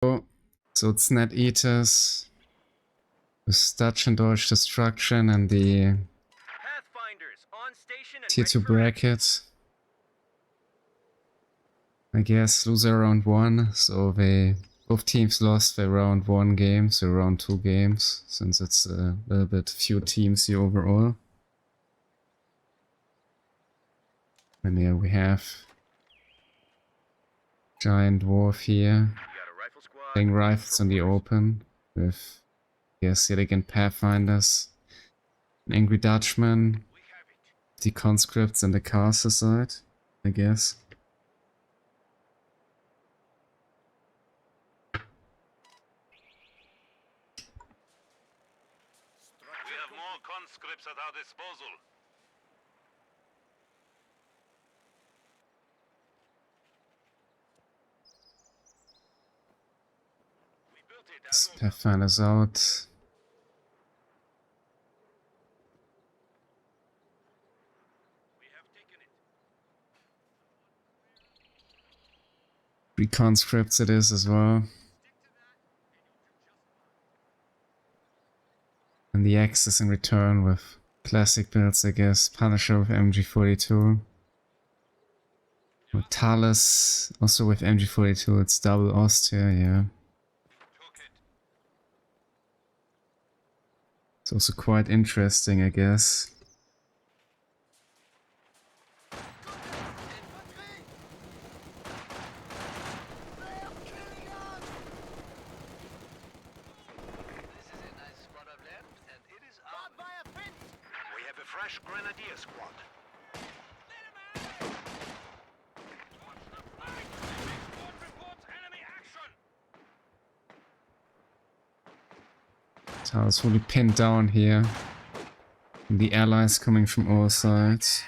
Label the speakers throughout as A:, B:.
A: So it's Snadeaters with Dutch and Deutsch destruction and the tier 2 bracket. I guess loser round 1, so both teams lost their round 1 games, so round 2 games, since it's a little bit few teams here overall. And here we have Giant Dwarf here, playing rifles in the open, with, yes, yet again Pathfinders, an Angry Dutchman, the conscripts and the castle side, I guess.
B: We have more conscripts at our disposal.
A: Pathfinder's out. Three conscripts it is as well. And the Axis in return with classic builds, I guess. Punisher with MG42. With Thales also with MG42. It's double Austria, yeah. It's also quite interesting, I guess.
B: Fresh Grenadier squad.
A: Thales fully pinned down here. And the allies coming from all sides.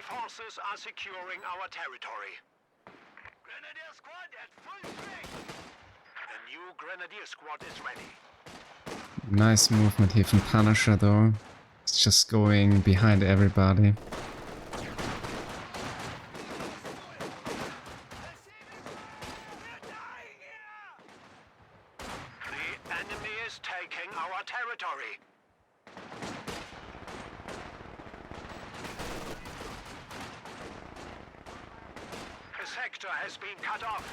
B: Forces are securing our territory. Grenadier squad at full strength. The new Grenadier squad is ready.
A: Nice movement here from Punisher though. It's just going behind everybody.
B: The enemy is taking our territory. Sector has been cut off.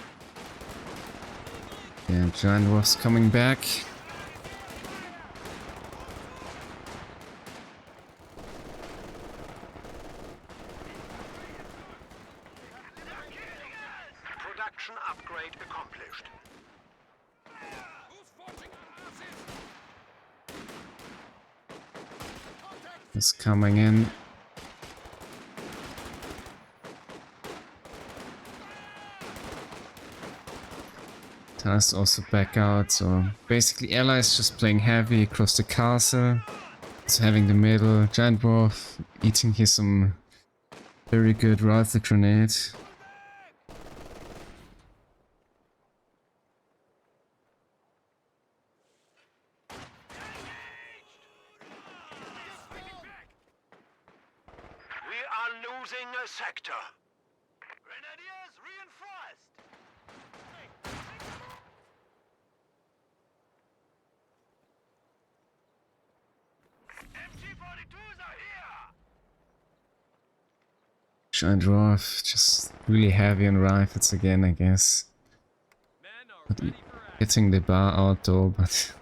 A: Yeah, Giant Dwarf's coming back.
B: Production upgrade accomplished.
A: It's coming in. Thales also back out, so basically allies just playing heavy across the castle. So having the middle, Giant Dwarf eating here some very good rifle grenade.
B: We are losing a sector. Grenadiers reinforced. MG42s are here.
A: Giant Dwarf just really heavy on rifles again, I guess. But hitting the bar out though, but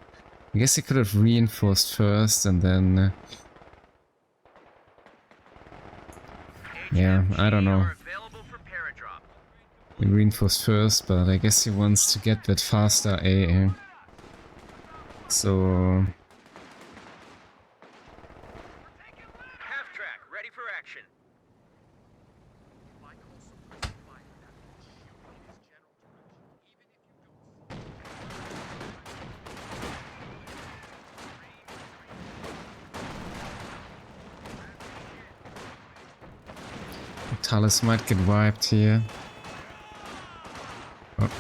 A: I guess he could have reinforced first and then... yeah, I don't know. He reinforced first, but I guess he wants to get that faster AA. So
B: Half track, ready for action.
A: Thales might get wiped here. Oh,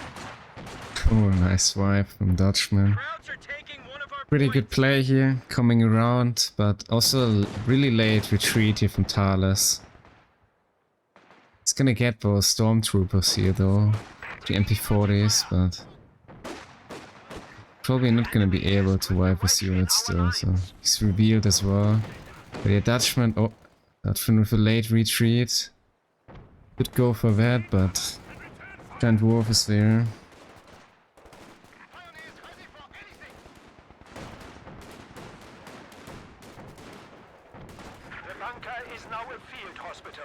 A: oh nice wipe from Dutchman.
B: Crowds are taking one of our
A: Pretty
B: points.
A: good play here, coming around, but also a really late retreat here from Thales. It's gonna get those stormtroopers here though, the MP40s, but probably not gonna be able to wipe his units still, so he's revealed as well. But yeah, Dutchman, oh, Dutchman with a late retreat. Could go for that, but Giant Wolf is there.
B: The bunker is now a field hospital.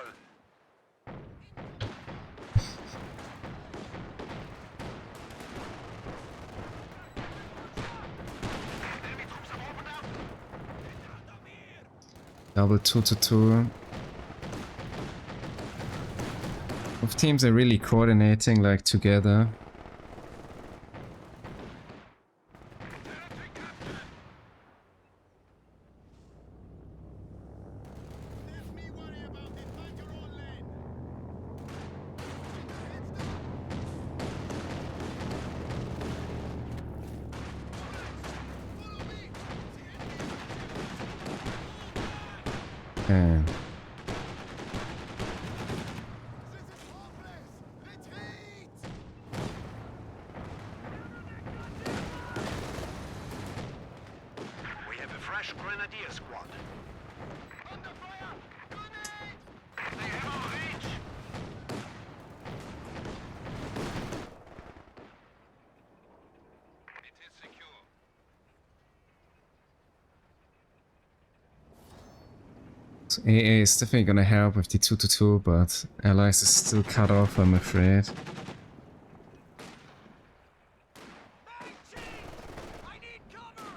A: Double 2-2. Both teams are really coordinating like together. Okay.
B: We have a fresh grenadier squad. Under fire! Grenade! They have our reach! It is secure.
A: So AA is definitely gonna help with the 2-2, but Allies is still cut off, I'm afraid.
B: I need cover!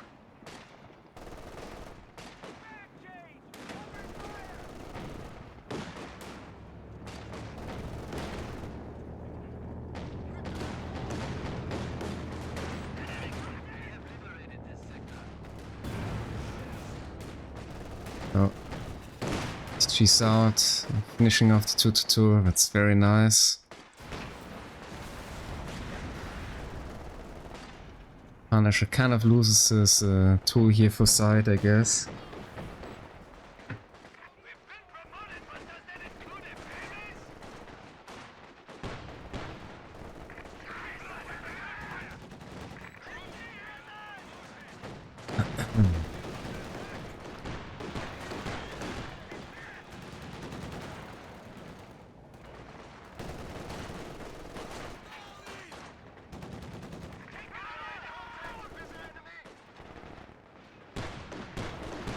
A: Oh. She's out, finishing off the 2-2, that's very nice. Punisher kind of loses his tool here for sight, I guess.
B: We've been promoted, but does that include a paydays?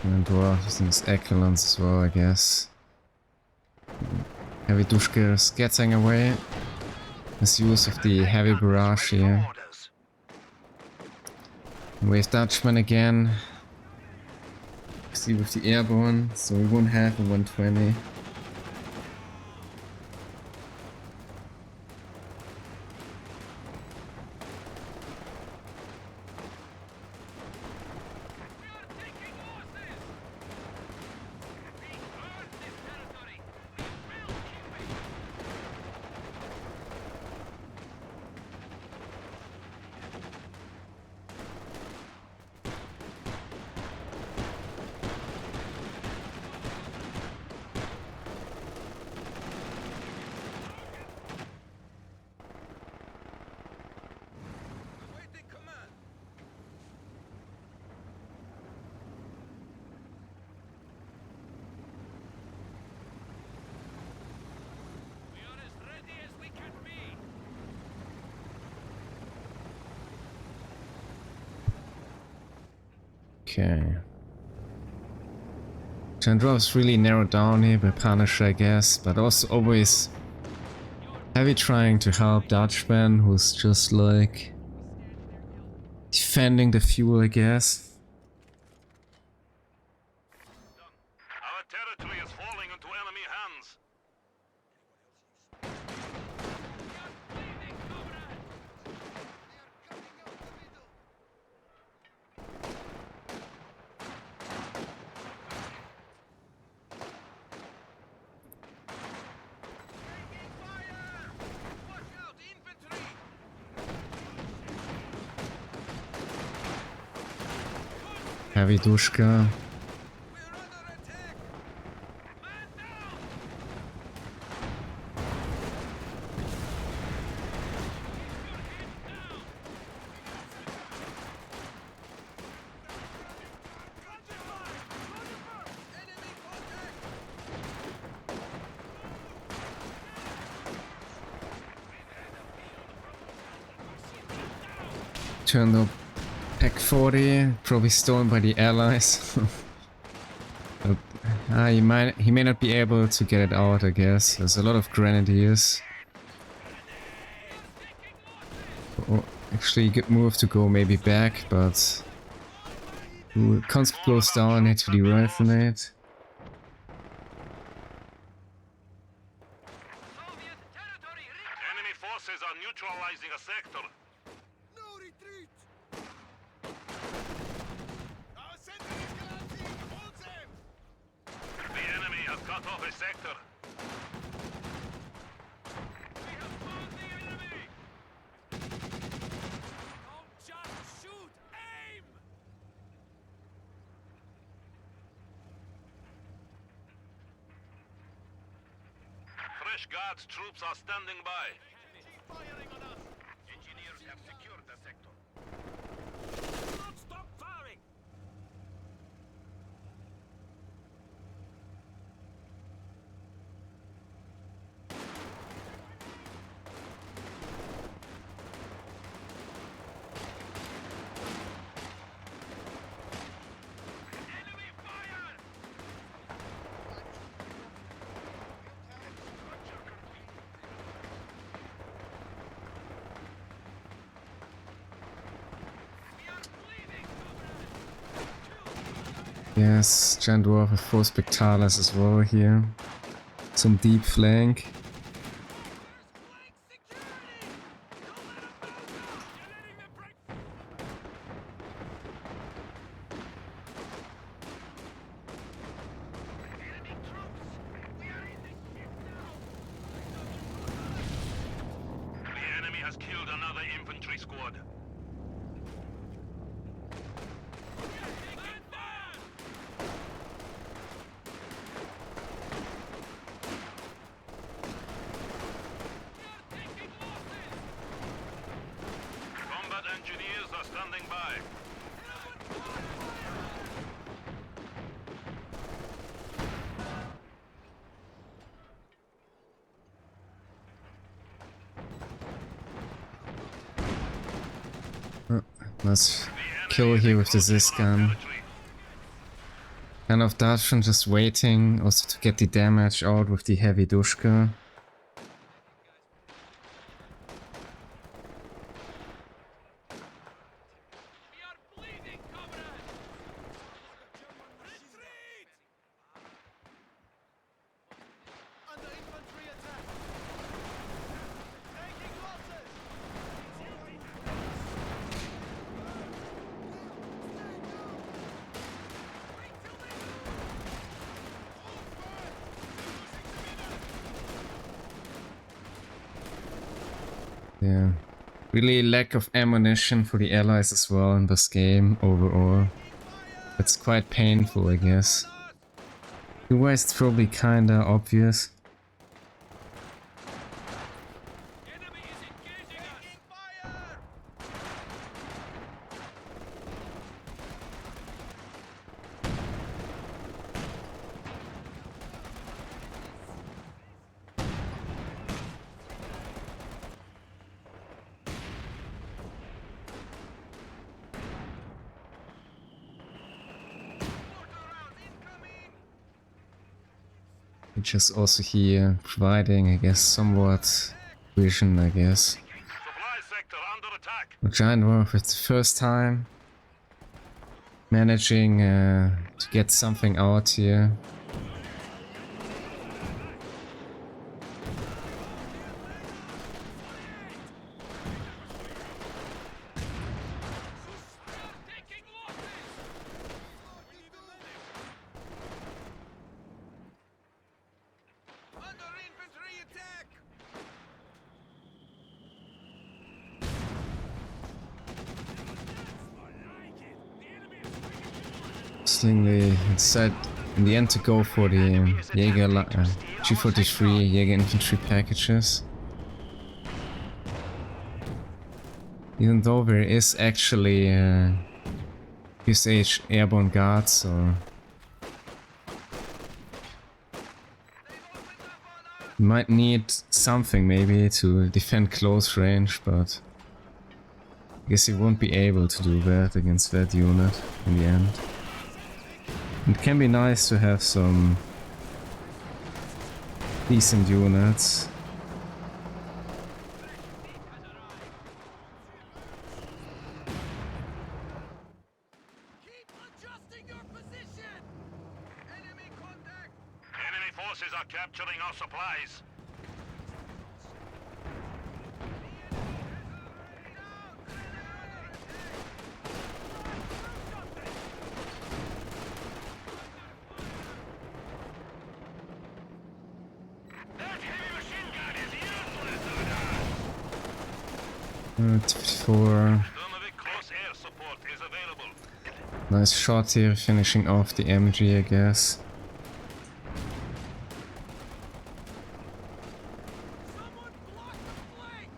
A: And well, using his Echelons as well, I guess. Heavy Dushka is getting away. His use of the heavy barrage here.
B: Orders.
A: We have Dutchman again. See with the airborne, so we won't have a 120. Okay. Chandrov's really narrowed down here by Punisher, I guess, but also always heavy trying to help Dutchman, who's just like defending the fuel, I guess.
B: Our territory is falling into enemy hands.
A: Heavy Dushka. Turned up Pack 40, probably stolen by the Allies. But, he may not be able to get it out, I guess. There's a lot of grenadiers. Oh, actually, good move to go maybe back, but conscript goes down into the rifle nade.
B: Enemy forces are neutralizing a sector.
C: No retreat! Our sentries collapsing! Hold them!
B: The enemy has cut off a sector. We have found the enemy!
C: Don't just shoot! Aim!
B: Fresh guards troops are standing by.
C: Firing on us!
B: Engineers have secured the sector.
C: Do not stop firing!
B: Enemy fire! We are bleeding, comrades!
A: Yes, Giant Dwarf with 4 Spectalas as well here. Some deep flank.
C: Flank security! Don't let them move now! You're letting them break...
B: Enemy troops! We are in the ship now! The enemy has killed another infantry squad.
C: Man fire! We are taking losses!
B: Combat engineers are standing by.
A: Let's kill here with the Zis gun. Kind of dodging, just waiting also to get the damage out with the heavy Dushka.
C: We are bleeding, comrades! Retreat! Under infantry attack! Taking losses! Wait till they move!
A: Yeah. Really lack of ammunition for the allies as well in this game overall. It's quite painful, I guess. Otherwise it's probably kinda obvious.
C: Enemy is engaging us! Taking fire! Mortar rounds incoming!
A: Which is also here providing, I guess, somewhat vision, I guess.
B: Supply sector under attack.
A: A giant wolf, it's the first time managing to get something out here.
C: Taking losses! Under infantry attack!
A: Slingly decided in the end to go for the Jäger G43 Jäger infantry packages. Even though there is actually USH airborne guards, so you might need something maybe to defend close range, but I guess you won't be able to do that against that unit in the end. It can be nice to have some decent units.
C: Keep adjusting your position! Enemy contact!
B: Enemy forces are capturing our supplies. That heavy machine gun is useless,
A: 54.
B: Sturmovik close air support is available.
A: Nice shot here, finishing off the MG, I guess.
C: Someone block the flank!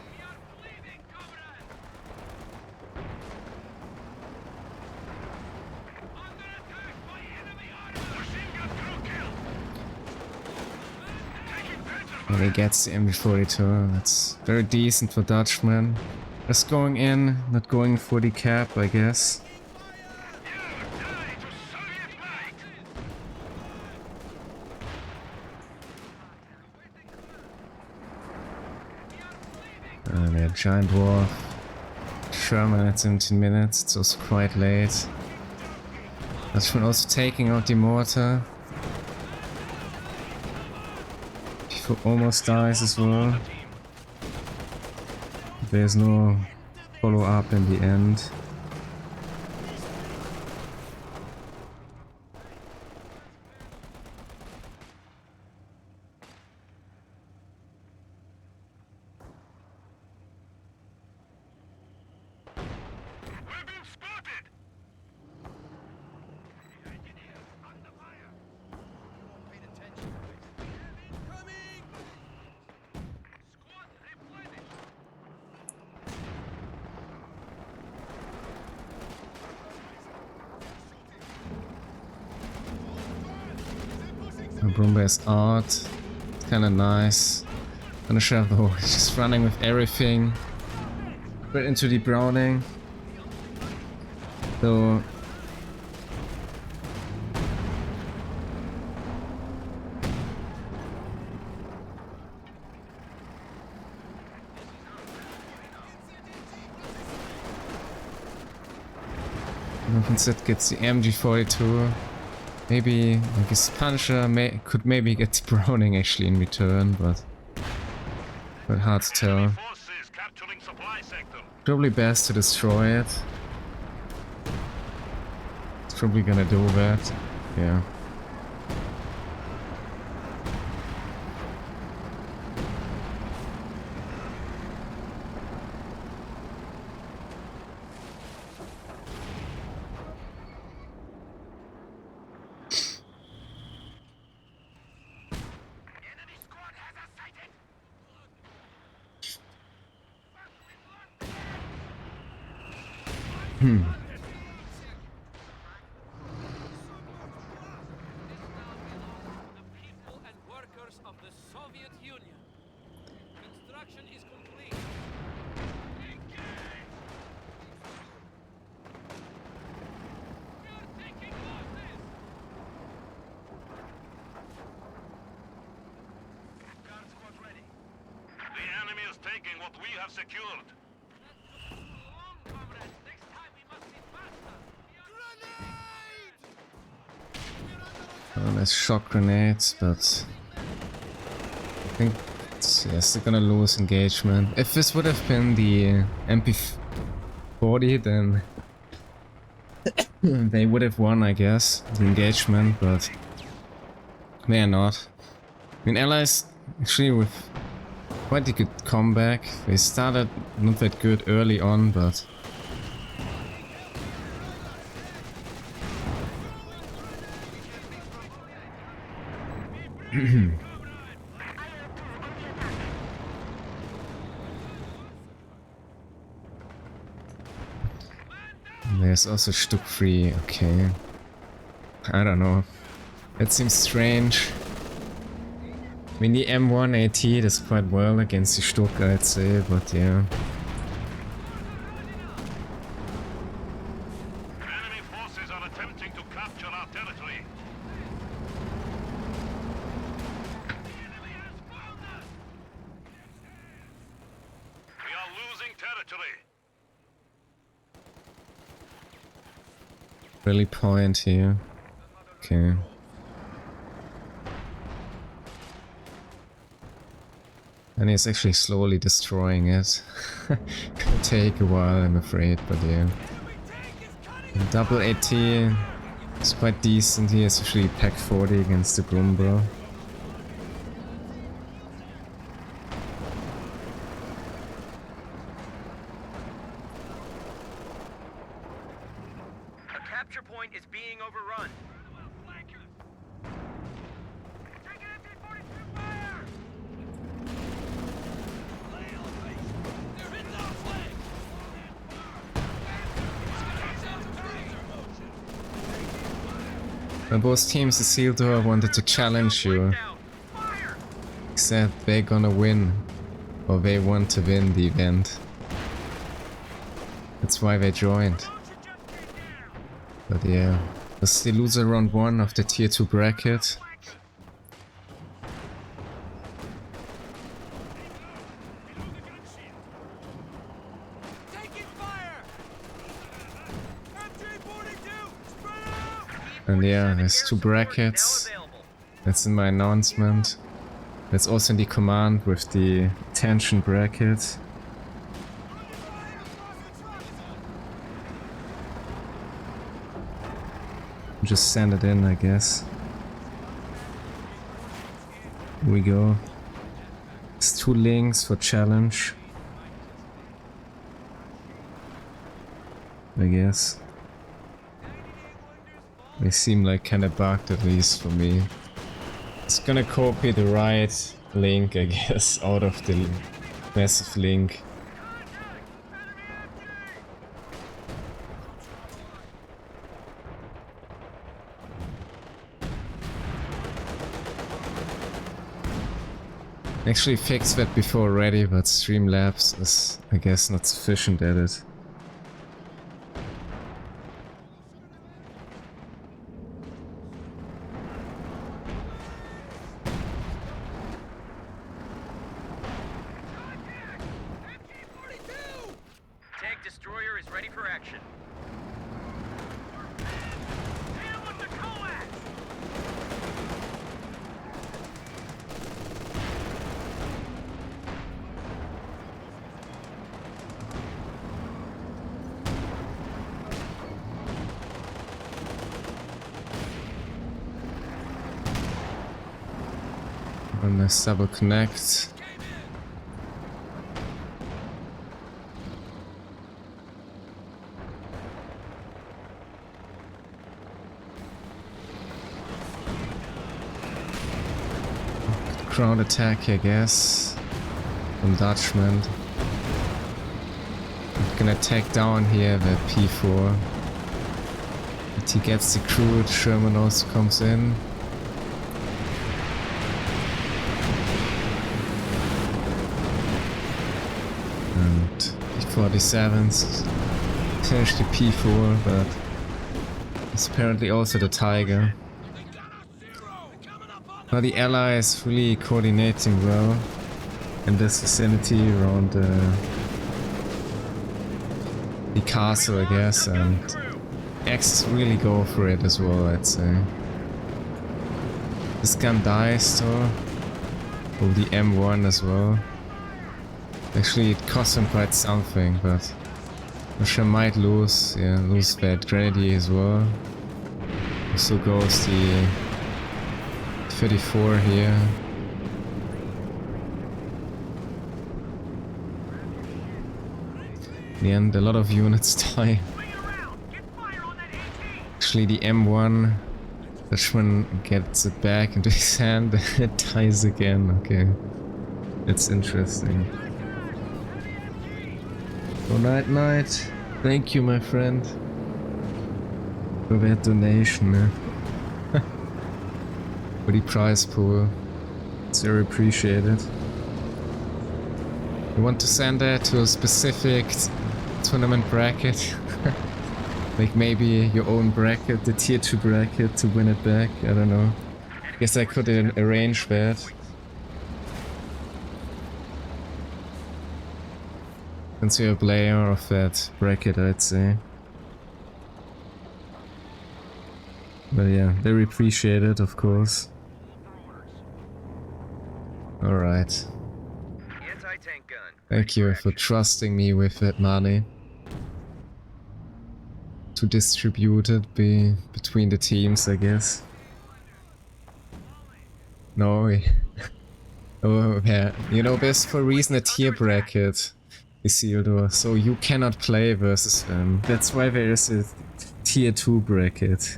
C: We are bleeding, comrade! Under attack by enemy armor!
B: Machine gun crew killed. Taking better
A: And he gets the MG42. That's very decent for Dutchman. Just going in, not going for the cap, I guess.
B: You die to Soviet might.
A: And a giant war. Sherman at 17 minutes, it's also quite late. Dutchman also taking out the mortar. He almost dies as well. There's no follow-up in the end.
B: We've been spotted. Under fire.
C: Incoming!
B: Squad replenished.
A: Brumbear's art. It's kinda nice. Punisher though, he's just running with everything. Right into the Browning. So instead gets the MG42. Maybe I guess Punisher could maybe get the Browning actually in return, but hard to tell.
B: Enemy forces capturing supply sector.
A: Probably best to destroy it. It's probably gonna do that. Yeah.
B: Enemy squad has us sighted.
C: The people and workers of the Soviet Union. Construction is complete. We are taking losses!
B: Guard squad ready. The enemy is just taking what we have secured.
A: Oh, there's shock grenades, but I think yes, they're gonna lose engagement. If this would have been the MP40, then they would have won, I guess, the engagement, but they are not. I mean, Allies actually with quite a good comeback. They started not that good early on, but there's also Stuck free. Okay, I don't know. That seems strange. I mean, the M1 AT does quite well against the Stuck, I'd say, but yeah.
B: Enemy forces are attempting to capture our territory. We are losing territory.
A: Rally point here. Okay. And he's actually slowly destroying it. Could take a while, I'm afraid, but yeah. And double AT is quite decent here, especially Pack 40 against the Brumbro.
D: A capture point is being overrun.
A: When both teams, the Seal Door wanted to challenge you. Said they're gonna win. Or they want to win the event. That's why they joined. But yeah. Was the loser round 1 of the tier 2 bracket. And yeah, there's 2 brackets. That's in my announcement. That's also in the command with the attention bracket. Just send it in, I guess. Here we go. It's 2 links for challenge. I guess. They seem like kinda bugged, at least for me. It's gonna copy the right link, I guess, out of the massive link. Actually fixed that before already, but Streamlabs is, I guess, not sufficient at it.
D: Tank destroyer is ready for action.
A: And let's double connect. Ground attack, I guess, from Dutchman. Gonna take down here the P4. But he gets the crew, Sherman also comes in. And P47s finish the P4, but it's apparently also the Tiger. But the Allies really coordinating well. in this vicinity around the castle, I guess, and Axes really go for it as well, I'd say. This gun dies though. Oh, the M1 as well. Actually, it costs him quite something, but Russia might lose that Grenadier as well. So goes the 34 here. In the end, a lot of units die. Actually, the M1, Dutchman gets it back into his hand and it dies again. Okay, it's interesting. Oh, night. Thank you, my friend, for that donation. For the prize pool. It's very appreciated. You want to send that to a specific tournament bracket? Like maybe your own bracket, the tier 2 bracket, to win it back? I don't know. Guess I could arrange that. Since you're a player of that bracket, I'd say. But yeah, very appreciated, of course. Alright.
D: Anti-tank gun.
A: Thank you for trusting me with that money. To distribute it between the teams, I guess. No, oh yeah, you know, there's for a reason a tier bracket, Isildur, so you cannot play versus them. That's why there is a tier 2 bracket.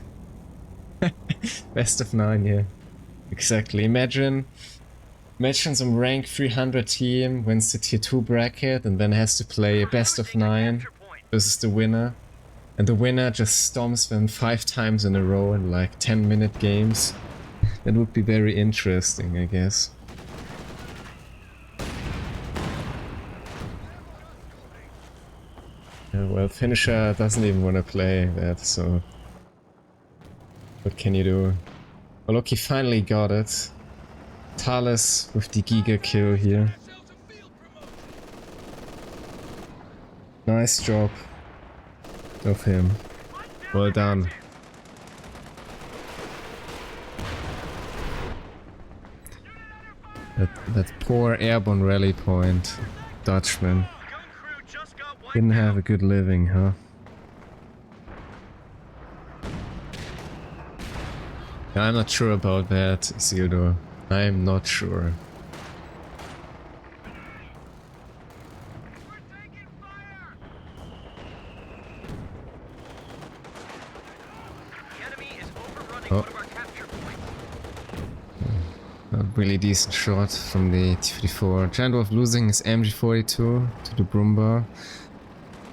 A: Best of 9, yeah. Exactly. Imagine some rank 300 team wins the tier 2 bracket and then has to play a best of 9 versus the winner. And the winner just stomps them 5 times in a row in like 10-minute games. That would be very interesting, I guess. Yeah, well, Finisher doesn't even want to play that, so... What can you do? Oh look, he finally got it. Thales with the Giga kill here. Nice job of him. Well done. That poor airborne rally point, Dutchman. Didn't have a good living, huh? I'm not sure about that, Isildur. I'm not sure. Oh. Not really decent shot from the T-54. Giant Wolf losing his MG42 to the Brumba.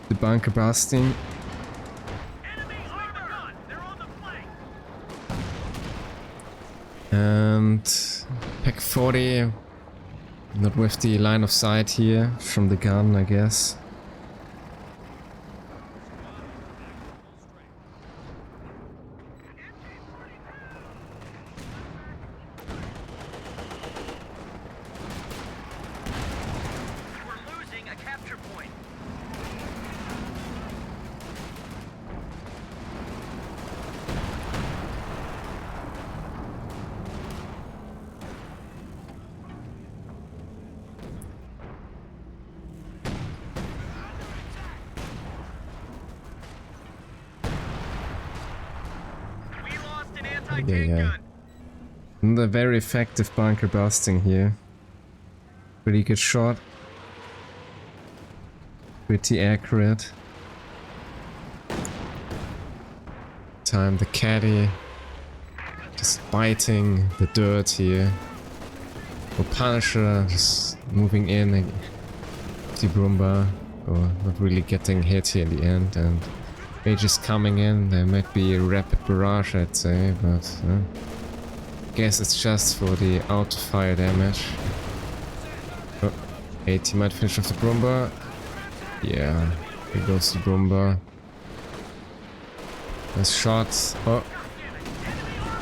A: The bunker busting. And Pack 40 not with the line of sight here from the gun, I guess.
D: We're losing a capture point.
A: Yeah. And a very effective bunker busting here. Pretty good shot. Pretty accurate. Time the caddy. Just biting the dirt here. Or Punisher just moving in. The Brumba. Or not really getting hit here in the end. And Mages coming in, there might be a rapid barrage, I'd say, but I guess it's just for the auto-fire damage. Oh, 80 might finish off the Brumba. Yeah, here goes the Brumba. Nice shot. Oh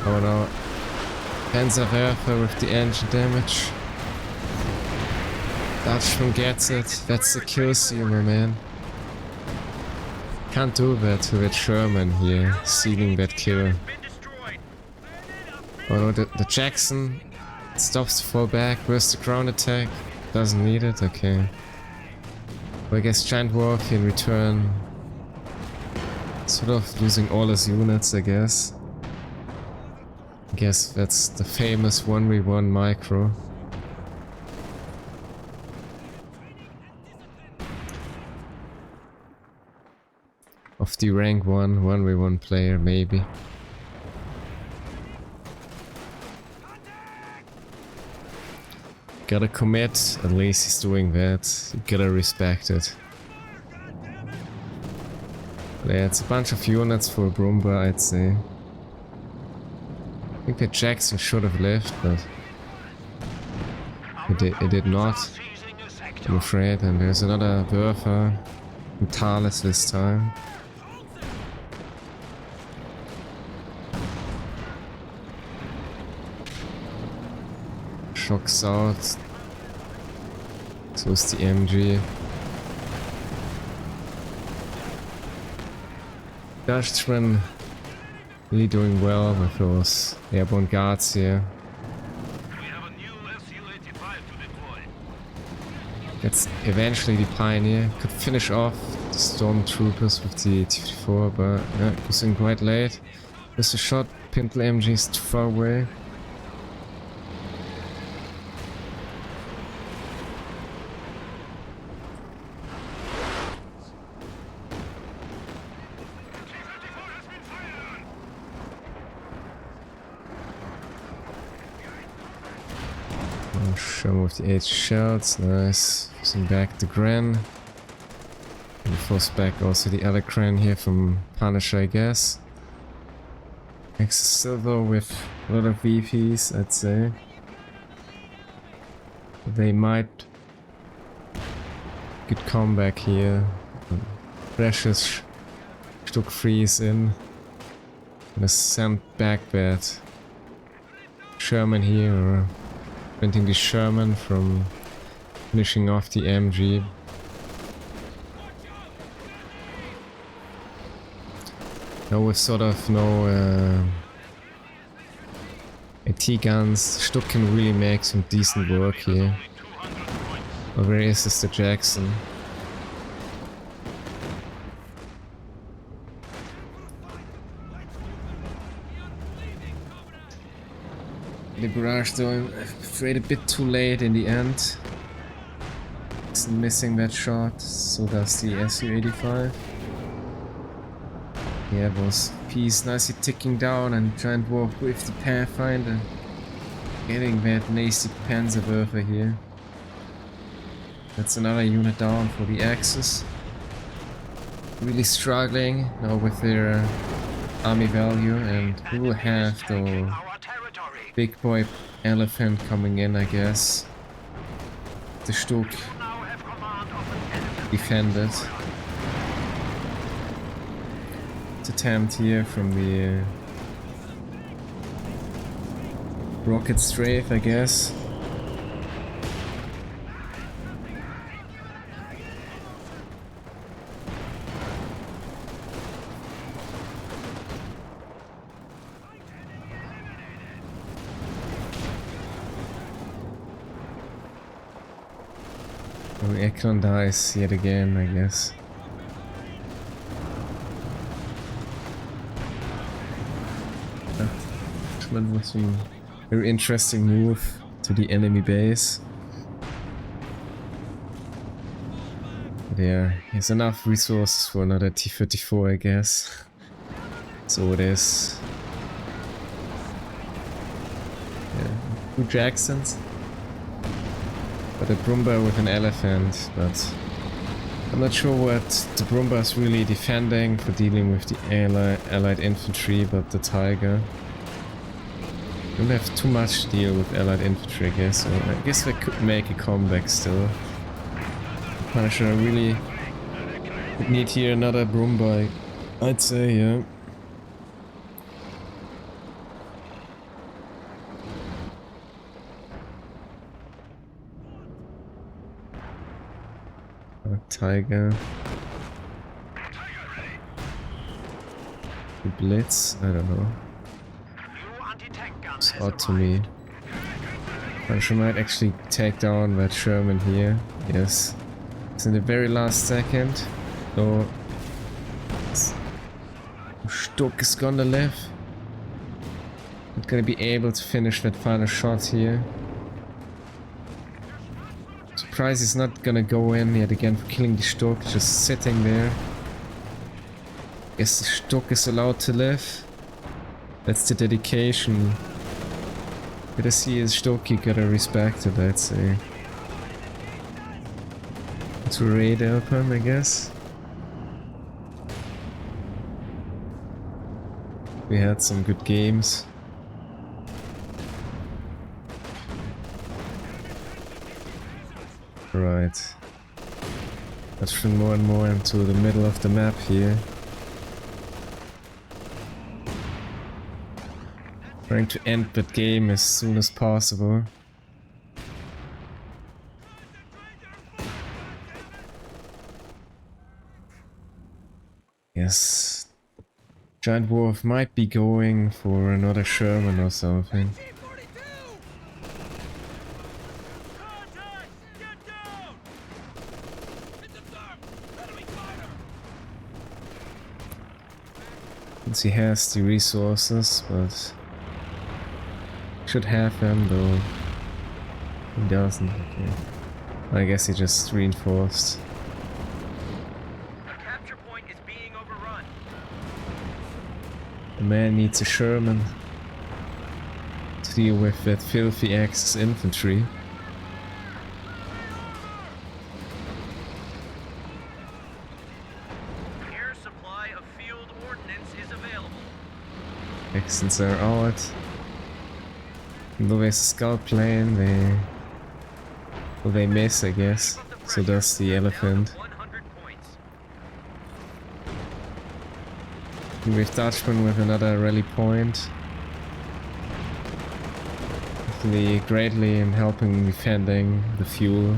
A: no. Panzerwerfer with the engine damage. Dutchman gets it. That's the kill stealer, man. Can't do that to that Sherman here, stealing that kill.
D: Been destroyed.
A: Although the Jackson stops to fall back. Where's the ground attack? Doesn't need it? Okay. Well, I guess Giant Wolf in return. Sort of losing all his units, I guess. I guess that's the famous 1v1 micro. Of the rank 1 1v1 player, maybe. Gotta commit, at least he's doing that. You gotta respect it. But yeah, it's a bunch of units for Brumba, I'd say. I think that Jackson should have left, but it did not, I'm afraid. And there's another Werfer from Thales this time. Shocks out. So is the MG. Dutchman really doing well with those airborne guards here.
B: We have a new Su-85 to deploy.
A: That's eventually the Pioneer. Could finish off the Stormtroopers with the T-54, but yeah, it was in quite late. Missed a shot. Pintle MG is too far away. Show him with the 8 shells, nice. Using back the Gren. And force back also the other Gren here from Punisher, I guess. Max still though with a lot of VPs, I'd say. They might good comeback here. Precious Stuck freeze in. Gonna send back that Sherman here, or preventing the Sherman from finishing off the MG. Now with sort of no AT guns, Stuck can really make some decent work here. Oh, where is this, the Jackson? The barrage though, I'm afraid a bit too late in the end. It's missing that shot, so does the Su-85. Yeah, those P's nicely ticking down, and Giant Wolf with the Pathfinder. Getting that nasty Panzerwerfer here. That's another unit down for the Axis. Really struggling now with their army value, and we will have the big boy elephant coming in, I guess. The Stuck defended. Attempt here from the rocket strafe, I guess. Oh, Ekron dies yet again, I guess. Was a very interesting move to the enemy base. But yeah, he has enough resources for another T-34, I guess. So it is. Yeah, 2 Jacksons. But a Brumba with an elephant, but I'm not sure what the Brumba is really defending for dealing with the allied infantry, but the Tiger. Don't have too much to deal with allied infantry, I guess, so I guess they could make a comeback still. Punisher really would need here another Brumba, I'd say, yeah. Tiger. The Blitz? I don't know.
B: New anti-tank gun
A: It's
B: has
A: odd to
B: arrived.
A: me. Punisher might actually take down that Sherman here. Yes. It's in the very last second. So Stuck is gonna live. Not gonna be able to finish that final shot here. Surprised he's not gonna go in yet again for killing the Stuck, just sitting there. Guess the Stuck is allowed to live. That's the dedication. Gotta see his Stuck, you gotta respect it, I'd say. To raid open, I guess. We had some good games. Right. Let's bring more and more into the middle of the map here. Trying to end that game as soon as possible. Yes. Giant Wolf might be going for another Sherman or something.
C: T-42! Contact! Get down! It's observed! Enemy fighter!
A: Since he has the resources, but should have them though. He doesn't. Okay. I guess he just reinforced.
D: The capture point is being overrun.
A: The man needs a Sherman to deal with that filthy Axis infantry.
D: Air supply of field ordnance is available.
A: Accents are out. Though there's a scout plane, they miss, I guess. So does the elephant.
D: 100 points.
A: We have Dutchman with another rally point. Definitely greatly in helping defending the fuel,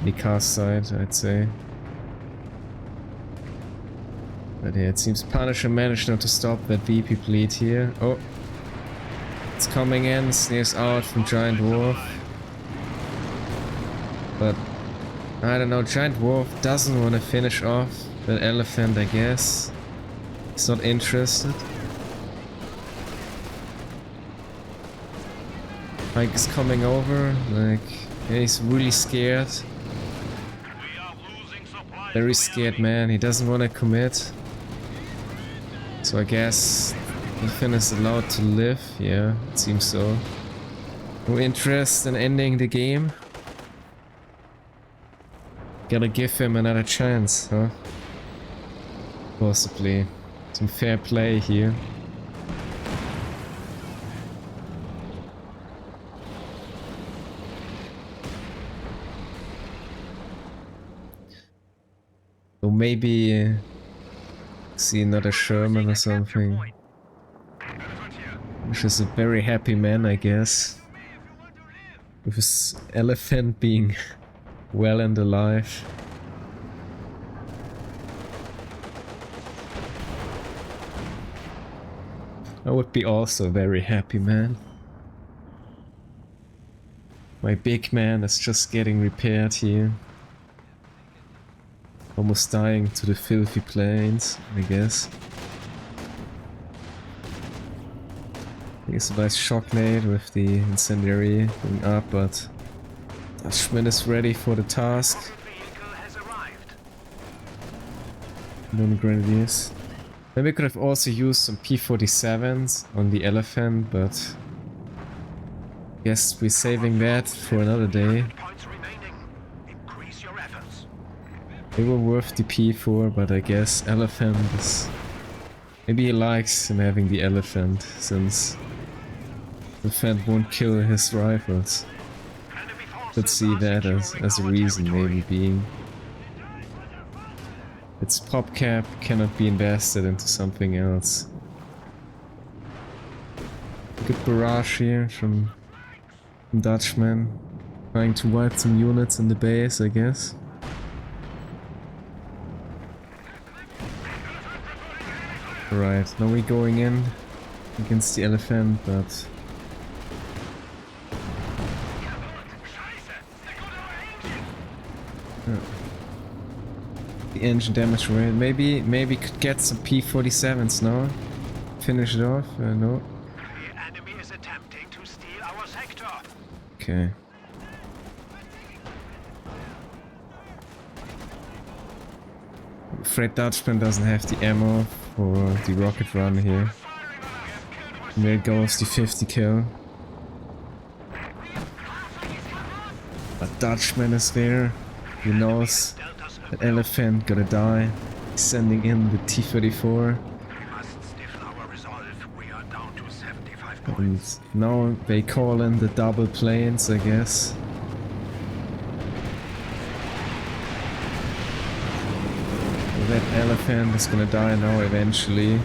A: the cast side, I'd say. But yeah, it seems Punisher managed not to stop that VP bleed here. Oh! It's coming in, sneers out from Giant Wolf. But I don't know, Giant Wolf doesn't want to finish off that elephant, I guess. He's not interested. Mike is coming over, like, yeah, he's really scared.
B: We are losing supplies
A: Very
B: to the
A: scared
B: enemy.
A: man, he doesn't want to commit. So I guess Ethan is allowed to live, yeah, it seems so. No interest in ending the game. Gotta give him another chance, huh? Possibly. Some fair play here. So maybe see another Sherman or something. Which is a very happy man, I guess. With his elephant being well and alive. I would be also a very happy man. My big man is just getting repaired here. Almost dying to the filthy plains, I guess. I guess a nice shock nade with the incendiary going up, but Dutchman is ready for the task.
B: Vehicle has arrived.
A: No grenadiers. Maybe I could have also used some P-47s on the elephant, but guess we're saving that for another day.
B: Points remaining. Increase your efforts.
A: They were worth the P4, but I guess elephant is... Maybe he likes him having the elephant, since the elephant won't kill his rifles.
B: Enemy forces
A: Could see
B: are
A: that as a
B: securing
A: reason,
B: our
A: maybe being... Its pop cap cannot be invested into something else. Good barrage here from Dutchman. Trying to wipe some units in the base, I guess. Right, now we're going in against the elephant, but the engine damage rate. Maybe could get some P-47s now. Finish it off. No.
B: The enemy is attempting to steal our sector.
A: Okay. I'm afraid Dutchman doesn't have the ammo for the rocket run here. And there goes the 50 kill. But Dutchman is there. He knows that elephant gotta die. He's sending in the T-34.
B: We must stiffen our resolve. We are down to 75
A: And
B: points.
A: now they call in the double planes, I guess. That elephant is gonna die now eventually.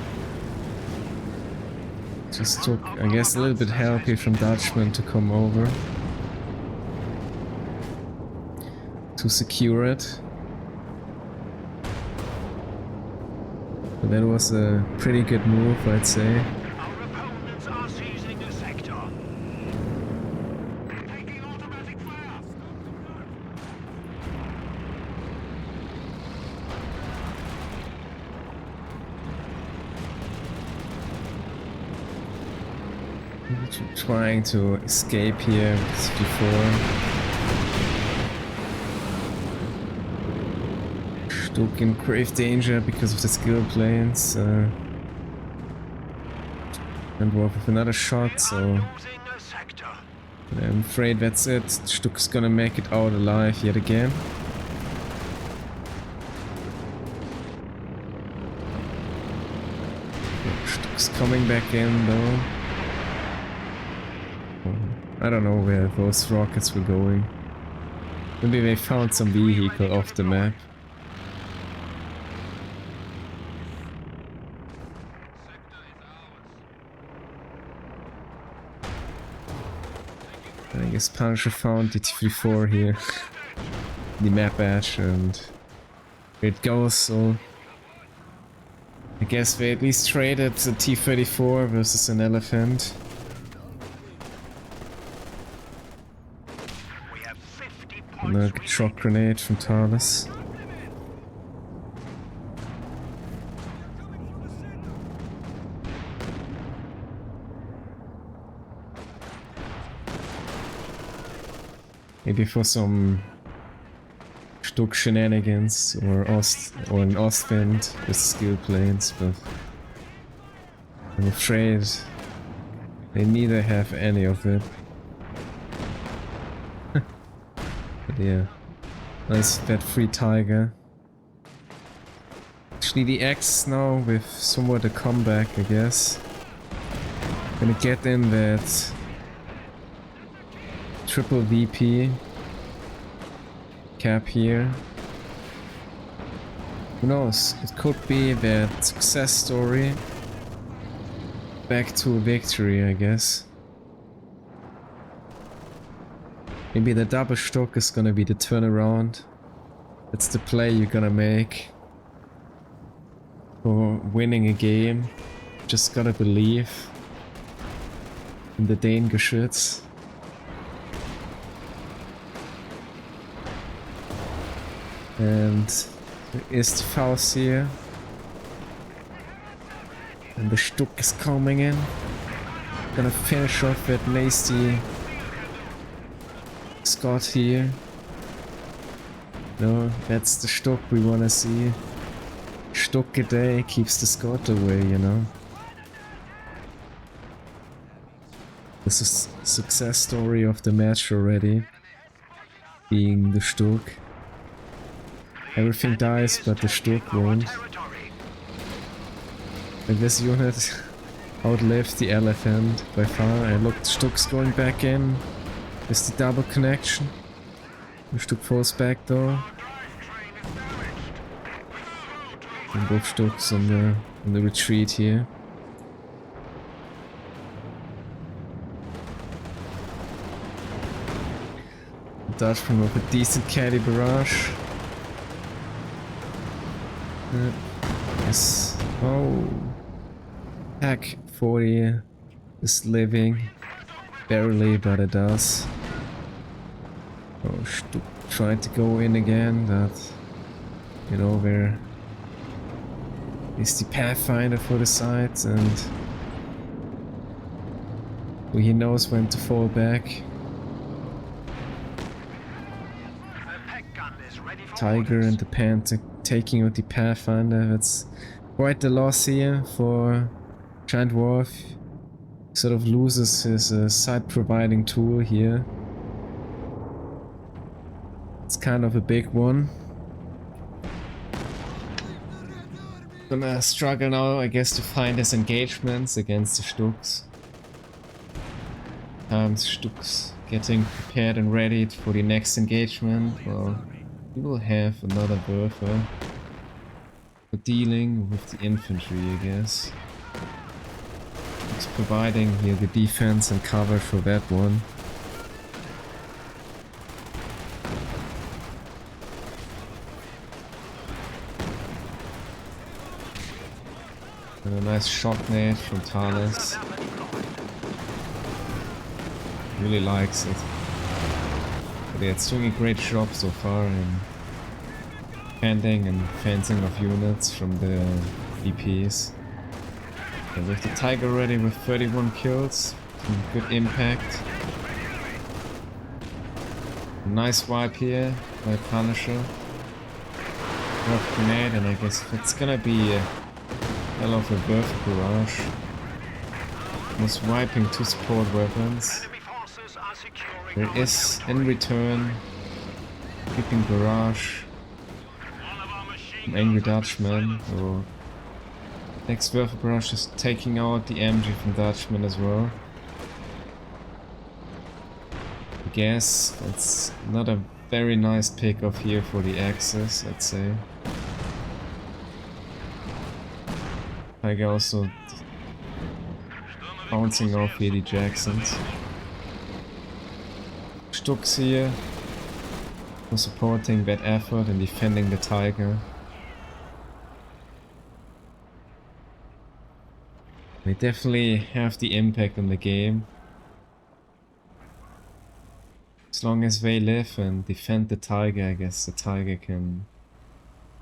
A: Just took, I guess, a little bit help here from Dutchman to come over to secure it. But that was a pretty good move, I'd say.
B: Our opponents are seizing the sector. Taking automatic fire.
A: Trying to escape here as before. Stuck in grave danger because of the skill planes. And we're with another shot, so
B: Losing the sector.
A: I'm afraid that's it. Stuck's gonna make it out alive yet again. Stuck's coming back in though. I don't know where those rockets were going. Maybe they found some vehicle off the map. I guess Punisher found the T-34 here. The map edge, and here it goes, so I guess they at least traded the T-34 versus an elephant.
B: We have 50
A: Another
B: points.
A: shock grenade from Thales. Maybe for some Stuck shenanigans or an Ostwind with skill planes, but I'm afraid they neither have any of it. But yeah, nice that free tiger. Actually, the X now with somewhat a comeback, I guess. Gonna get in that triple VP cap here. Who knows? It could be that success story back to victory, I guess. Maybe the double stock is gonna be the turnaround. That's the play you're gonna make for winning a game. Just gotta believe in the Dane-Geschütz. And there is the Faust here. And the Stuck is coming in. Gonna finish off that nasty Scott here. No, that's the Stuck we wanna see. Stuck a day keeps the Scott away, you know. This is a success story of the match already. Being the Stuck. Everything dies, but the Stuck won't. And this unit outlived the elephant by far. And look, Stuck's going back in. Is the double connection. The Stuck falls back though. And both Stucks on the retreat here. Dutchman with a decent caddy barrage. Yes. Oh. Pack 40 is living. Barely, but it does. Oh, Stuck tried to go in again, but you know, where is the Pathfinder for the site, and so he knows when to fall back. Tiger and the Panther taking out the Pathfinder. That's quite the loss here for Giant Dwarf. Sort of loses his site providing tool here. It's kind of a big one. Gonna struggle now, I guess, to find his engagements against the Stucks. Stucks getting prepared and ready for the next engagement. Well, we will have another Bertha for dealing with the infantry, I guess. It's providing here the defense and cover for that one. And a nice shot net from Thales. Really likes it. But yeah, it's doing a great job so far in defending and fencing of units from the DPs. And with the Tiger ready with 31 kills, some good impact. Nice wipe here by Punisher. Rough grenade, and I guess it's gonna be a hell of a birth barrage. Was wiping 2 support weapons. There is, in return, keeping barrage, an angry Dutchman, or next Werfer barrage is taking out the MG from Dutchman as well. I guess it's not a very nice pick-off here for the Axis, I'd say. Like also bouncing off here the Jacksons. Stucks here for supporting that effort and defending the Tiger. They definitely have the impact on the game. As long as they live and defend the Tiger, I guess the Tiger can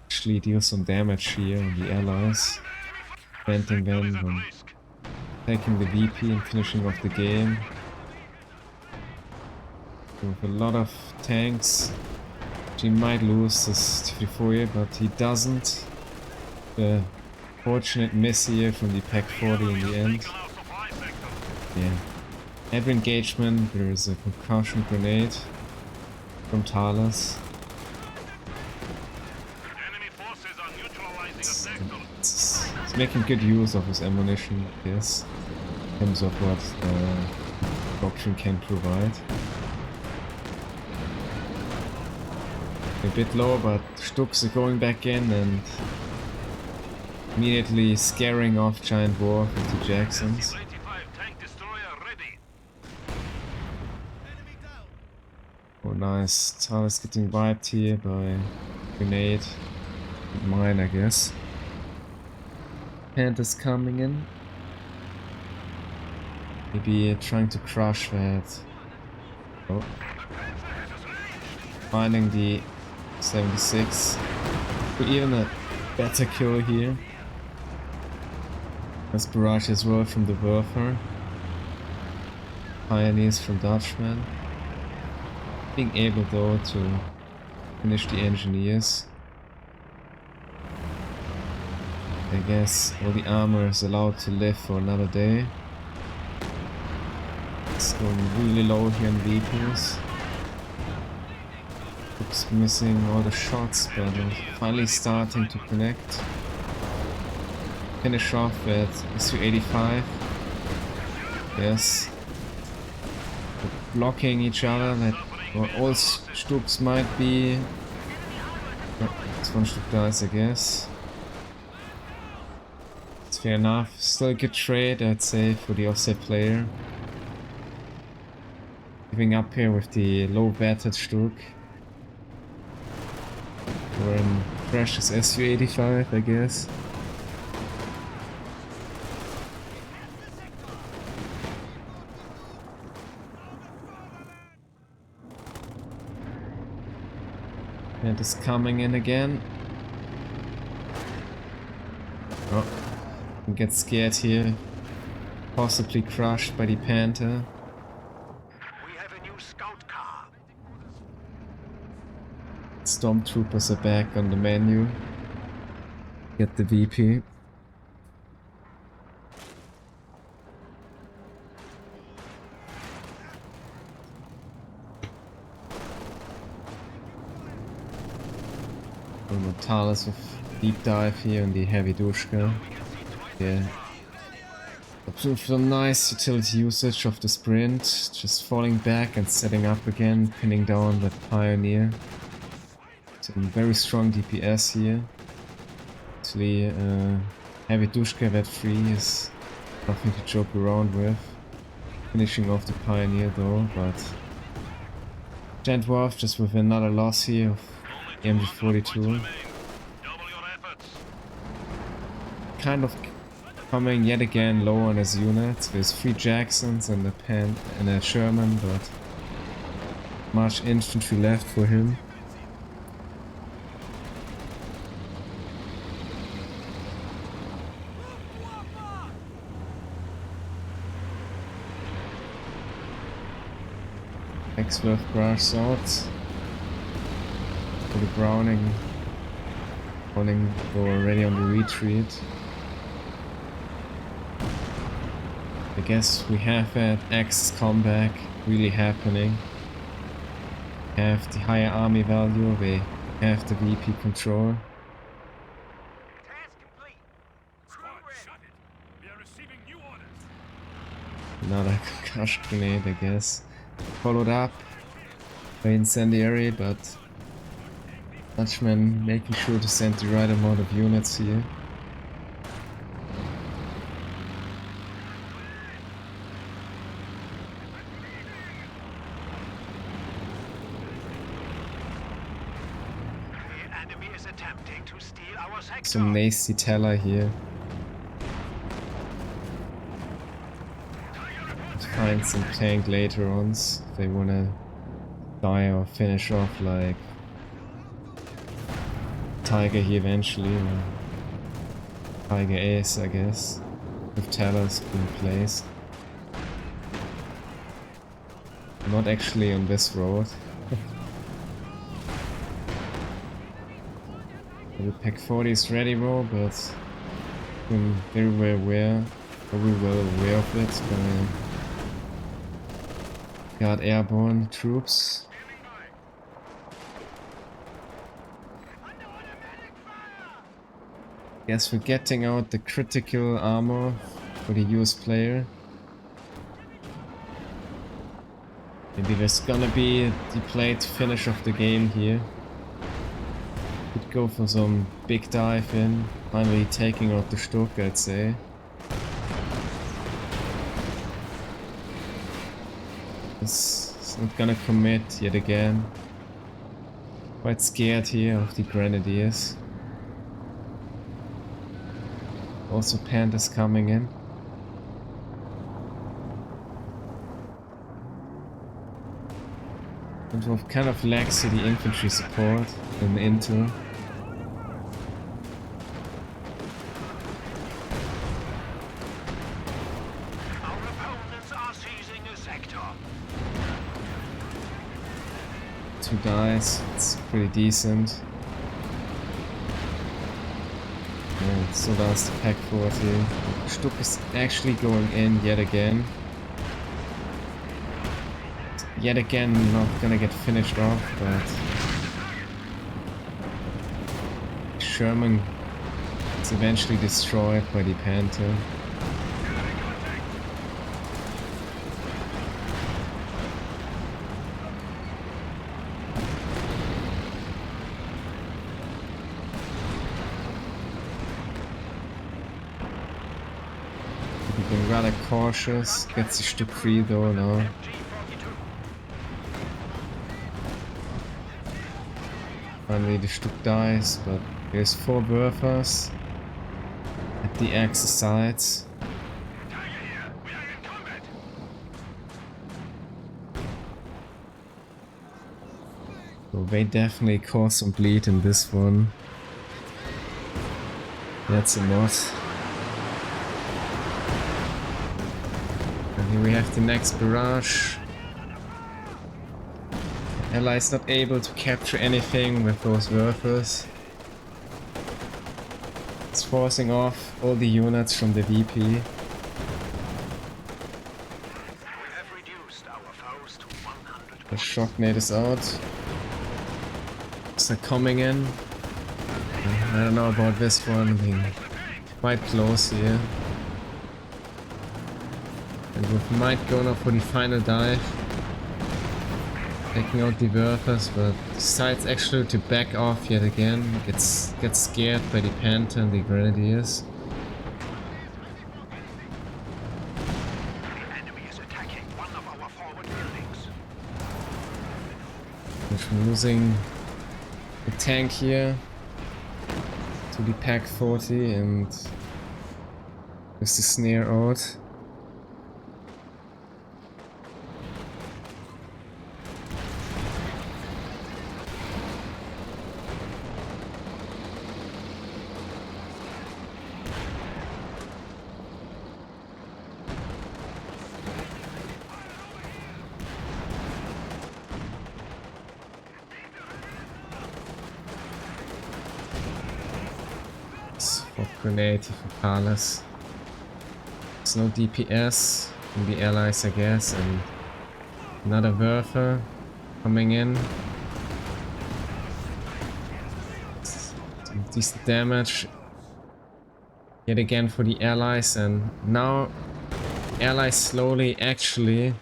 A: actually deal some damage here on the allies. Preventing them from taking the VP and finishing off the game. With a lot of tanks, he might lose this T-4, but he doesn't. The fortunate miss here from the Pack 40 in the end. Yeah. Every engagement there is a concussion grenade from Thales. He's making good use of his ammunition, yes, in terms of what Doctrine can provide. A bit low, but Stucks are going back in and immediately scaring off Giant Dwarf with the Jacksons. Oh nice, Thales getting wiped here by grenade. Mine, I guess. Panthers coming in. Maybe trying to crush that. Oh. Finding the 76. But even a better kill here. That's barrage as well from the Werfer. Pioneers from Dutchman. Being able though to finish the engineers. I guess all the armor is allowed to live for another day. It's going really low here in vehicles. Looks missing all the shots, but finally starting to connect. Finish off at SU-85. Yes. They're blocking each other. That all Stucks might be. This one Stuck dies, I guess. It's fair enough. Still a good trade, I'd say, for the offset player. Giving up here with the low battered Stuck. Or an precious SU-85, I guess. And is coming in again. Oh, get scared here. Possibly crushed by the Panther.
B: We have a new scout car.
A: Stormtroopers are back on the menu. Get the VP. Thales with deep dive here on the heavy Dushka. Yeah. Some nice utility usage of the sprint, just falling back and setting up again, pinning down that Pioneer. Some very strong DPS here. Actually, heavy Dushka that 3 is nothing to joke around with. Finishing off the Pioneer though, but Gentworth just with another loss here of MG42. Kind of coming yet again low on his units with 3 Jacksons and a Sherman, but much infantry left for him. Exworth brush out for the Browning. Browning go already on the retreat. I guess we have that Axis comeback really happening. We have the higher army value, we have the VP control.
D: Task complete. Crew ready.
C: We are receiving new orders.
A: Another concussion grenade, I guess. Followed up by incendiary, but Dutchman making sure to send the right amount of units here.
B: The enemy is attempting to steal our sector.
A: Some nasty teller here. Let's find some tank later on if they wanna die or finish off like Tiger here eventually, or Tiger Ace I guess, with Thales being placed. Not actually on this road. The Pack 40 is ready bro, but I'm very well aware of it by Guard airborne troops. Guess we're getting out the critical armor for the US player. Maybe there's gonna be the delayed finish of the game here. Could go for some big dive in, finally taking out the Stuck, I'd say. It's not gonna commit yet again. Quite scared here of the Grenadiers. Also Panthers coming in. And we've kind of lacks the infantry support in Inter.
B: Our opponents are seizing a sector.
A: 2 dies, it's pretty decent. Yeah, so does the Pack 40. Stuck is actually going in yet again. Yet again not gonna get finished off, but Sherman is eventually destroyed by the Panther. We've been rather cautious, gets the Stuck free though now. Finally the Stuck dies, but there's 4 Werfers at the Axis sides. So they definitely cause some bleed in this one. That's a mod. And here we have the next barrage. Allies not able to capture anything with those workers. It's forcing off all the units from the VP.
B: We have reduced our foes to 100.
A: The shocknade is out. They're coming in. I don't know about this one, being quite close here. And we might go now for the final dive. Taking out the workers, but decides actually to back off yet again. Gets scared by the Panther and the Grenadiers.
B: The enemy is attacking one of our forward buildings.
A: Which we're losing the tank here to the Pack 40 and with the snare out. For grenade for Thales. There's no DPS from the allies, I guess, and another Werfer coming in. Some decent damage yet again for the allies, and now allies slowly actually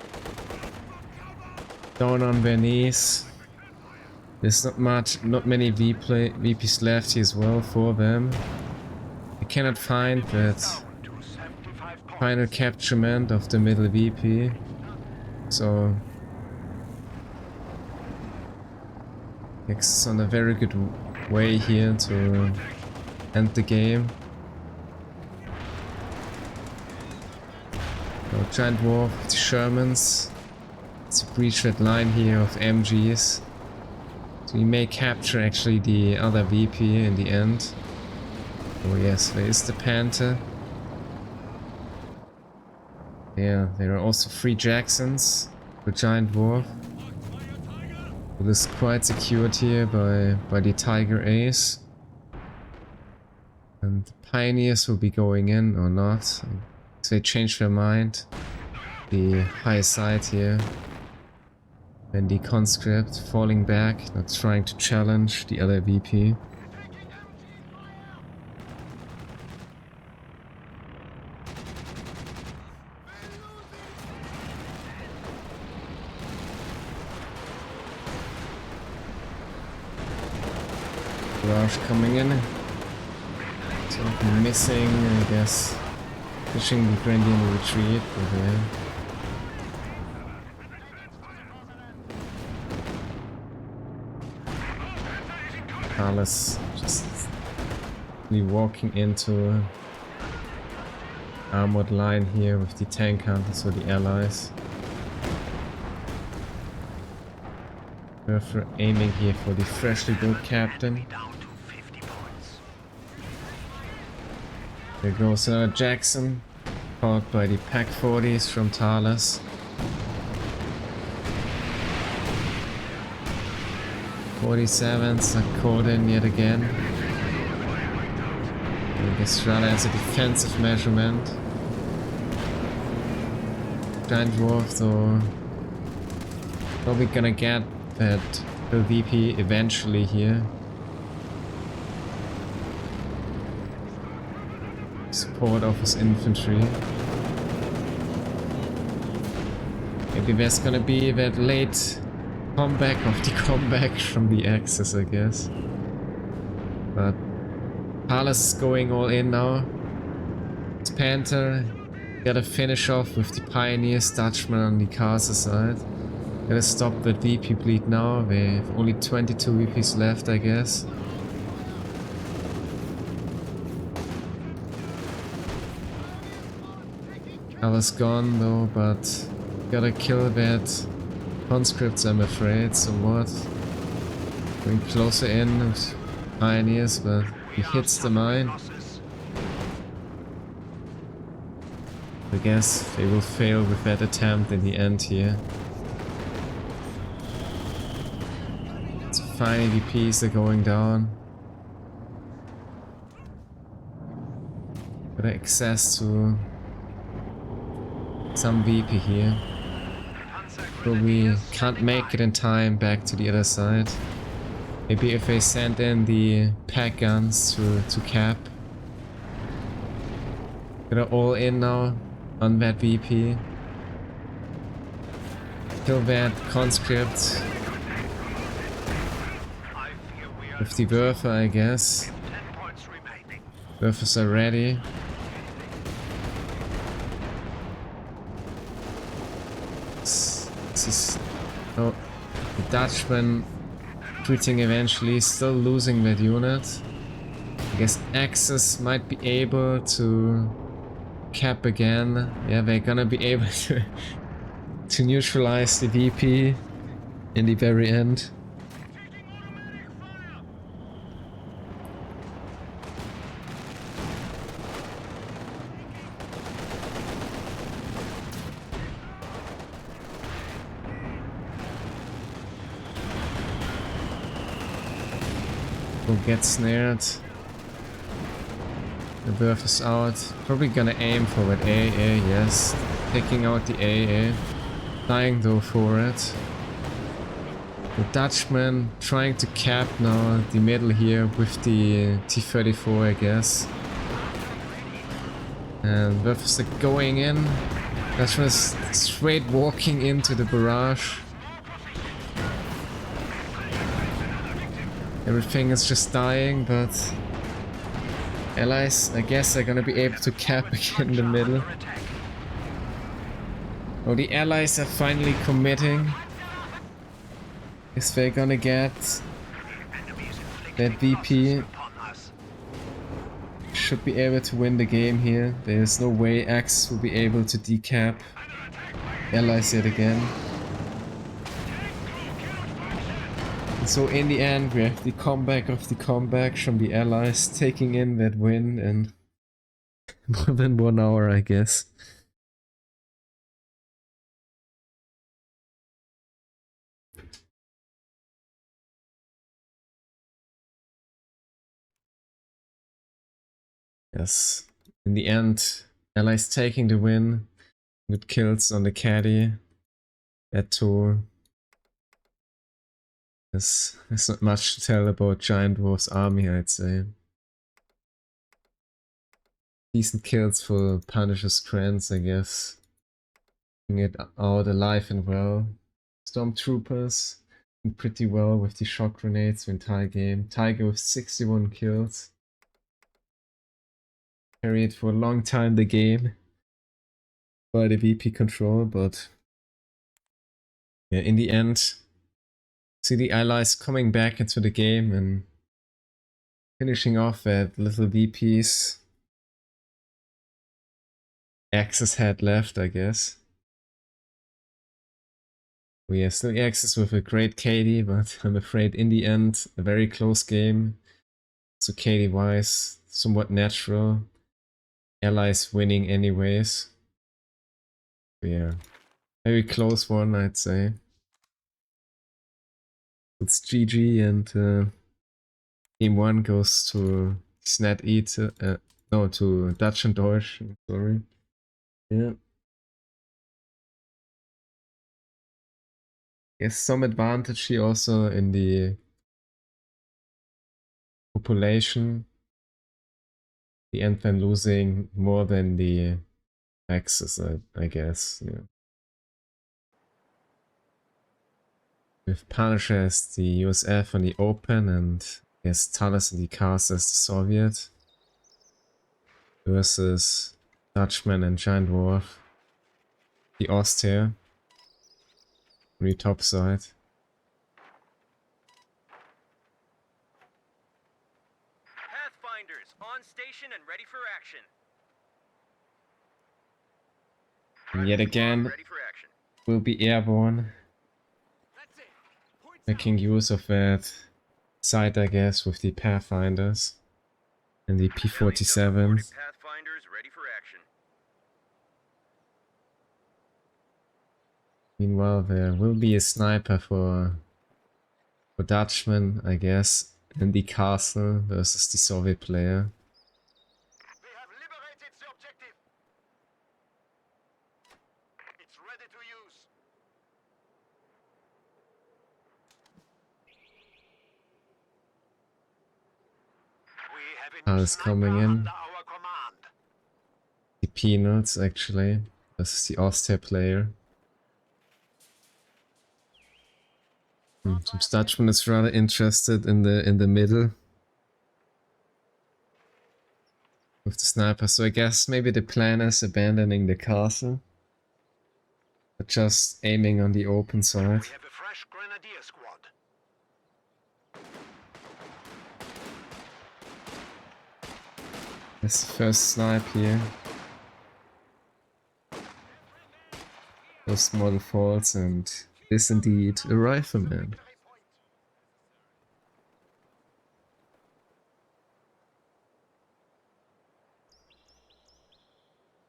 A: down on their knees. There's not many VPs left here as well for them. I cannot find that
B: To 75 points.
A: final capturement of the middle VP, so it's on a very good way here to end the game. So, giant war of the Shermans. Let's breach that line here of MGs. So we may capture actually the other VP in the end. Oh yes, there is the Panther. Yeah, there are also 3 Jacksons for Giant Dwarf. It is quite secured here by the Tiger Ace. And the Pioneers will be going in or not. So they change their mind. The high side here. And the Conscript falling back, not trying to challenge the other VP. Barrage coming in. So missing, I guess. Pushing the Grenadier retreat, but yeah. Thales just really walking into armored line here with the tank hunters or the allies. We're aiming here for the freshly built captain.
B: Down to 50 points.
A: There goes another Jackson, followed by the Pack 40s from Thales. '47s are caught in yet again. I guess rather as a defensive measurement. Giant Dwarf though probably gonna get that VP eventually here. Support of his infantry. Maybe there's gonna be that late comeback of the comeback from the Axis, I guess. But Thales is going all in now. It's Panther. Gotta finish off with the Pioneers, Dutchman on the Casa side. Gotta stop that VP bleed now. We have only 22 VPs left, I guess. Thales gone though, but gotta kill that conscripts, I'm afraid, somewhat. Going closer in with pioneers, but he
B: We are
A: hits the
B: suffering
A: mine.
B: losses.
A: I guess they will fail with that attempt in the end here. So 5 VPs are going down. Got access to some VP here.
B: Panzer
A: But we
B: Grenadiers
A: can't
B: standing
A: make
B: by.
A: it in time back to the other side. Maybe if they send in the pack guns to cap. They're all in now on that VP. Kill that conscript
B: I fear we are
A: with the
B: losing.
A: Werfer, I guess.
B: 10 points remaining.
A: Werfers are ready. This is... Oh, the Dutchman shooting eventually, still losing that unit. I guess Axis might be able to cap again. Yeah, they're gonna be able to neutralize the VP in the very end. Will get snared. The birth is out. Probably gonna aim for that AA, yes. Taking out the AA. Dying though for it. The Dutchman trying to cap now the middle here with the T-34, I guess. And Werfers are going in. Dutchman is straight walking into the barrage. Everything is just dying, but Allies, I guess, are gonna be able to cap again in the middle. Oh, the Allies are finally committing. Is they gonna get that VP? Should be able to win the game here. There's no way Axe will be able to decap Allies yet again. And so in the end, we have the comeback of the comeback from the Allies, taking in that win in more than 1 hour, I guess. Yes, in the end, Allies taking the win with kills on the caddy. That too. There's not much to tell about Giant Dwarf's army, I'd say. Decent kills for Punisher's Krantz, I guess. Getting it out alive and well. Stormtroopers did pretty well with the shock grenades the entire game. Tiger with 61 kills. Carried for a long time the game by the VP control, but yeah, in the end, see the Allies coming back into the game and finishing off at little VPs. Axis had left, I guess. We have still Axis with a great KD, but I'm afraid in the end, a very close game. So KD wise, somewhat natural. Allies winning anyways. But yeah, very close one, I'd say. It's GG, and game 1 goes to Snadeater, no, to Dutch and Deutsch, sorry. Yeah. Yes, some advantage here also in the population. The end then losing more than the Axis, I guess, yeah. With Punisher as the USF on the open, and yes, Thales and the cast as the Soviet. Versus Dutchman and Giant Dwarf. The Ost here. On the top side.
D: Pathfinders on station and ready for action.
A: And yet again,
D: Ready for action.
A: will be airborne.
C: That's it. Points
A: Making use of that side, I guess, with the Pathfinders and the
D: Allied
A: P-47.
D: double-ported Pathfinders ready for action.
A: Meanwhile, there will be a sniper for Dutchman, I guess, in the castle versus the Soviet player.
B: We have liberated the objective. It's ready to use. We have a new
A: Thales
B: sniper
A: coming in.
B: under our command.
A: The Peanuts, actually, versus the Austria player. Some Dutchman is rather interested in the middle with the sniper, so I guess maybe the plan is abandoning the castle, but just aiming on the open side.
B: We have a fresh grenadier squad.
A: That's the first snipe here. First model falls and is indeed a rifleman.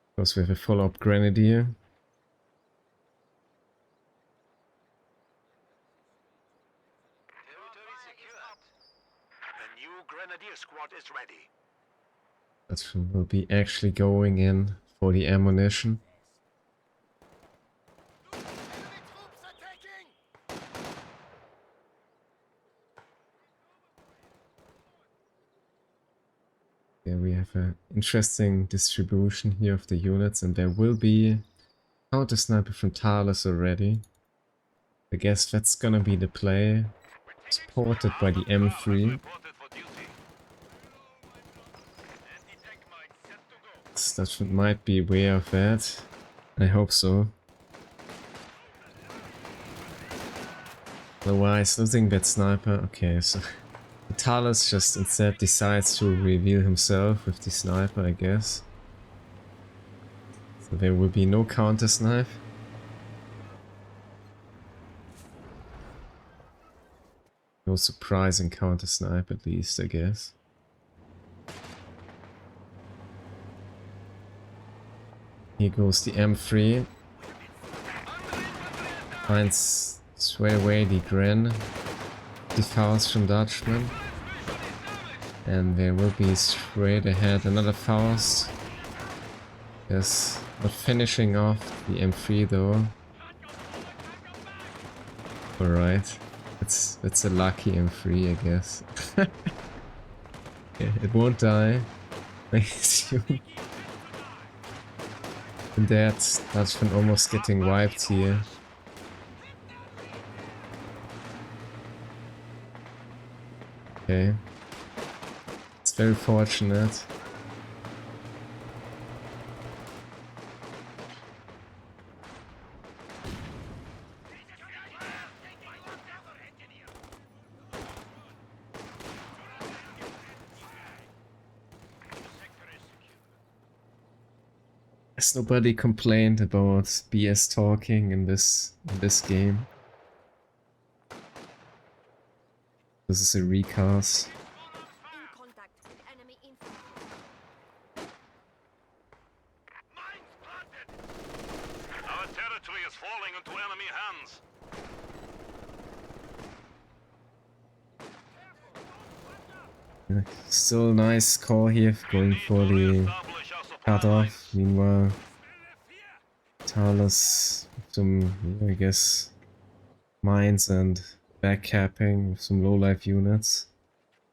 A: Of course, we have a follow-up grenadier.
B: Territory secured. A new grenadier squad is ready.
A: That will be actually going in for the ammunition.
C: Enemy troops attacking!
A: Yeah, we have an interesting distribution here of the units, and there will be counter sniper from Thales already. I guess that's gonna be the play, supported by the M3. That might be aware of that. I hope so. Otherwise, losing that sniper. Okay, so Thales just instead decides to reveal himself with the sniper, I guess. So there will be no counter snipe. No surprising counter snipe, at least, I guess. Here goes the M3. Finds straight away the Gren. The Faust from Dutchman. And there will be straight ahead another Faust. Yes, not finishing off the M3 though. Alright. That's a lucky M3, I guess. Yeah, it won't die, I assume. And that's Dutchman almost getting wiped here. Okay. It's very fortunate. Has nobody complained about BS talking in this game? This is a recast.
E: In contact with enemy infantry.
B: Mines planted! Our territory is falling into enemy hands.
A: Still nice call here, going for the cut-off. Meanwhile, Thales with some, I guess, mines and backcapping with some low-life units.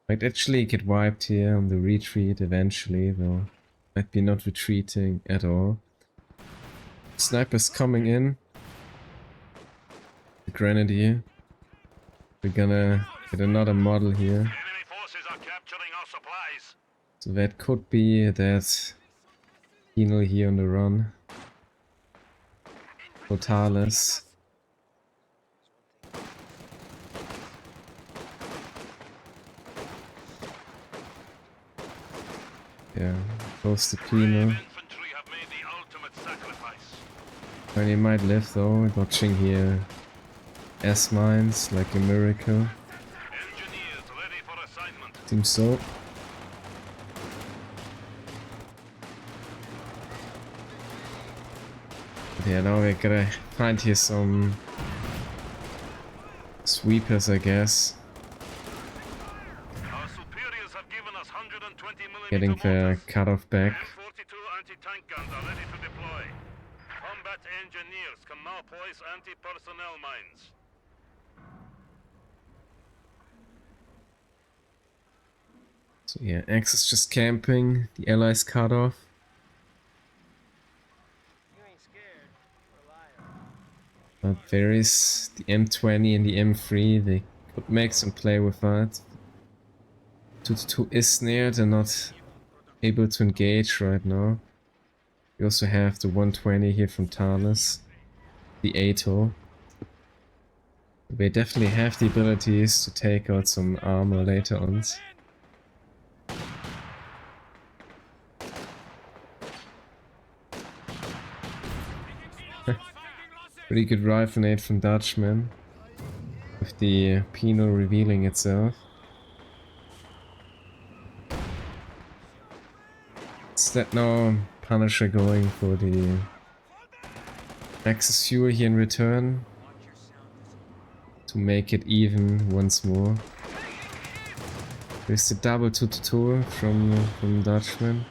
A: Might actually get wiped here on the retreat eventually, though. Might be not retreating at all. Snipers coming in. The Grenadier. We're gonna get another model here.
B: Enemy forces are capturing our supplies.
A: So that could be that Penal here on the run. For Thales. Yeah, close to Penal.
B: Infantry have made the ultimate sacrifice.
A: And he might live though, dodging here S-mines like a miracle.
B: Engineers ready
A: Seems so. But yeah, now we gotta find here some sweepers, I guess.
B: Our superiors have given us 120mm
A: Getting the cutoff back.
B: M42 anti-tank guns are ready to deploy. Combat engineers can now place anti-personnel mines.
A: So yeah, Axe is just camping. The allies cut off. But there is the M20 and the M3. They could make some play with that. 222 is snared and not able to engage right now. We also have the 120 here from Thales. The ATO. They definitely have the abilities to take out some armor later on. Pretty good rifle nade from Dutchman. With the Pinot revealing itself. Is that now Punisher going for the Axis fuel here in return? To make it even once more. There's the double 222 from Dutchman.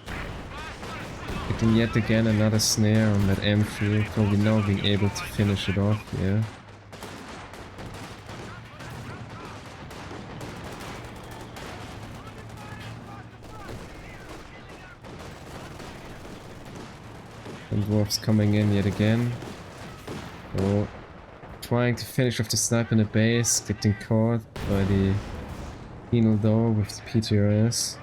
A: Getting yet again another snare on that M3, probably now being able to finish it off, yeah. And Dwarfs coming in yet again. Oh, trying to finish off the sniper in the base, getting caught by the penal door with the PTRS.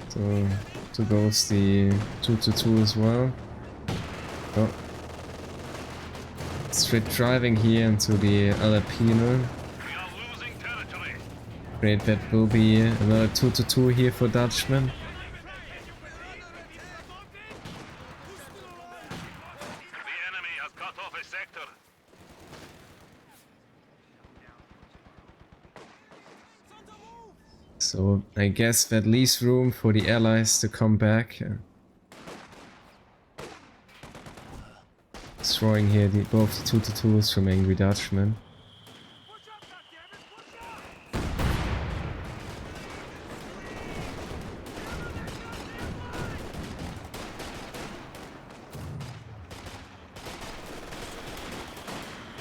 A: So, to goes the 222 as well. Oh. Straight driving here into the other penal. Great, that will be another 222 here for Dutchman. So I guess that leaves room for the allies to come back. Destroying here both the 222s from Angry Dutchman.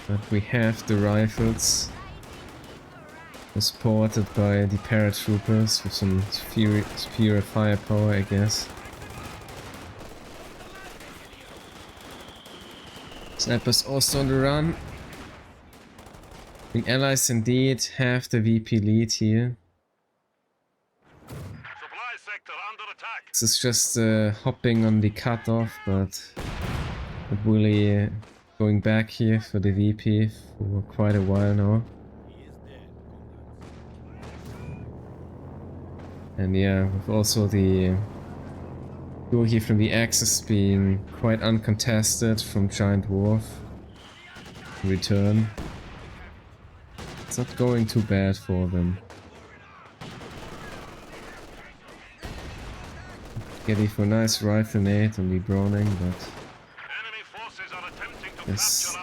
A: But we have the rifles. Supported by the paratroopers with some superior firepower, I guess. Snipers also on the run. The allies indeed have the VP lead here.
B: Supply sector under attack.
A: This is just hopping on the cutoff, but not really going back here for the VP for quite a while now. And yeah, with also the duel here from the Axis being quite uncontested from Giant Dwarf in return. It's not going too bad for them. Getting for a nice rifle nade on the Browning, but is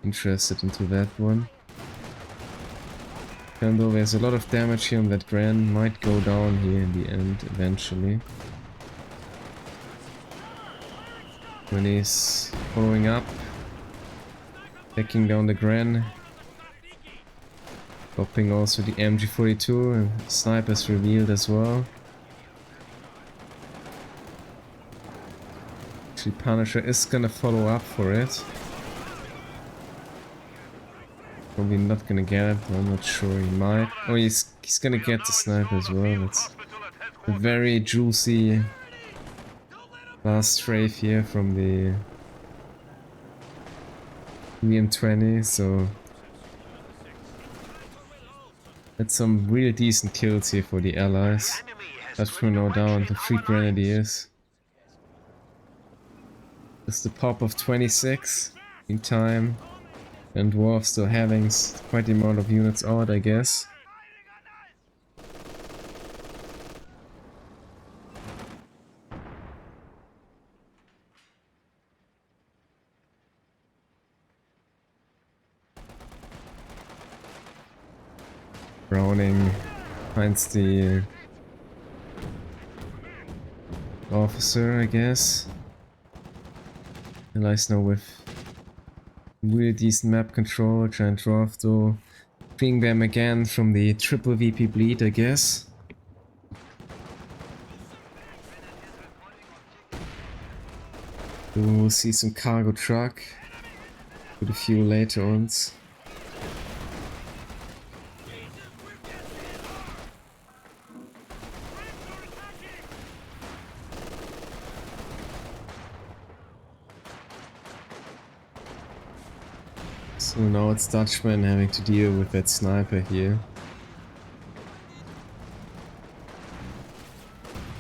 A: interested into that one. Even though there's a lot of damage here on that Grand, might go down here in the end eventually. When he's following up, taking down the Grand, dropping also the MG42 and snipers revealed as well. Actually, Punisher is gonna follow up for it. Probably not gonna get it, but I'm not sure, he might. Oh, he's gonna get the sniper as well. That's a very juicy last strafe here from the M20, so that's some really decent kills here for the allies. That's for now down to 3 Grenadiers. Just the pop of 26 in time. And Dwarf still having quite the amount of units out, I guess. Browning finds the officer, I guess. Allies now with really decent map control. Giant Dwarf though freeing them again from the triple VP bleed, I guess. We'll see some cargo truck with a few later ons. So now it's Dutchman having to deal with that sniper here.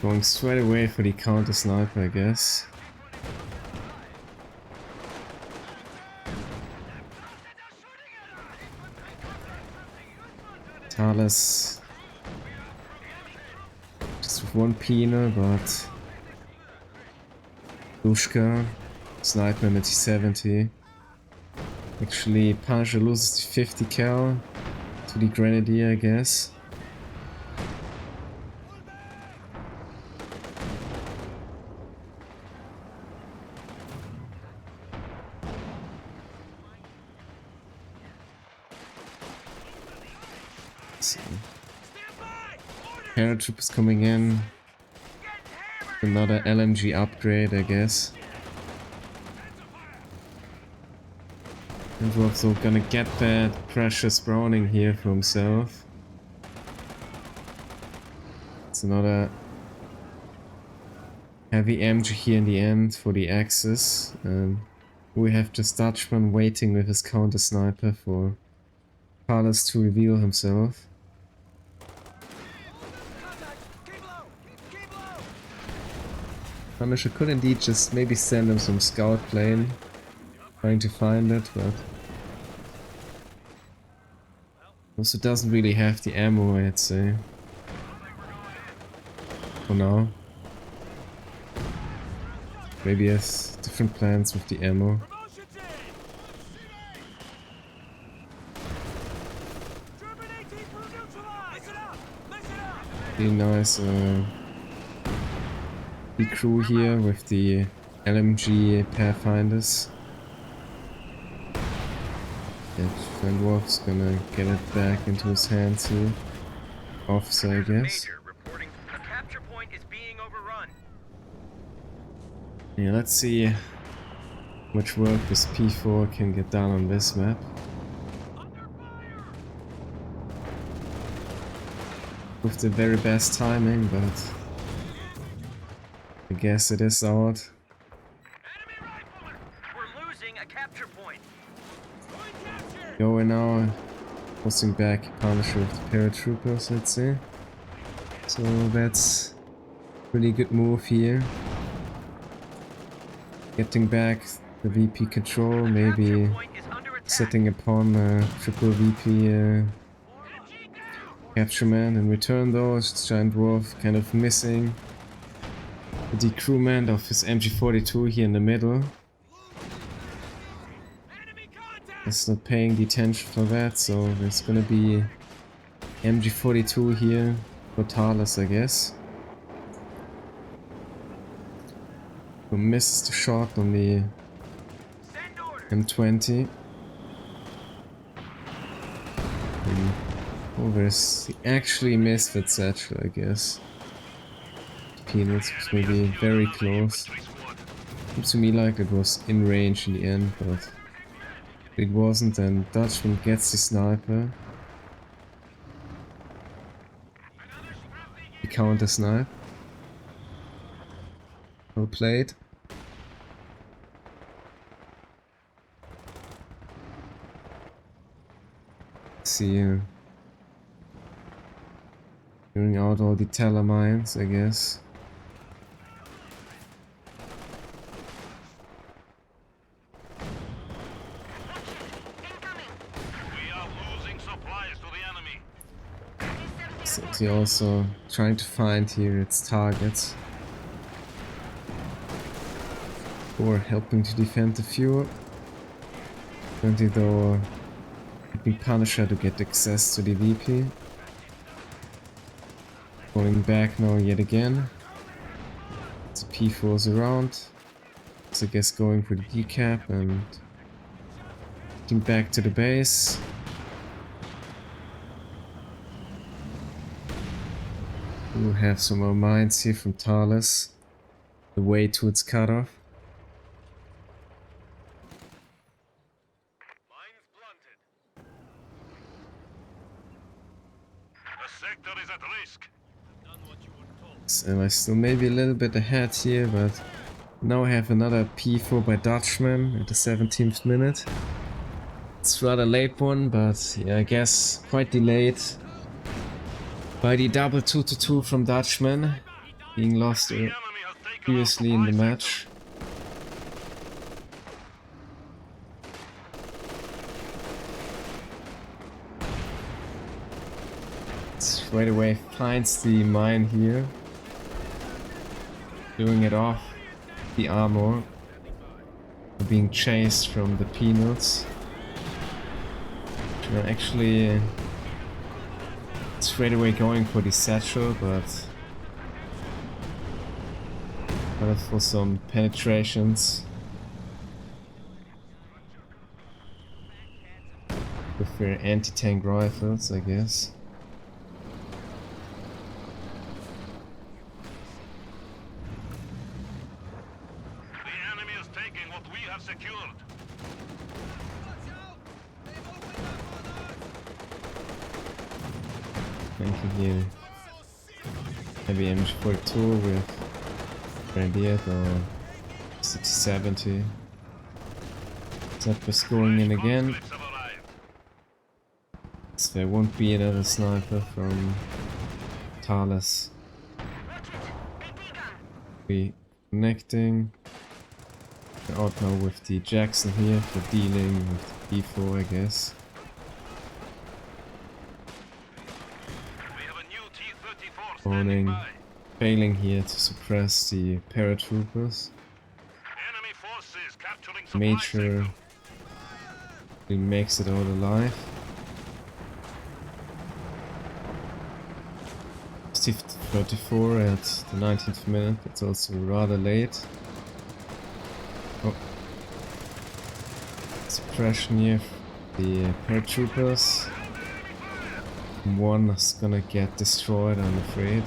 A: Going straight away for the counter sniper, I guess. Thales just with one Pina, but Dushka, sniper mit 70. Actually, Punisher loses the 50 cal to the Grenadier, I guess. So, paratroopers coming in. Another LMG upgrade, I guess. And we're also gonna get that precious Browning here for himself. It's another heavy MG here in the end for the Axis. We have just Dutchman waiting with his counter sniper for Thales to reveal himself. Punisher could indeed just maybe send him some scout plane, trying to find it, but also doesn't really have the ammo, I'd say, for now. Maybe he has different plans with the ammo. Really nice the crew here with the LMG Pathfinders. Yeah, Dwarf's gonna get it back into his hands here. Officer, I guess.
D: Reporting a capture point is being overrun.
A: Yeah, let's see how much work this P4 can get done on this map. With the very best timing, but I guess it is out.
D: We're losing a capture point.
A: Going now, posting back Punisher with the paratroopers, let's say. So that's a really good move here. Getting back the VP control, maybe setting upon triple VP capture man. In return though, it's Giant Dwarf kind of missing the decrewment of his MG42 here in the middle. It's not paying the attention for that, so there's gonna be MG42 here for Thales, I guess. Who misses the shot on the M20. Oh, he actually missed that satchel, I guess. Peanuts was maybe very close. Seems to me like it was in range in the end, but it wasn't, and Dutchman gets the sniper. The counter snipe. Well played. Let's see, clearing out all the teller mines, I guess. So they're also trying to find here its targets. Or helping to defend the fuel. Currently though, helping Punisher to get access to the VP. Falling back now yet again. So P4's around. So I guess going for the decap and getting back to the base. We have some more mines here from Thales. The way to its cutoff.
B: Mines planted. The sector is at risk.
C: Done what you were told.
A: So I still maybe a little bit ahead here, but now I have another P4 by Dutchman at the 17th minute. It's rather late one, but yeah, I guess quite delayed by the double 2-2 from Dutchman being lost
B: The enemy has taken
A: previously in the match. Straight away finds the mine here, doing it off the armor, being chased from the peanuts. They're actually straight away going for the satchel, but for some penetrations with their anti-tank rifles, I guess.
B: The enemy is taking what we have secured.
C: Watch out! They've opened up on us!
A: Thank you here. Maybe MH42 with Grenadier or 6070. Zeppelin going in again.
B: Conscripts have arrived.
A: So there won't be another sniper from Thales. Be connecting. We're out now with the Jackson here for dealing with the D4, I guess.
B: We have a new T-34
A: Owning,
B: standing by.
A: failing here to suppress the paratroopers.
B: Enemy forces capturing supply
A: Major
B: sector.
A: he makes it all alive. 34 at the 19th minute, it's also rather late. Oh. Suppression here, the paratroopers. One is gonna get destroyed, I'm afraid.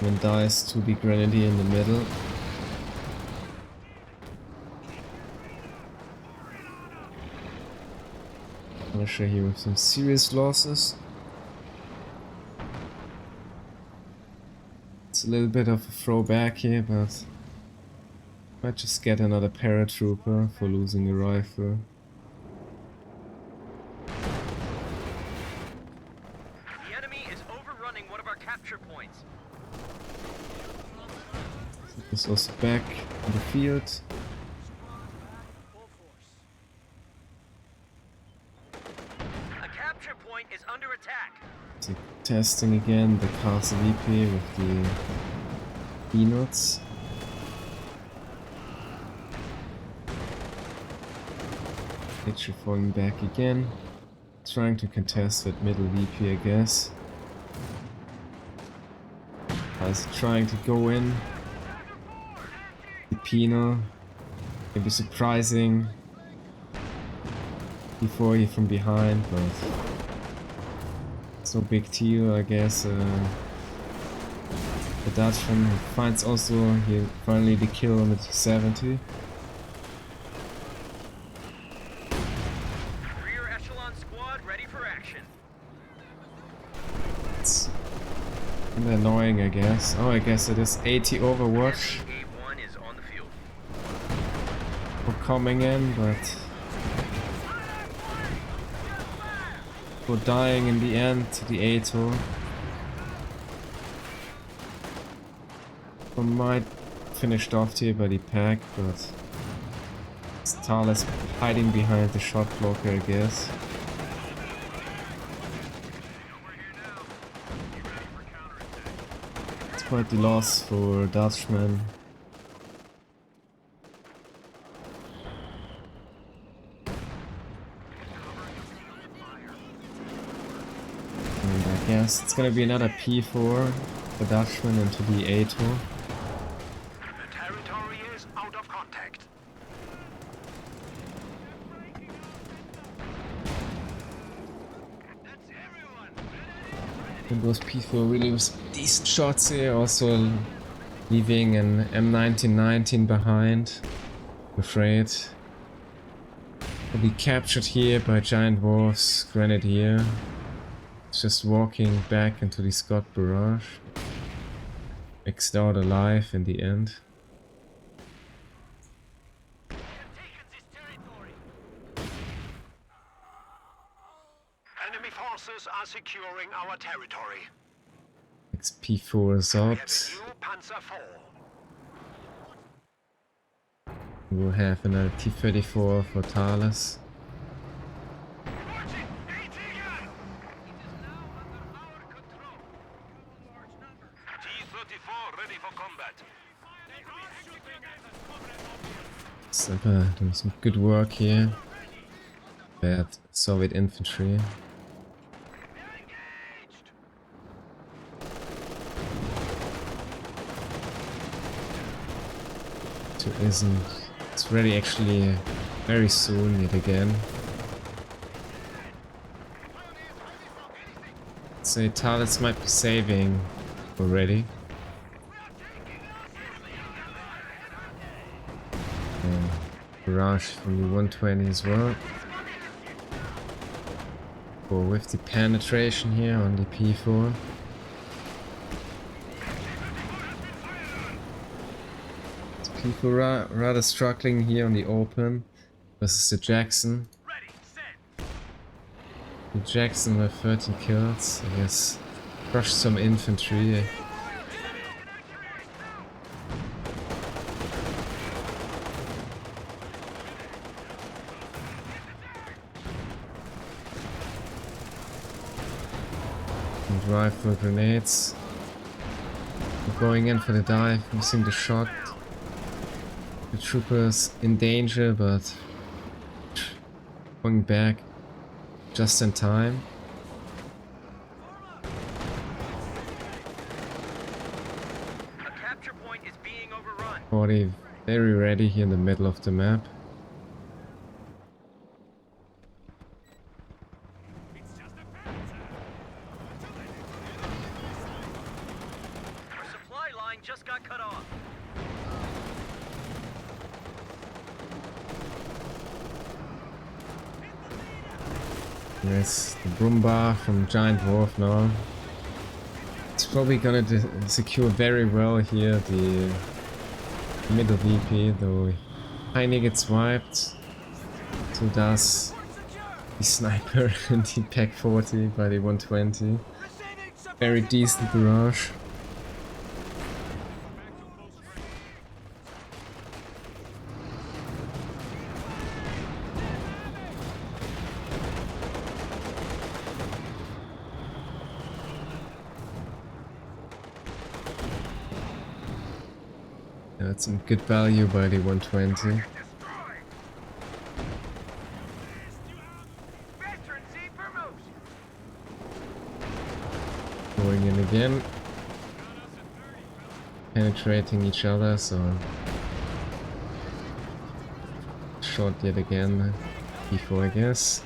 A: Then dies to the Grenadier in the middle. Punisher here with some serious losses. It's a little bit of a throwback here, but might just get another paratrooper for losing a rifle.
D: The enemy is overrunning one of our capture points.
A: He's also back in the field.
C: Full force.
D: A capture point is under attack.
A: So testing again the Castle VP with the peanuts. Nature falling back again. Trying to contest that middle VP, I guess. Is trying to go in. The Pino. Maybe surprising. Before he from behind, but it's no big deal, I guess. The Dutchman finds also here finally the kill on the 70.
D: Rear echelon squad ready for action.
A: It's kinda annoying, I guess. Oh, I guess it is 80 Overwatch
D: A1 is on the field.
A: for coming in, but for dying in the end to the ATO. I might finished off here by the pack, but it's Thales hiding behind the shot blocker, I guess. quite the loss for Dutchman. And I guess it's gonna be another P4 for Dutchman into the A2.
B: The territory is out of contact. That's everyone.
A: And those P4 really was decent shots here, also leaving an M1919 behind. I'm afraid. Will be captured here by Giant Dwarf's Grenadier. Just walking back into the Scott barrage. Mixed out alive in the end.
B: Enemy forces are securing our territory.
A: Next P4 is
B: We
A: out.
B: have a new Panzer IV.
A: We'll have another T-34 for Thales.
B: T-34 ready for combat.
A: Sniper doing some good work here. Bad Soviet infantry. Two isn't. It's ready actually very soon yet again. I'd say Thales might be saving already. And barrage from the 120 as well. Go with the penetration here on the P4. People rather struggling here on the open versus the Jackson. The Jackson with 13 kills, I guess. Crushed some infantry. And rifle grenades. Going in for the dive, missing the shot. The troopers in danger, but going back just in time.
D: A capture point is being overrun.
A: 40 very ready here in the middle of the map.
D: Our supply line just got cut off.
A: Yes, the Brumba from Giant Dwarf now. It's probably gonna secure very well here the middle VP, though Heine gets wiped. So does the sniper and the Pack 40 by the 120. Very decent barrage. That's some good value by the 120. Going in again. Penetrating each other, so shot yet again before, I guess.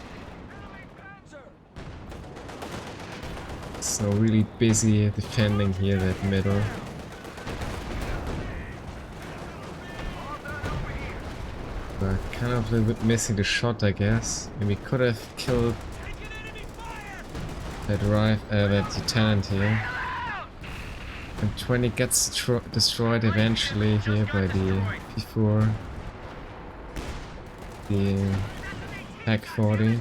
A: So really busy defending here that middle. But kind of a little bit missing the shot, I guess. Maybe could have killed that lieutenant here. And 20 gets destroyed eventually here by the P4. The Pack 40.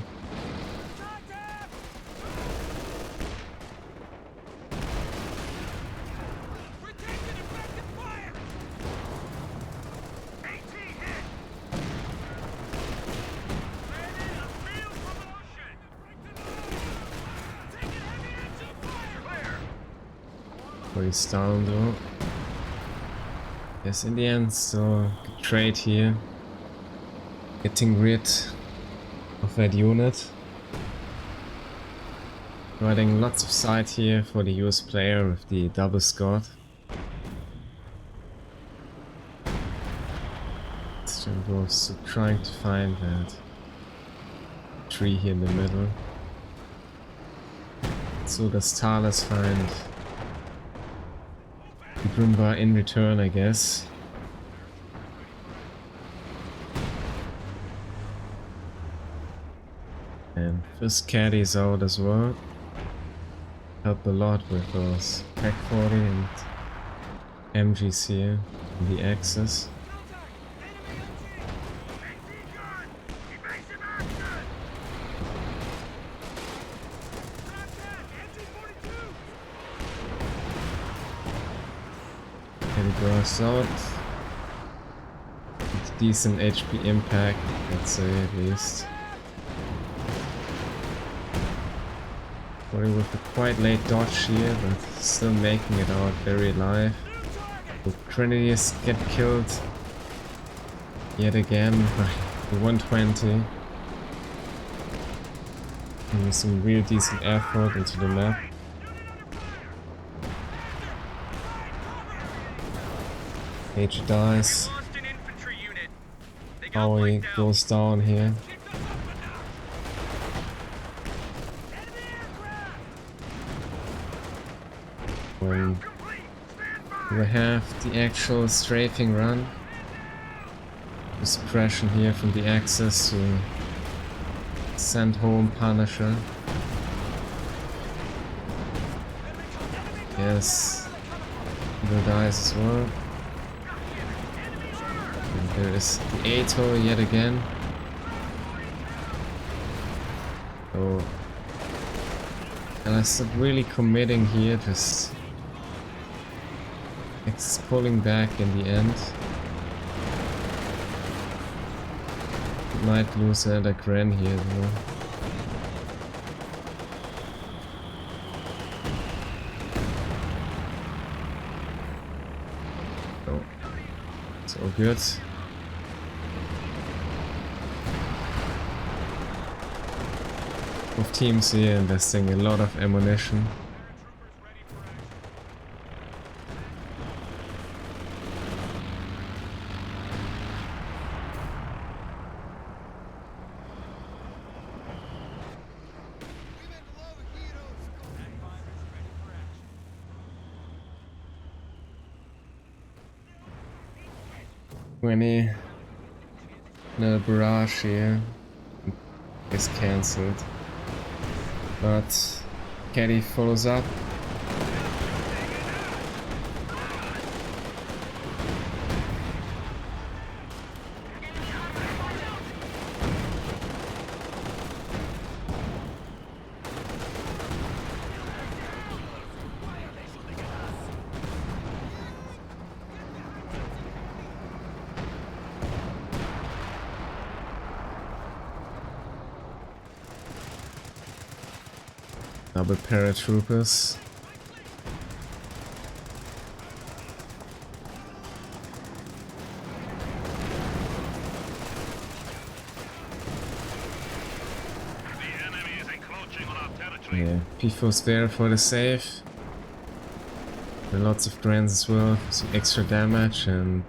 A: He's down though. Yes, in the end, still good trade here. Getting rid of that unit. Providing lots of sight here for the US player with the double Scott. Still was trying to find that tree here in the middle. So does Thales find the Brumba in return, I guess. And first caddy is out as well. Help a lot with those Pack 40 and MGs here in the axis. Caddy bursts out. With decent HP impact, let's say at least. Probably with a quite late dodge here, but still making it out very alive. The Grenadiers get killed yet again by the 120. And some real decent effort into the map. H dies. Howie goes down here. When we have the actual strafing run, the suppression here from the axis to send home Punisher. Yes, Eagle dies as well. And there is the ATO yet again. So, and I stopped really committing here, just pulling back in the end. Might lose another Gren here though. Oh, so good. Both teams here investing a lot of ammunition. Another barrage here is cancelled, but Caddy follows up. Double paratroopers. Yeah, P4's there for the save. And lots of grants as well, some extra damage, and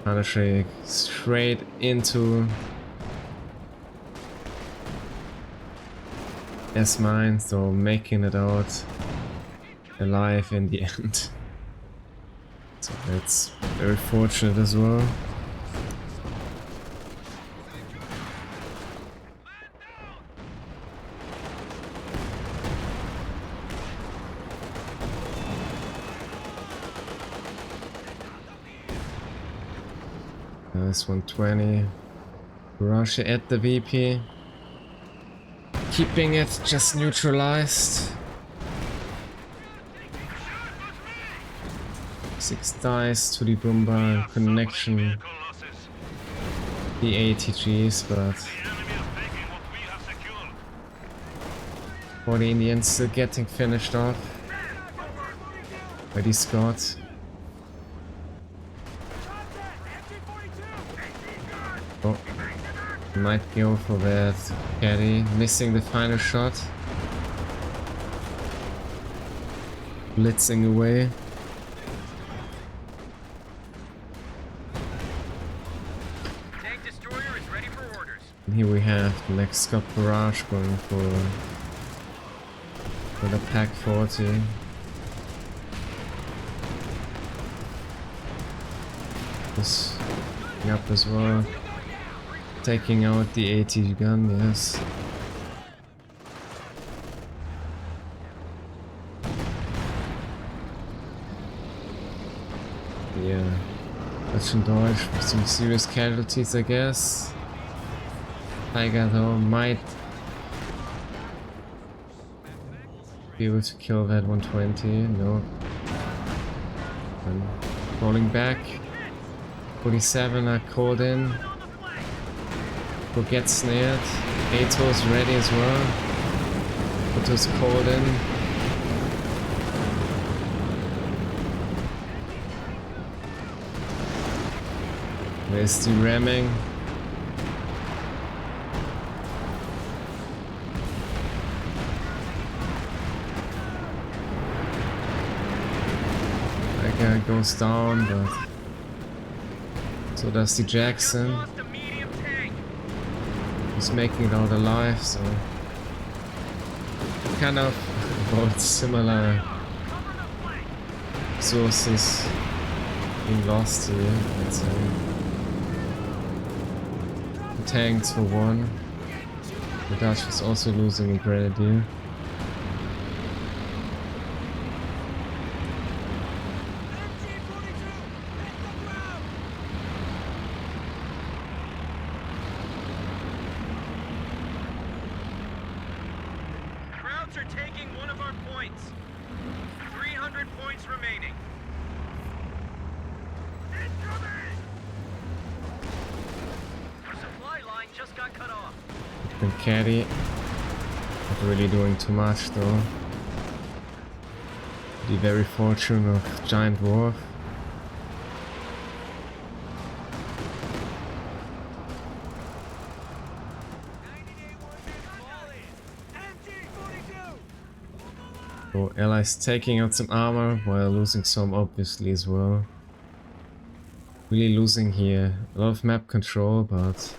A: Punisher straight into S-mine, so making it out alive in the end. So that's very fortunate as well. Nice 120. Russia at the VP. Keeping it just neutralized. 6 dice to the Brumba connection. The ATGs, but for the Indians still getting finished off. Ready, Scott. Oh, might go for that caddy, missing the final shot. Blitzing away.
D: Tank destroyer is ready for orders.
A: And here we have the next Scott Barrage going for the Pack 40. This up as well. Taking out the AT gun, yes. Yeah. Deutsch and Deutsch with some serious casualties, I guess. Tiger though might be able to kill that 120. No. And falling back. 47 are called in. Will get snared. Ato's ready as well. Ato's called in. There's the ramming. That guy goes down, but so does the Jackson.
D: Lost a medium tank.
A: He's making it out alive, so kind of both similar sources being lost here, I'd say. The tanks for one. The Dutch is also losing a grenadier.
D: Krauts are taking one of our points. 300 points remaining. Incoming! Our supply line just got cut off.
A: And caddy. Not really doing too much though. The very fortune of Giant Dwarf. So allies taking out some armor while losing some obviously as well. Really losing here. A lot of map control, but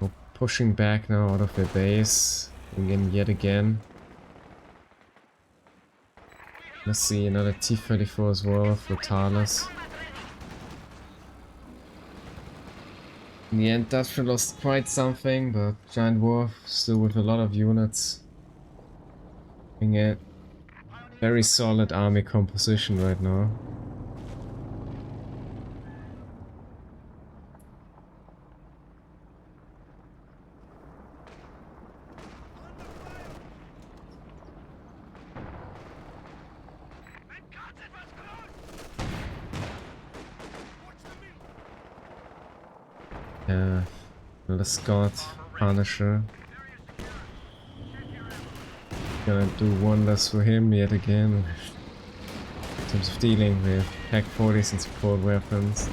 A: we're pushing back now out of their base. Again, yet again. Let's see, another T-34 as well for Thales. In the end, Dutch lost quite something, but Giant Dwarf still with a lot of units. Being a very solid army composition right now. Yeah, another Scott Punisher. Gonna do wonders for him yet again in terms of dealing with Pack 40s and support weapons.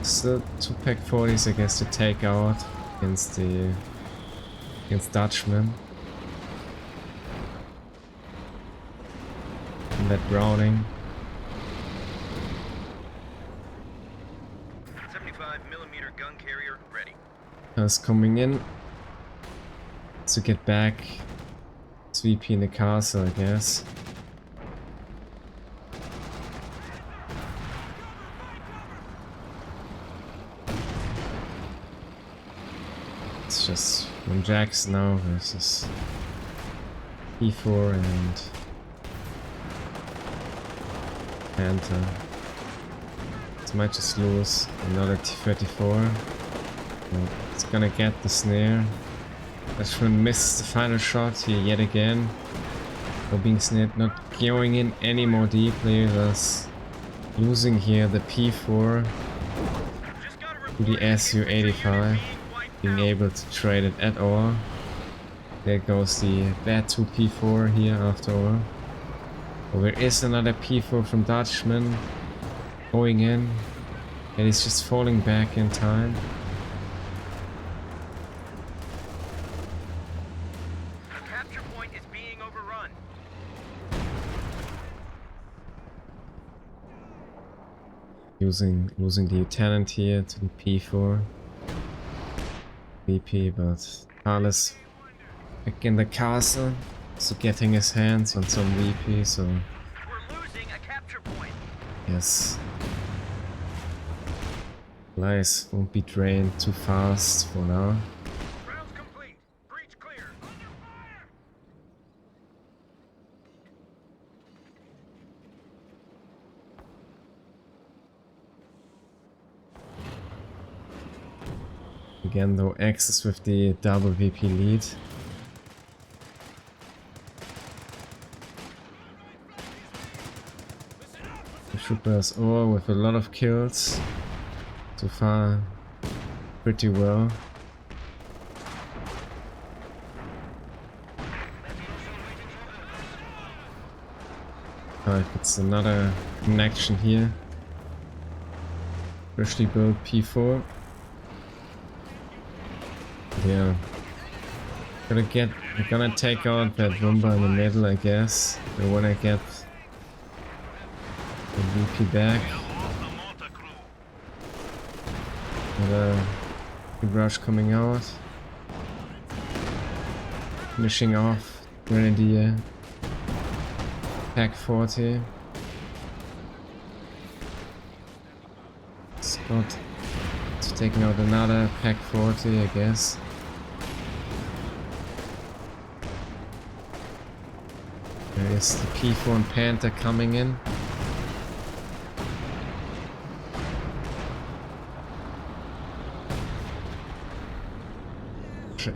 A: Still 2 Pack 40s I guess to take out against Dutchmen. And that Browning.
D: 75mm gun carrier ready.
A: Is coming in to get back. VP in the castle, I guess. It's just one Jax now versus E4 and Panther. So might just lose another T-34. It's gonna get the snare. Dutchman missed the final shot here yet again. For being snared, not going in any more deeply, thus losing here the P4 to the Su-85. Being able to trade it at all. There goes the bad 2 P4 here after all. Oh, there is another P4 from Dutchman going in, and he's just falling back in time.
D: The capture point is being overrun.
A: Losing the lieutenant here to the P4 VP, but Thales back in the castle, so getting his hands on some VP, so
D: We're losing a capture point.
A: yes. Lies won't be drained too fast for now.
B: Rounds complete. Breach clear. Under fire!
A: Again though, Axis with the double VP lead. The troopers all with a lot of kills. So far, pretty well. If it's another connection here. Freshly built P4. Yeah. We're gonna take out that Rumba in the middle, I guess. I wanna get the VP back. Another rush coming out. Finishing off Grenadier. Pack 40. Scott is taking out another Pack 40, I guess. There is the P4 and Panther coming in.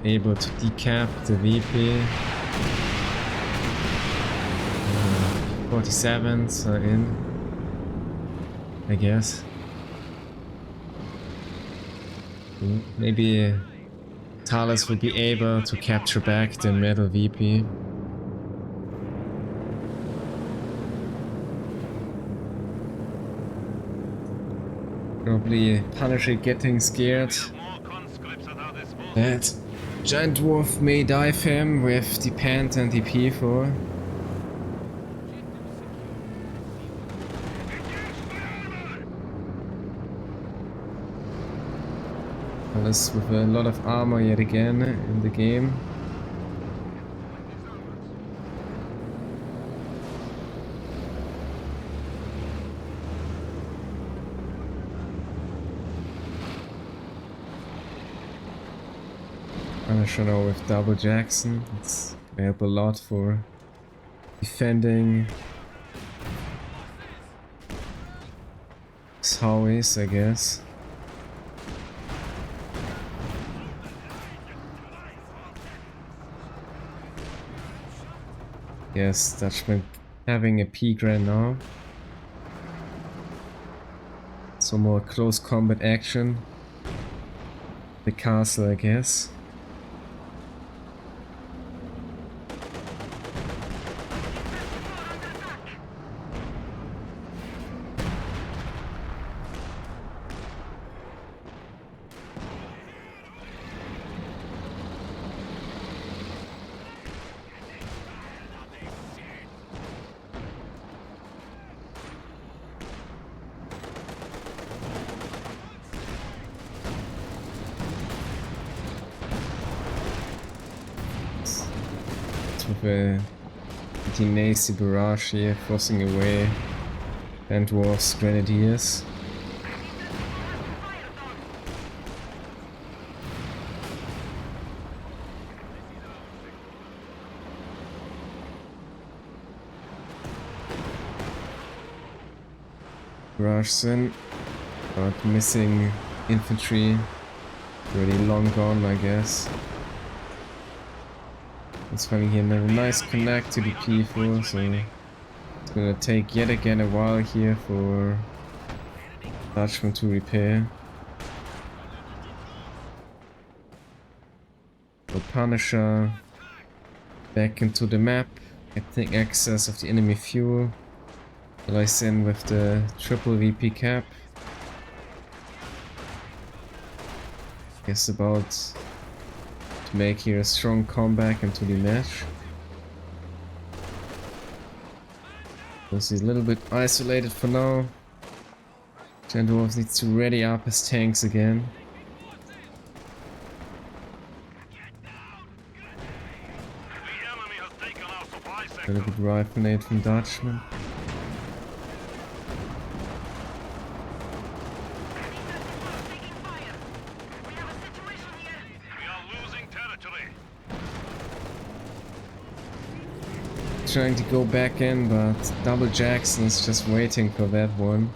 A: Able to decap the VP. 47s are in, I guess. Maybe Thales will be able to capture back the middle VP. Probably Punisher getting scared that Giant Dwarf may dive him with the Panther and the P4. Thales with a lot of armor yet again in the game. Punisher now with double Jackson. It's gonna help a lot for defending Howies, I guess. Yes, Dutchman having a P-Grand now. Some more close combat action. The castle, I guess. With a pretty nasty barrage here, forcing away and Dwarf's Grenadiers. Barrages in, but missing infantry, really long gone, I guess. It's finding here a nice connect to the P4, so it's gonna take yet again a while here for Dutchman to repair. The Punisher back into the map, Getting access of the enemy fuel. Lies in with the triple VP cap. Guess about to make here a strong comeback into the match. So he's a little bee isolated for now. Giant Dwarf needs to ready up his tanks again. A little bit rifle nade from Dutchman. Trying to go back in, but Double Jackson is just waiting for that one.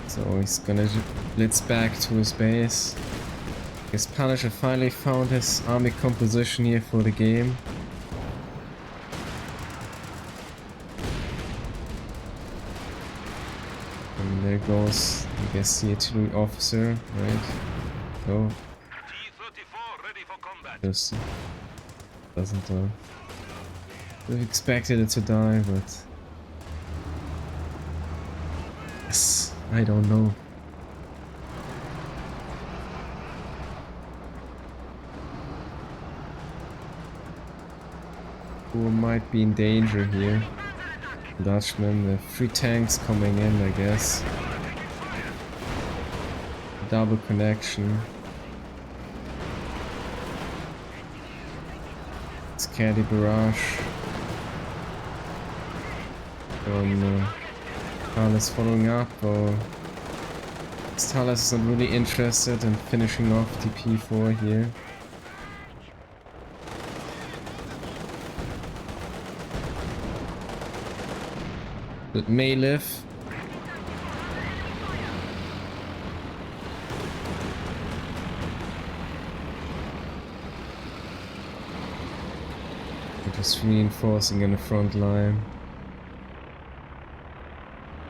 A: So he's gonna blitz back to his base. Guess Punisher finally found his army composition here for the game. And there goes, I guess, the artillery officer, right? Oh. Just doesn't we've expected it to die, but yes, I don't know. Who might be in danger here? Dutchman, the 3 tanks coming in, I guess. Double connection. Caddy barrage from Thales following up, or Thales is not really interested in finishing off the P4 here. But may live. Just reinforcing in the front line.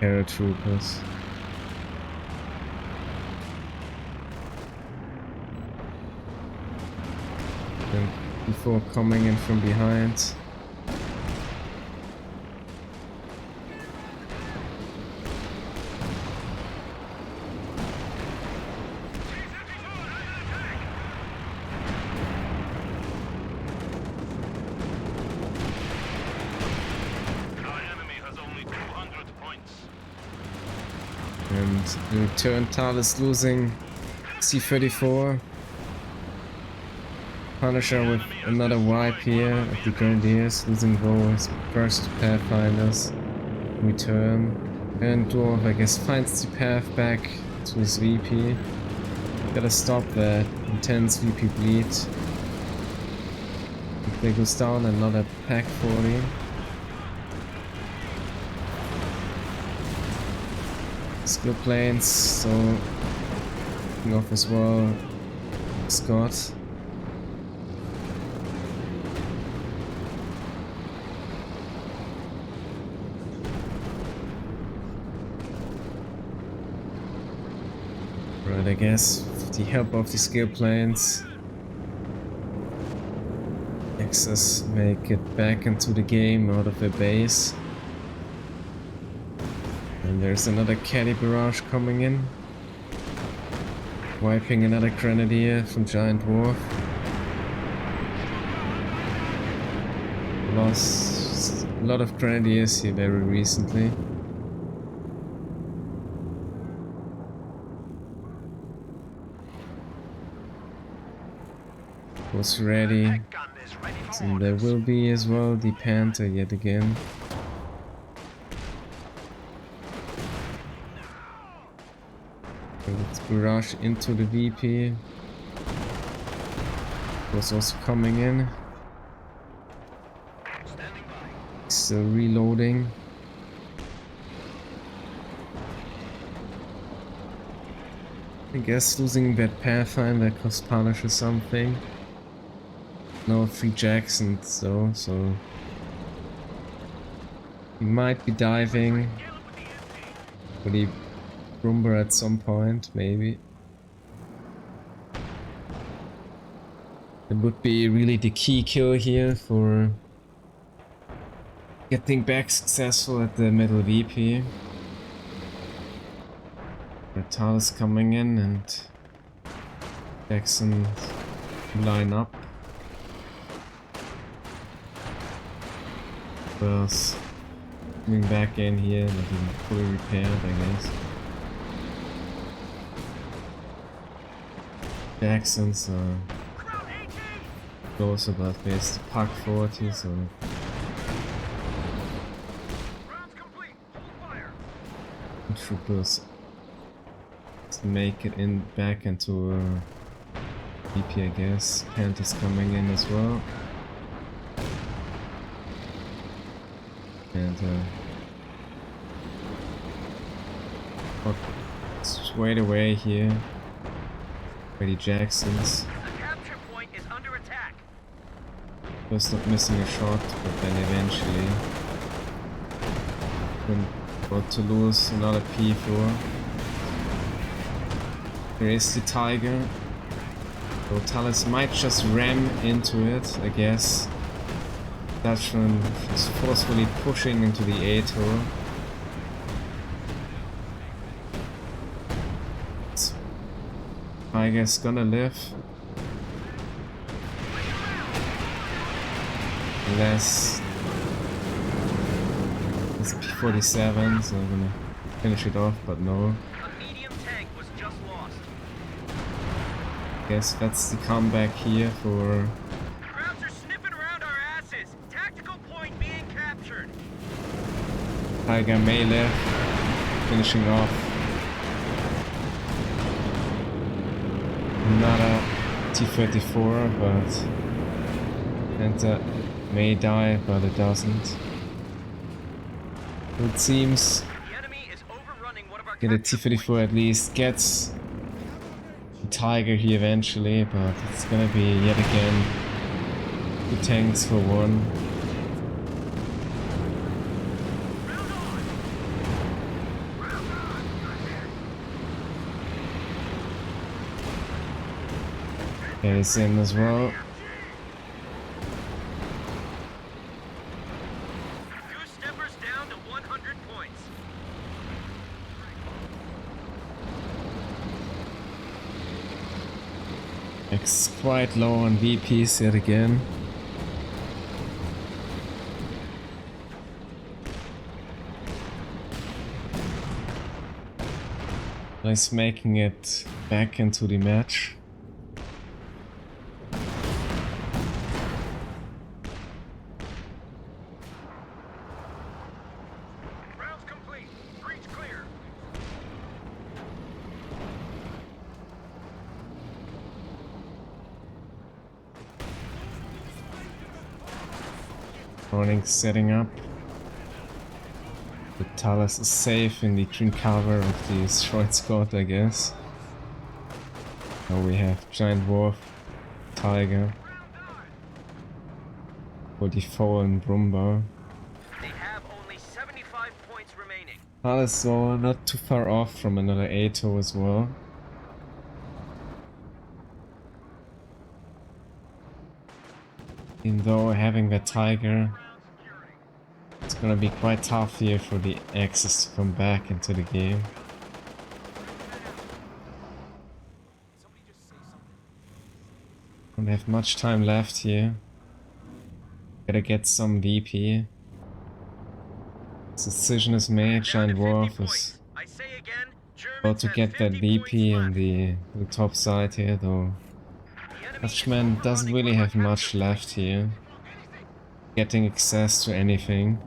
A: Paratroopers. And before coming in from behind. And in return, Thales losing C-34. Punisher with another wipe here at the Grenadiers, losing his first Pathfinders. Return. And Dwarf, I guess, finds the path back to his VP. Gotta stop that intense VP bleed. If there goes down another Pack 40. Skill planes, so looking off as well. Scott. Right, I guess with the help of the skill planes, Axis make it back into the game out of their base. And there's another caddy barrage coming in. Wiping another Grenadier from Giant Dwarf. Lost a lot of Grenadiers here very recently. Was ready. And there will be as well the Panther yet again. Let's barrage into the VP. Was also coming in. Still reloading. I guess losing that Pathfinder cost Punisher something. No 3 Jacksons though, so he might be diving for the Rumber at some point, maybe. It would be really the key kill here for getting back successful at the middle VP. Thales coming in and Jackson line up. First coming back in here, not even fully repaired, I guess. Jackson's close above base to Park 40, so troopers to make it in back into VP, I guess. Panthers coming in as well. And straight away here. Ready Jacksons.
D: The capture point is under attack.
A: First not missing a shot, but then eventually got to lose another P4. There is the Tiger. So Thales might just ram into it, I guess. Dutchman is forcefully pushing into the ATO. Tiger's gonna live. Unless it's P47, so I'm gonna finish it off, but no.
D: A medium tank was just lost.
A: Guess that's the comeback here for
D: Crowds are sniffing around our asses. Tactical point being captured.
A: Tiger may live, finishing off another T-34, but Panther may die, but it doesn't. It seems
D: The enemy is overrunning one of our
A: that the
D: capture
A: T-34
D: points.
A: at least gets the Tiger here eventually, but it's gonna be yet again 2 tanks for 1. That is in as well.
D: Two steppers down to 100 points.
A: It's quite low on VPs yet again. Nice making it back into the match.
B: Rounds complete. Breach clear.
A: Morning setting up. The Thales is safe in the green cover of the destroyed squad, I guess. Now we have Giant Wolf, Tiger, for the fallen Brumba.
D: They have only 75 points remaining.
A: Thales so not too far off from another ATO as well. Even though having the Tiger, it's gonna be quite tough here for the Axis to come back into the game. Don't have much time left here. Gotta get some VP. Decision is made,
D: Down to
A: Giant
D: 50
A: Wolf is
D: points. I say again,
A: about
D: Germans
A: to
D: have
A: get that
D: 50
A: VP
D: points
A: in the top side here, though.
D: The enemy is
A: Dutchman doesn't
D: overrunning
A: really
D: one of
A: have
D: our
A: much
D: capture
A: left
D: points.
A: here. Getting access to anything.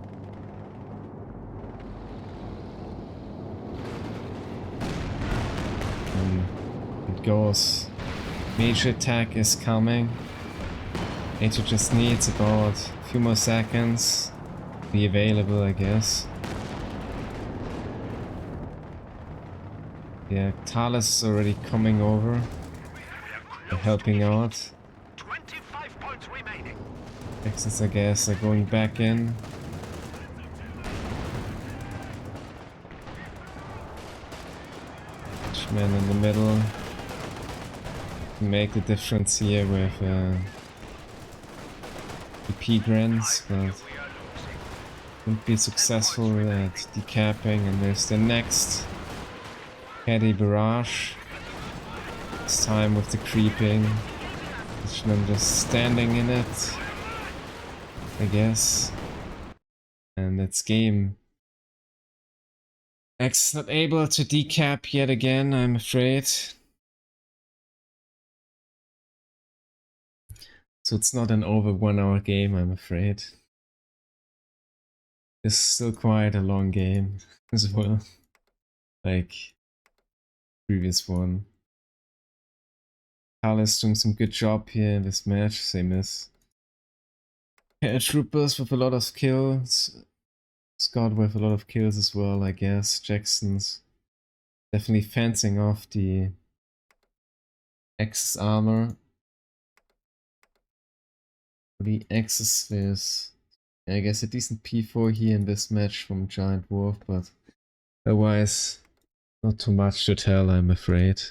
A: And it goes. Major attack is coming. NATO just needs about a few more seconds to be available, I guess. Yeah, Thales is already coming over. They're helping out.
B: 25 points remaining.
A: Texans, I guess, are going back in. Dutchman in the middle. make the difference here with the P-Grants, but wouldn't be successful at decapping. And there's the next heady barrage. This time with the creeping. I'm just standing in it, I guess. And it's game. X is not able to decap yet again, I'm afraid. So it's not an over 1 hour game, I'm afraid. It's still quite a long game as well. Like previous one. Thales doing some good job here in this match, same as Troopers with a lot of kills. Scott with a lot of kills as well, I guess. Jackson's definitely fencing off the X's armor. For the X's, there's, I guess, a decent P4 here in this match from Giant Wolf, but otherwise, not too much to tell, I'm afraid.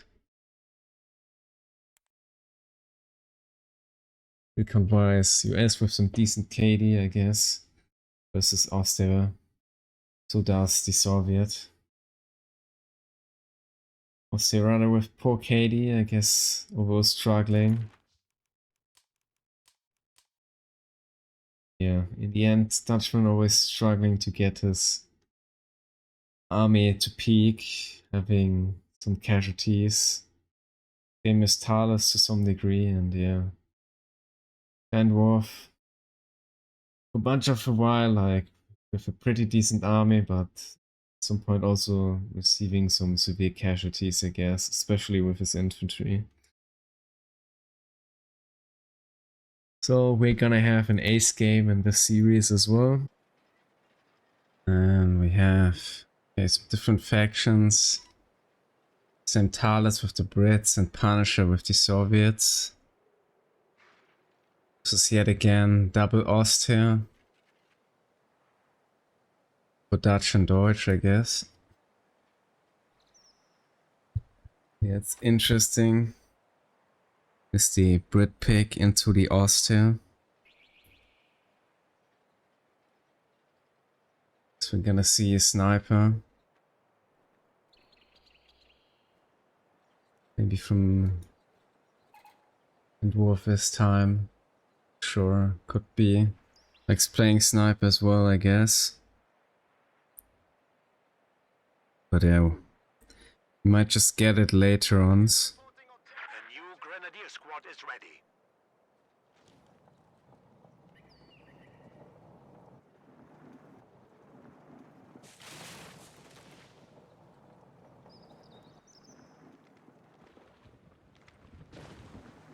A: Recon-wise, US with some decent KD, I guess, versus Austria. So does the Soviet. Austria rather with poor KD, I guess, overall struggling. Yeah, in the end, Dutchman always struggling to get his army to peak, having some casualties. Same as Thales to some degree, and yeah. And Worf, a bunch of a while, like, with a pretty decent army, but at some point also receiving some severe casualties, I guess, especially with his infantry. So we're gonna have an ace game in this series as well. And we have some different factions. Thales with the Brits and Punisher with the Soviets. This is yet again double Ost here. For Dutch and Deutsch, I guess. Yeah, it's interesting. Is the Brit pick into the Ost here. So we're gonna see a sniper. Maybe from Dwarf this time. Sure, could be. Like playing sniper as well, I guess. But yeah, we might just get it later on.
B: A new Grenadier squad is ready.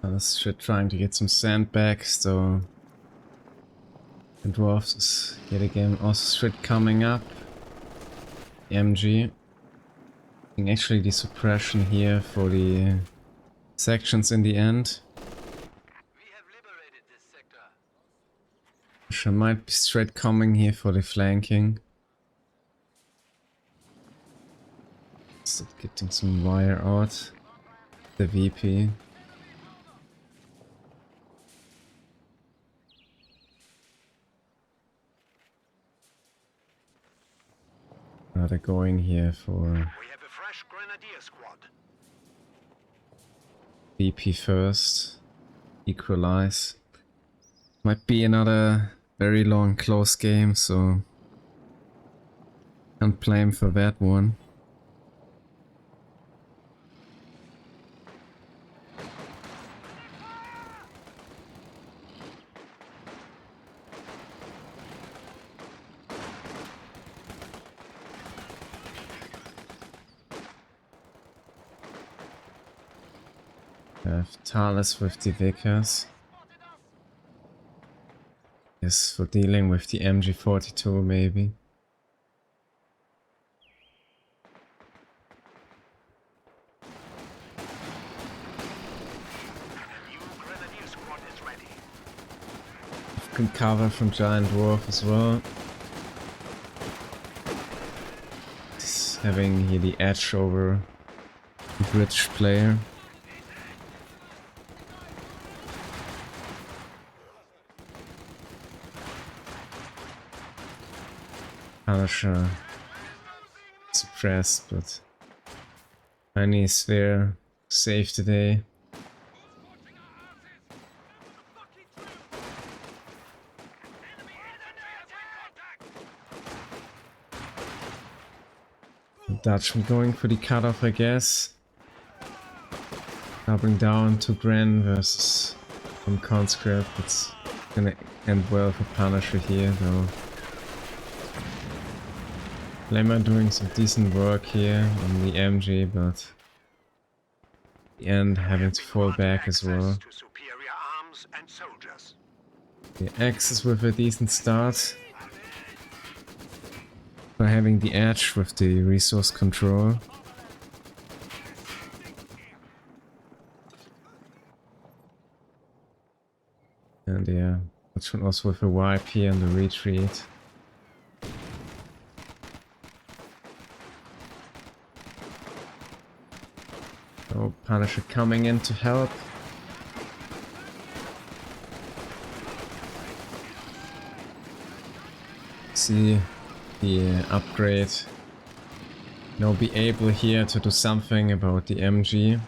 A: Let's trying to get some sandbags, though. The Dwarfs is yet again also straight coming up. MG. I think actually the suppression here for the sections in the end.
B: We have liberated this sector.
A: She might be straight coming here for the flanking. Still getting some wire out. The VP. Rather going here for
B: We have a fresh Grenadier squad.
A: VP first. Equalize. Might be another very long close game, so can't blame for that one. Have Thales with the Vickers. Yes, for dealing with the MG42 maybe.
B: A new Grenadier squad is ready.
A: Can cover from Giant Dwarf as well. Just having here the edge over the British player. Punisher suppressed, but Tiny is there, safe today. Dutchman going for the cutoff, I guess. Doubling down to Gren versus some conscript. It's gonna end well for Punisher here, though. Lemmer doing some decent work here on the MG, but the end having to fall back as well.
B: To superior arms and soldiers.
A: The Axis with a decent start. For having the edge with the resource control. And yeah, which one also with a wipe here and the retreat. Oh, Punisher coming in to help. See the upgrade. Now be able here to do something about the MG.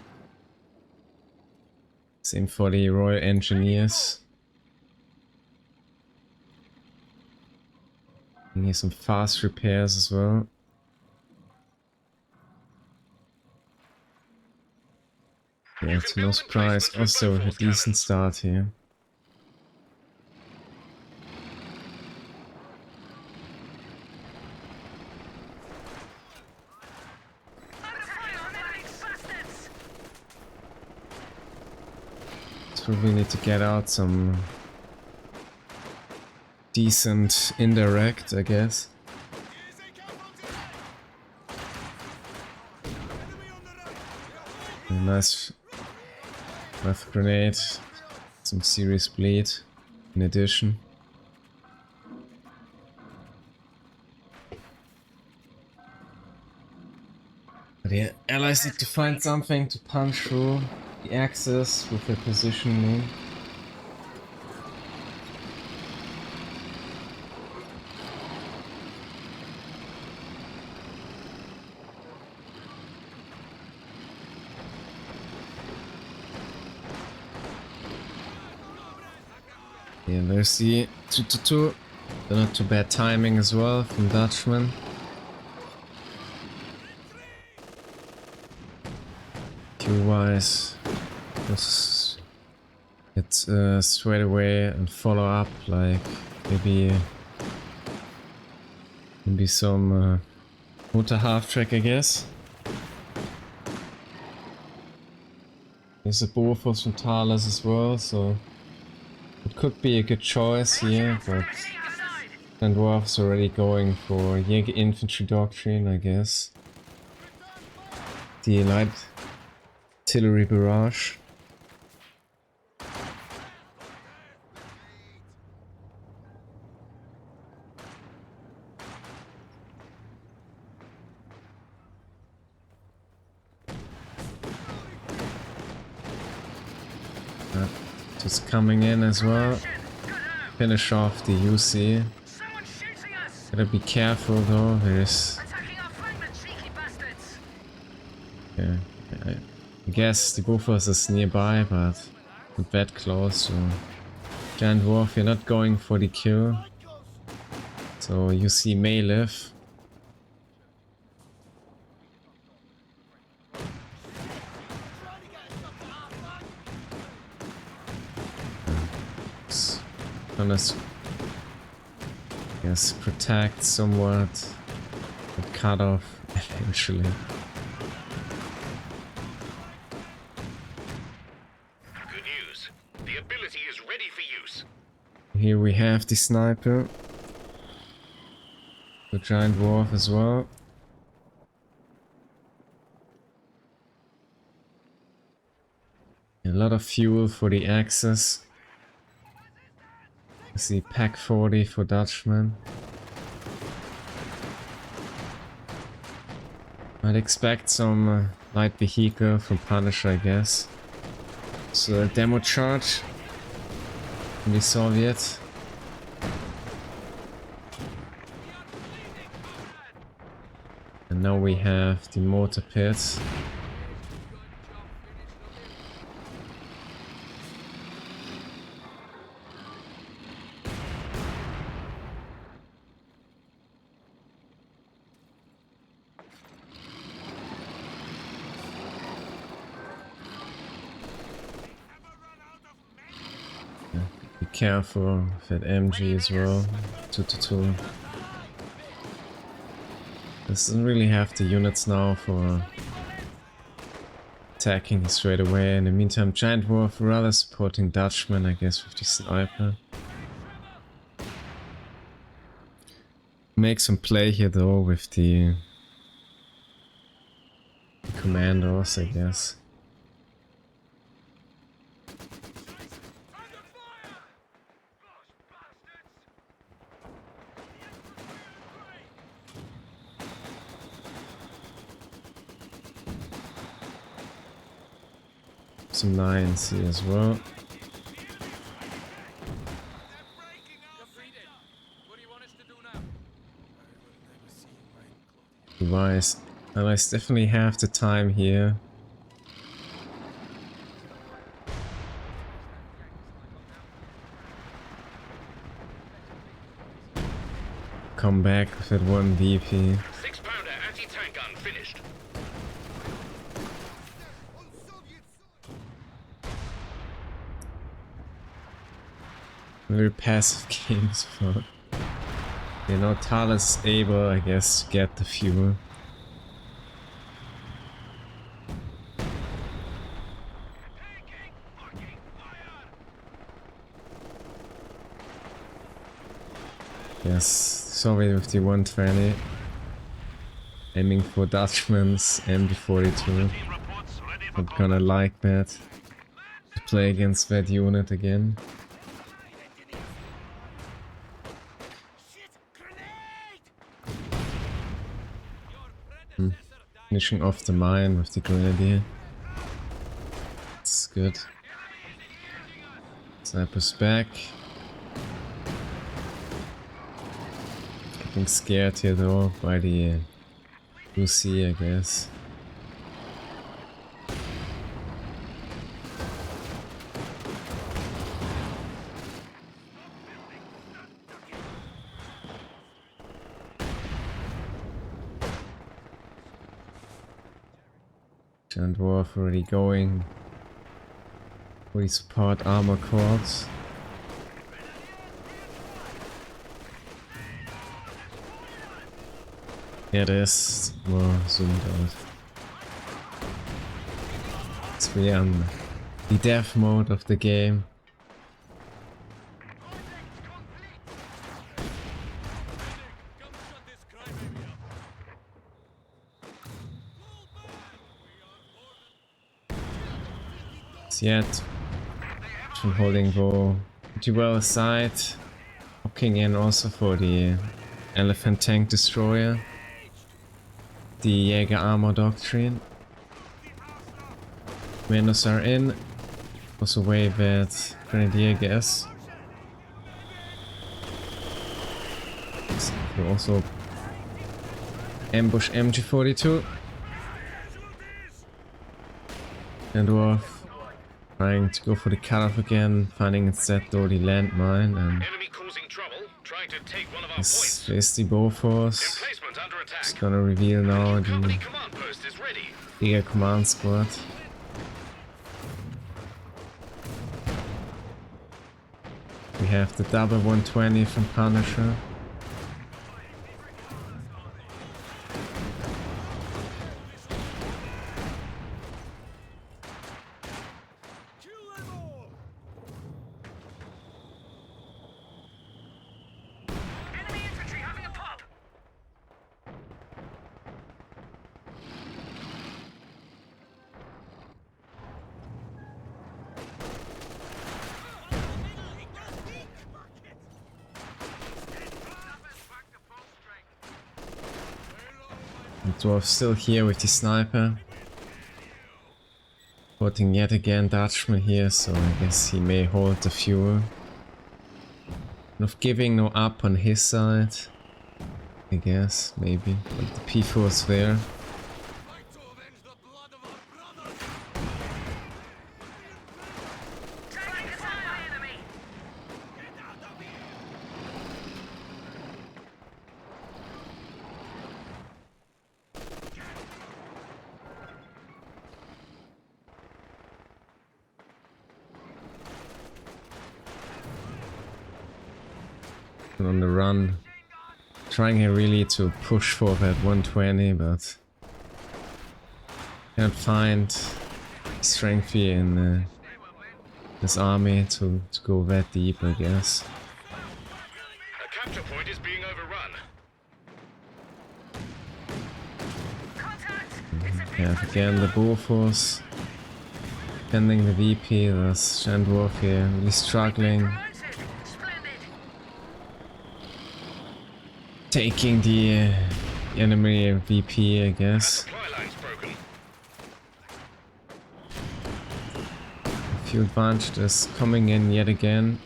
A: Same for the Royal Engineers. And here's some fast repairs as well. Yeah, to no surprise, also a decent start here. So we need to get out some decent indirect, I guess. A nice breath grenade, some serious bleed in addition. But yeah, allies need to find something to punch through the Axis with their positioning. Yeah, there's the 2-2-2. Not too bad timing as well from Dutchman. Q-wise, just get straight away and follow up, like maybe some motor half track, I guess. There's a Bofors from Thales as well, so it could be a good choice here, but Dwarf's already going for Jäger Infantry Doctrine, I guess. The light artillery barrage. Just coming in as well. Finish off the UC. Gotta be careful though, there's... Yeah, I guess the Bofors is nearby, but not that close, so... Giant Dwarf, you're not going for the kill. So UC may live. Gonna, yes, protect somewhat, but cut off eventually.
B: Good news. The ability is ready for use.
A: Here we have the sniper, the giant dwarf as well. A lot of fuel for the Axis. I see Pack 40 for Dutchman. I'd expect some light vehicle from Punisher, I guess. So a demo charge from the Soviet. And now we have the mortar pit. Be careful with that MG as well. 2-2-2. This doesn't really have the units now for attacking straight away. In the meantime, Giant Wolf rather supporting Dutchman, I guess, with the sniper. Make some play here though with the commandos, I guess. Some 9s here as well.
C: What do you want us to do now?
A: Device. And I definitely have the time here. Come back with that one VP.
B: 6-pounder anti-tank gun finished.
A: Very passive games, but you know, Thales is able, I guess, to get the fuel. Yes, sorry with the 120. Aiming for Dutchman's MB42. Not gonna like that. To play against that unit again. Finishing off the mine with the grenadier. That's good. Sniper's back. Getting scared here though by the UC, I guess. Giant Dwarf already going for the support armor corps. Yeah, it is more zoomed out. So we are on the death mode of the game.
C: Come shut this crybaby up.
A: Yet from holding Vo pretty well aside, locking in also for the Elephant Tank Destroyer, the Jäger Armor Doctrine. Windows are in, also away that Grenadier gas. So also ambush MG42 and Dwarf trying to go for the cutoff again, finding instead though the landmine, and
B: Enemy causing trouble, trying to take one of our
A: this
B: points.
A: is the Bofors.
B: Emplacement under attack.
A: It's gonna reveal now
B: Company
A: the
B: command post is ready.
A: bigger command squad. We have the double 120 from Punisher.
C: Kill them all!
B: Enemy infantry having a pop.
A: The Dwarf still here with the sniper. Supporting yet again Dutchman here, so I guess he may hold the fuel. Of giving no up on his side. I guess, maybe. But the P4 is there.
C: Fight to avenge the blood of our brothers!
D: Taking fire, enemy!
C: Get out of here!
A: On the run. Trying here really to push for that 120, but can't find strength here in this army to go that deep, I guess.
B: A capture point is being overrun.
A: Yeah, again the Bofors defending the VP. There's Shandorf here really struggling. Taking the enemy VP, I guess.
B: Supply line's broken.
A: Field advantage is coming in yet again.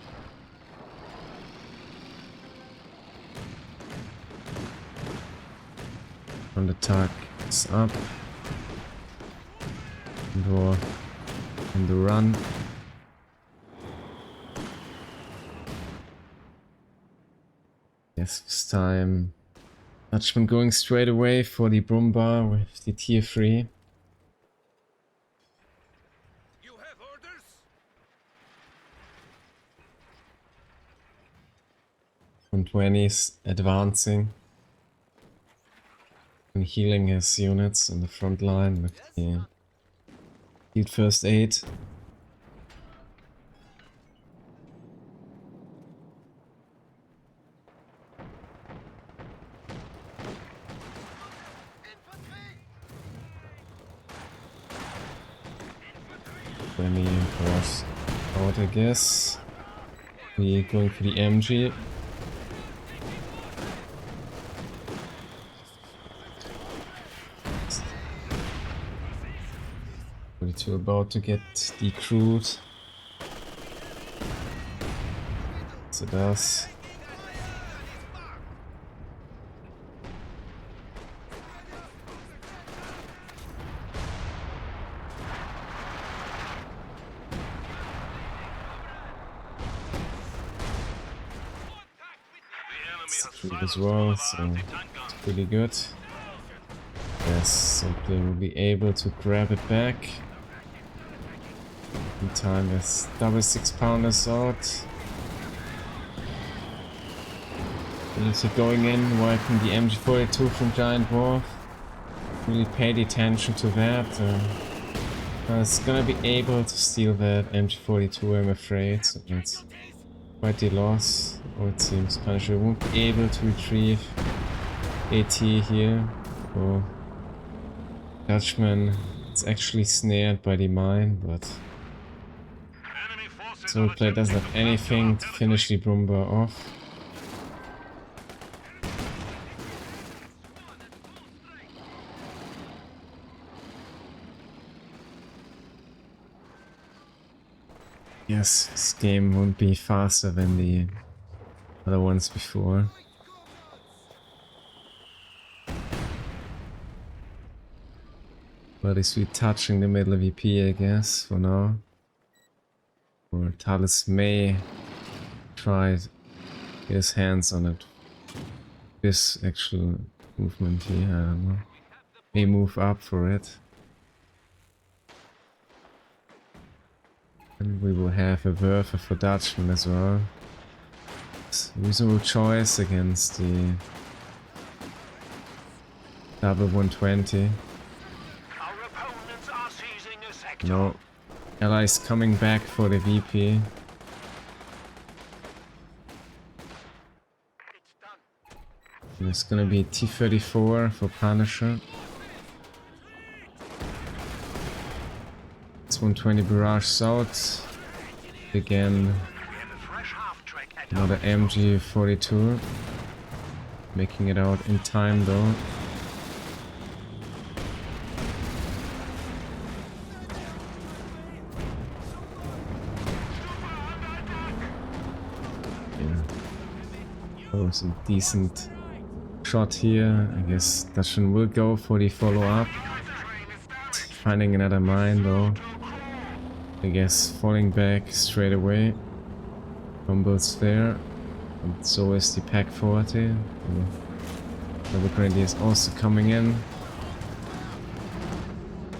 A: Front attack is up. And in the run. Yes, this time Dutchman going straight away for the Brumbar with the tier 3.
C: You have orders?
A: 120's advancing and healing his units in the front line with the field first aid. Any course out, I guess. We're going for the MG. We're about to get decrewed. So it does. As well, so it's pretty good. Yes, simply will be able to grab it back. In time with double 6-pounders out. Unity going in, wiping the MG42 from Giant Dwarf. Really paid attention to that. It's gonna be able to steal that MG42, I'm afraid. So it's quite the loss. Oh, it seems Punisher won't be able to retrieve AT here. Oh, Dutchman is actually snared by the mine, but Soulplay doesn't have anything to finish the Brumbar off. Yes, this game won't be faster than the other ones before. But is we touching the middle VP, I guess, for now. Or Thales may try to get his hands on it. This actual movement here, I don't know. May move up for it. And we will have a Werfer for Dutchman as well. It's a reasonable choice against the double 120.
B: Our opponents are seizing a sector.
A: No. Allies coming back for the VP.
B: It's done.
A: And it's gonna be T-34 for Punisher. It's 120 Barrage South. Again,
B: We have a fresh half-track at
A: another MG42. Making it out in time though. Yeah. Oh, some decent shot here. I guess Dutchman will go for the follow-up. Finding another mine though. I guess falling back straight away. Rumbles there. And so is the Pack 40. The Grenadier is also coming in.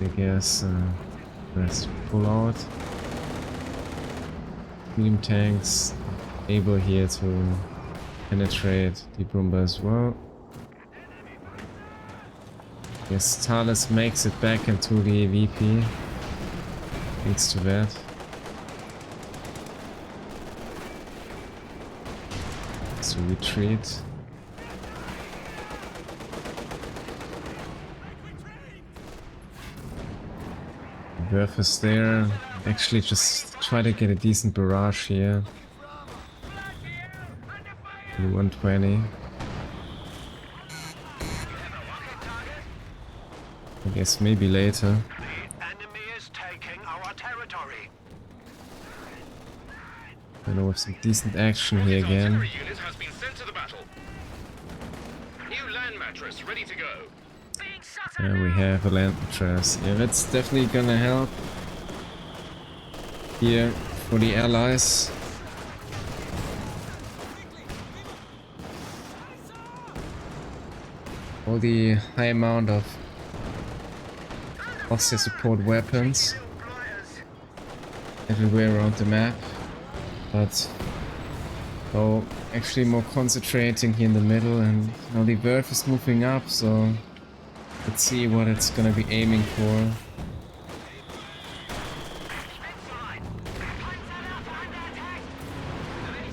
A: I guess let's pull out. Medium tanks able here to penetrate the Brumba as well. Yes, Thales makes it back into the VP. Leads to that. So retreat. Werf is there. Actually just try to get a decent barrage here. 120. I guess maybe later.
B: The enemy is taking our territory.
A: I know with some decent action here again.
F: Artillery unit has been sent to the battle. New land mattress ready to go.
A: And we have a land mattress. Yeah, that's definitely gonna help here for the allies. All the high amount of Austria support weapons everywhere around the map, but actually more concentrating here in the middle, and now the Werf is moving up, so let's see what it's gonna be aiming for.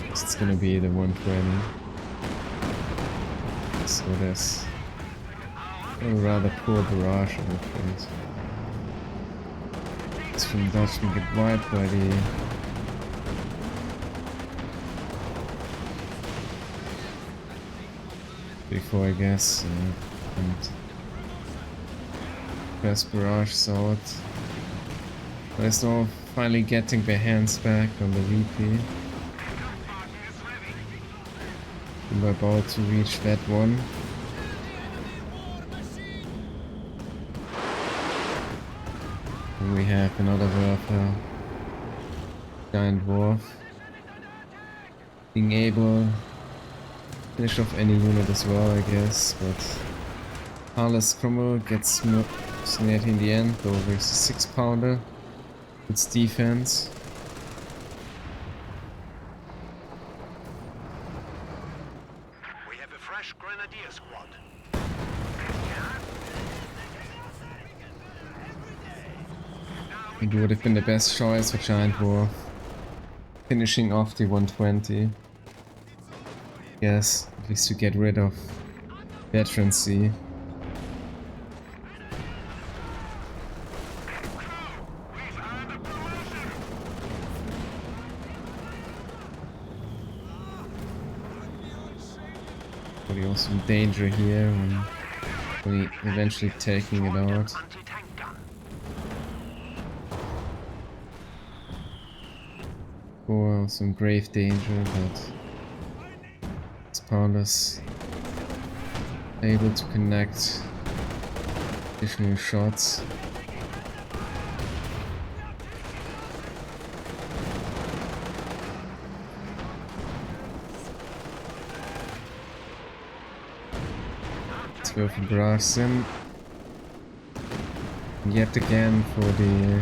A: It's gonna be the 120. So that's a rather poor barrage, I'm afraid. This from Dutchman get wiped by the before, I guess, and best barrage out. There's no finally getting their hands back on the VP. We're about to reach that one. And we have another Werfer, Giant Dwarf, being able to finish off any unit as well, I guess, but Thales Cromwell gets snared in the end, though there's a 6-pounder. It's defense.
B: We have a fresh Grenadier squad.
A: It would have been the best choice for Giant Dwarf, finishing off the 120. Yes, at least to get rid of veterancy. But also in danger here when eventually taking it out.
B: Anti-tank gun.
A: Or some grave danger, but Pounders able to connect additional shots. Let's go for Grafson. Yet again for the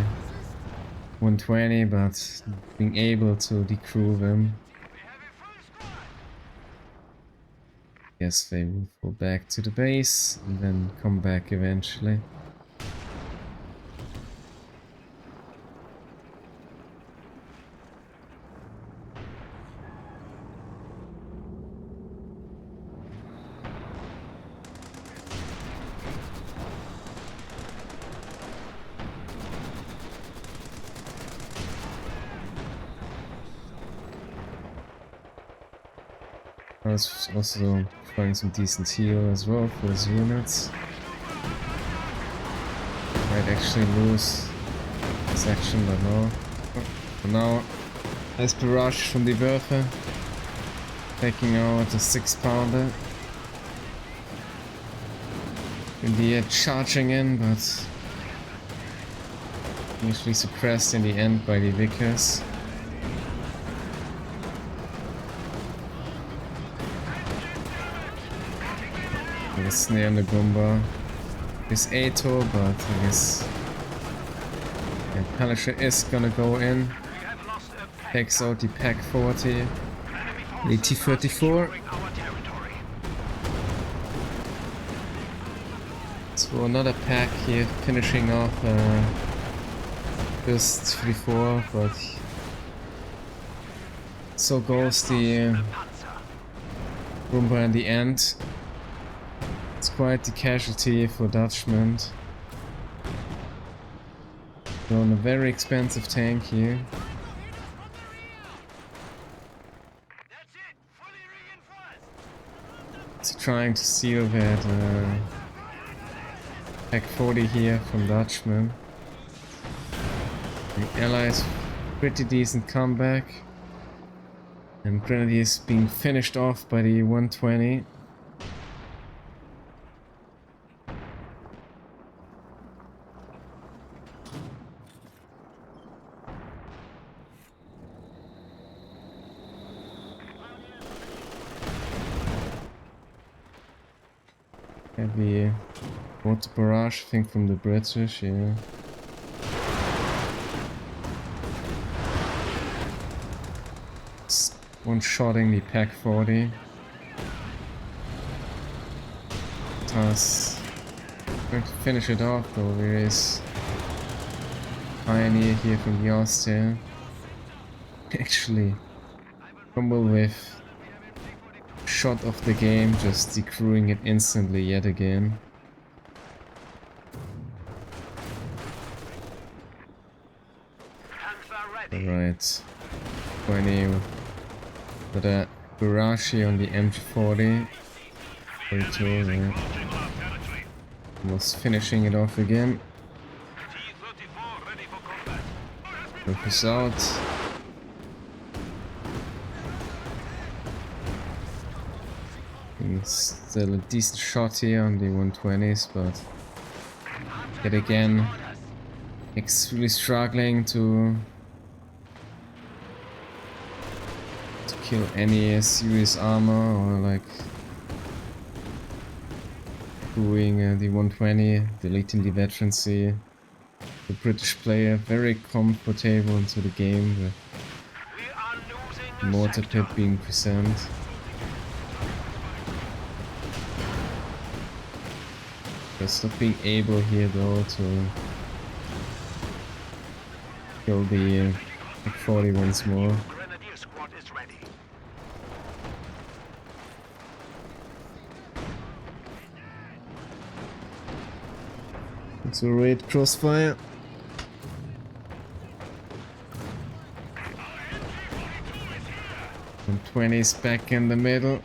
A: 120, but being able to decrew them. Yes, they will fall back to the base and then come back eventually. I was also finding some decent heal as well for his units. Might actually lose this action, but no. For now, nice barrage from the Werfer, taking out a 6-pounder. India charging in, but usually suppressed in the end by the Vickers. The snare and the Goomba. This Ato, but I guess Punisher is gonna go in. Takes out the Pack 40. The T-34. So another pack here finishing off first 34, but so goes the Goomba in the end. It's quite the casualty for Dutchman. They're on a very expensive tank here. It's trying to steal that Pack 40 here from Dutchman. The Allies pretty decent comeback. And Grenadiers being finished off by the 120. Heavy water barrage, I think, from the British, yeah. One-shotting the Pack 40. Thales going to finish it off, though. There is Pioneer here from the Austria. Actually, fumble with shot of the game, just decrewing it instantly yet again. Alright. Pioneer with a barrage here on the MG40. 42, yeah. Almost finishing it off again. Focus out. Still a decent shot here on the 120s, but yet again, it's really struggling to kill any serious armor or like doing the 120, deleting the veterancy. The British player very comfortable into the game with mortar pit being present. Just not being able here though to kill the 40 once more. It's a raid crossfire. And 20's back in the middle,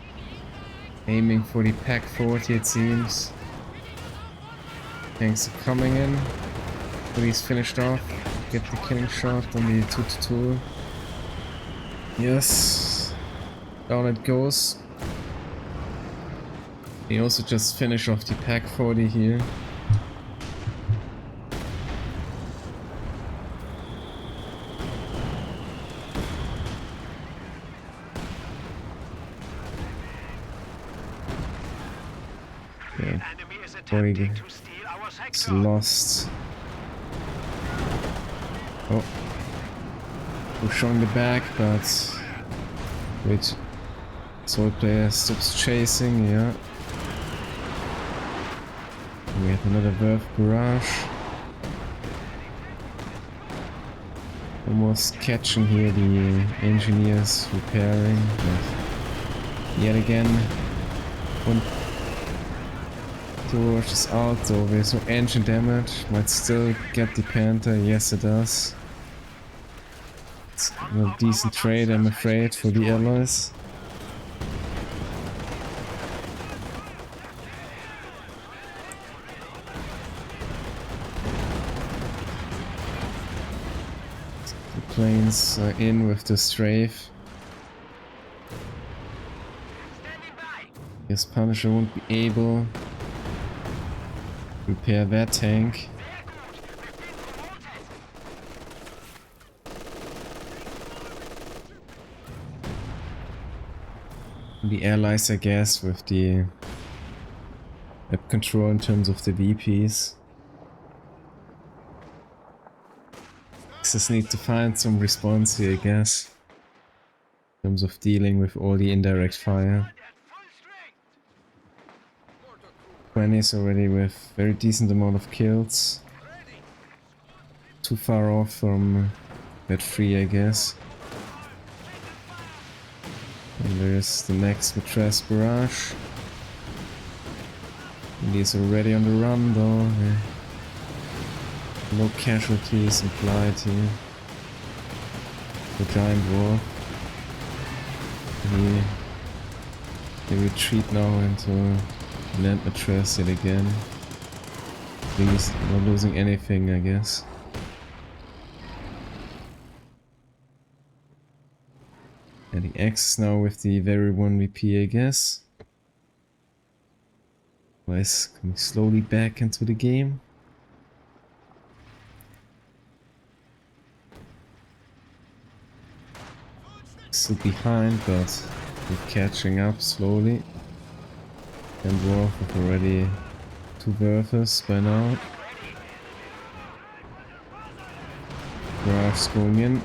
A: aiming for the Pack 40 it seems. Tanks are coming in. Police finished off. Get the killing shot on the 2-2. Yes. Down it goes. They also just finish off the Pack 40 here. Okay. 40 it's lost. Oh. Push on the back, but wait. Soul player stops chasing, yeah. We have another Verve barrage. Almost catching here the engineers repairing, but yet again one barrage is out, though there's no engine damage. Might still get the Panther, yes it does. It's a decent trade, I'm afraid, for the Allies. The planes are in with the strafe. Yes, Punisher won't be able repair that tank. The allies, I guess, with the map control in terms of the VPs. Just need to find some response here, I guess, in terms of dealing with all the indirect fire. 20 is already with very decent amount of kills. Too far off from that 3, I guess. And there's the next Matras barrage. And he's already on the run though. No casualties implied here. The giant war. They retreat now into land Matras yet again. He's not losing anything, I guess. And the X is now with the very 1VP, I guess. Nice, coming slowly back into the game. Still behind, but we're catching up slowly. And Dwarf with already 2 Werfers by now. Barrage going in.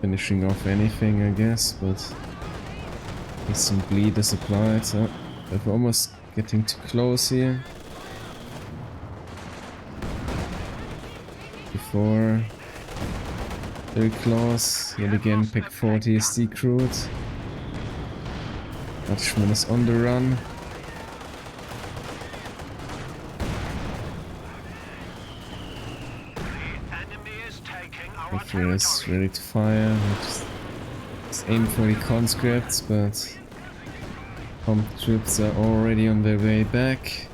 A: Finishing off anything, I guess, but there's some bleed is applied, so we're almost getting too close here. Before very close, yet again Pack 40 is decrewed. Dutchman is on the run. Victor is ready to fire. Just aim for the conscripts, but comp troops are already on their way back.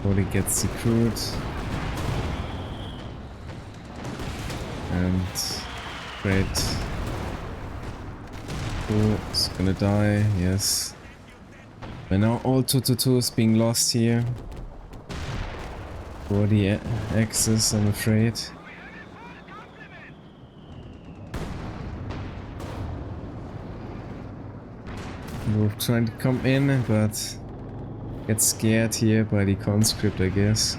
A: Body gets secured. And great. Oh, it's gonna die, yes. But now all 222 is being lost here. For the Axis, I'm afraid. We're trying to come in, but get scared here by the conscript, I guess.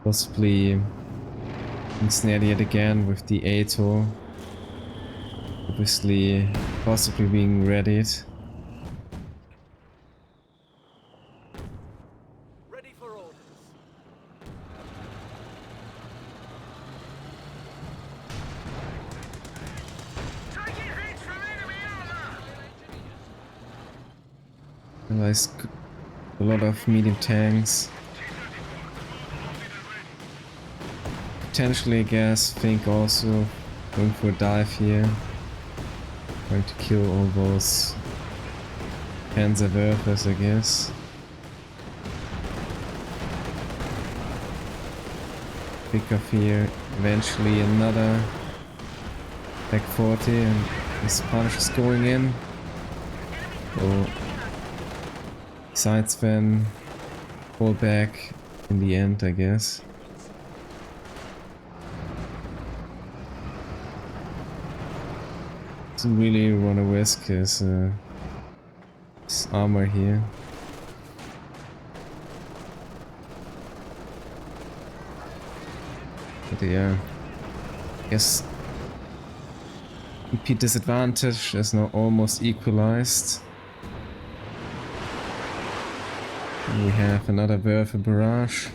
A: Possibly snared yet again with the ATO. Obviously, possibly being readied.
C: Ready for orders.
B: Taking hits from enemy armor!
A: Realize a lot of medium tanks. Potentially, I guess, think also going for a dive here. Trying to kill all those Panzerwerfers, I guess. Pick up here, eventually another Pack 40, and this punch is going in. So, sides then fall back in the end, I guess. Doesn't really want to risk his armor here. But yeah, I guess EP disadvantage is now almost equalized. And we have another Werfer barrage.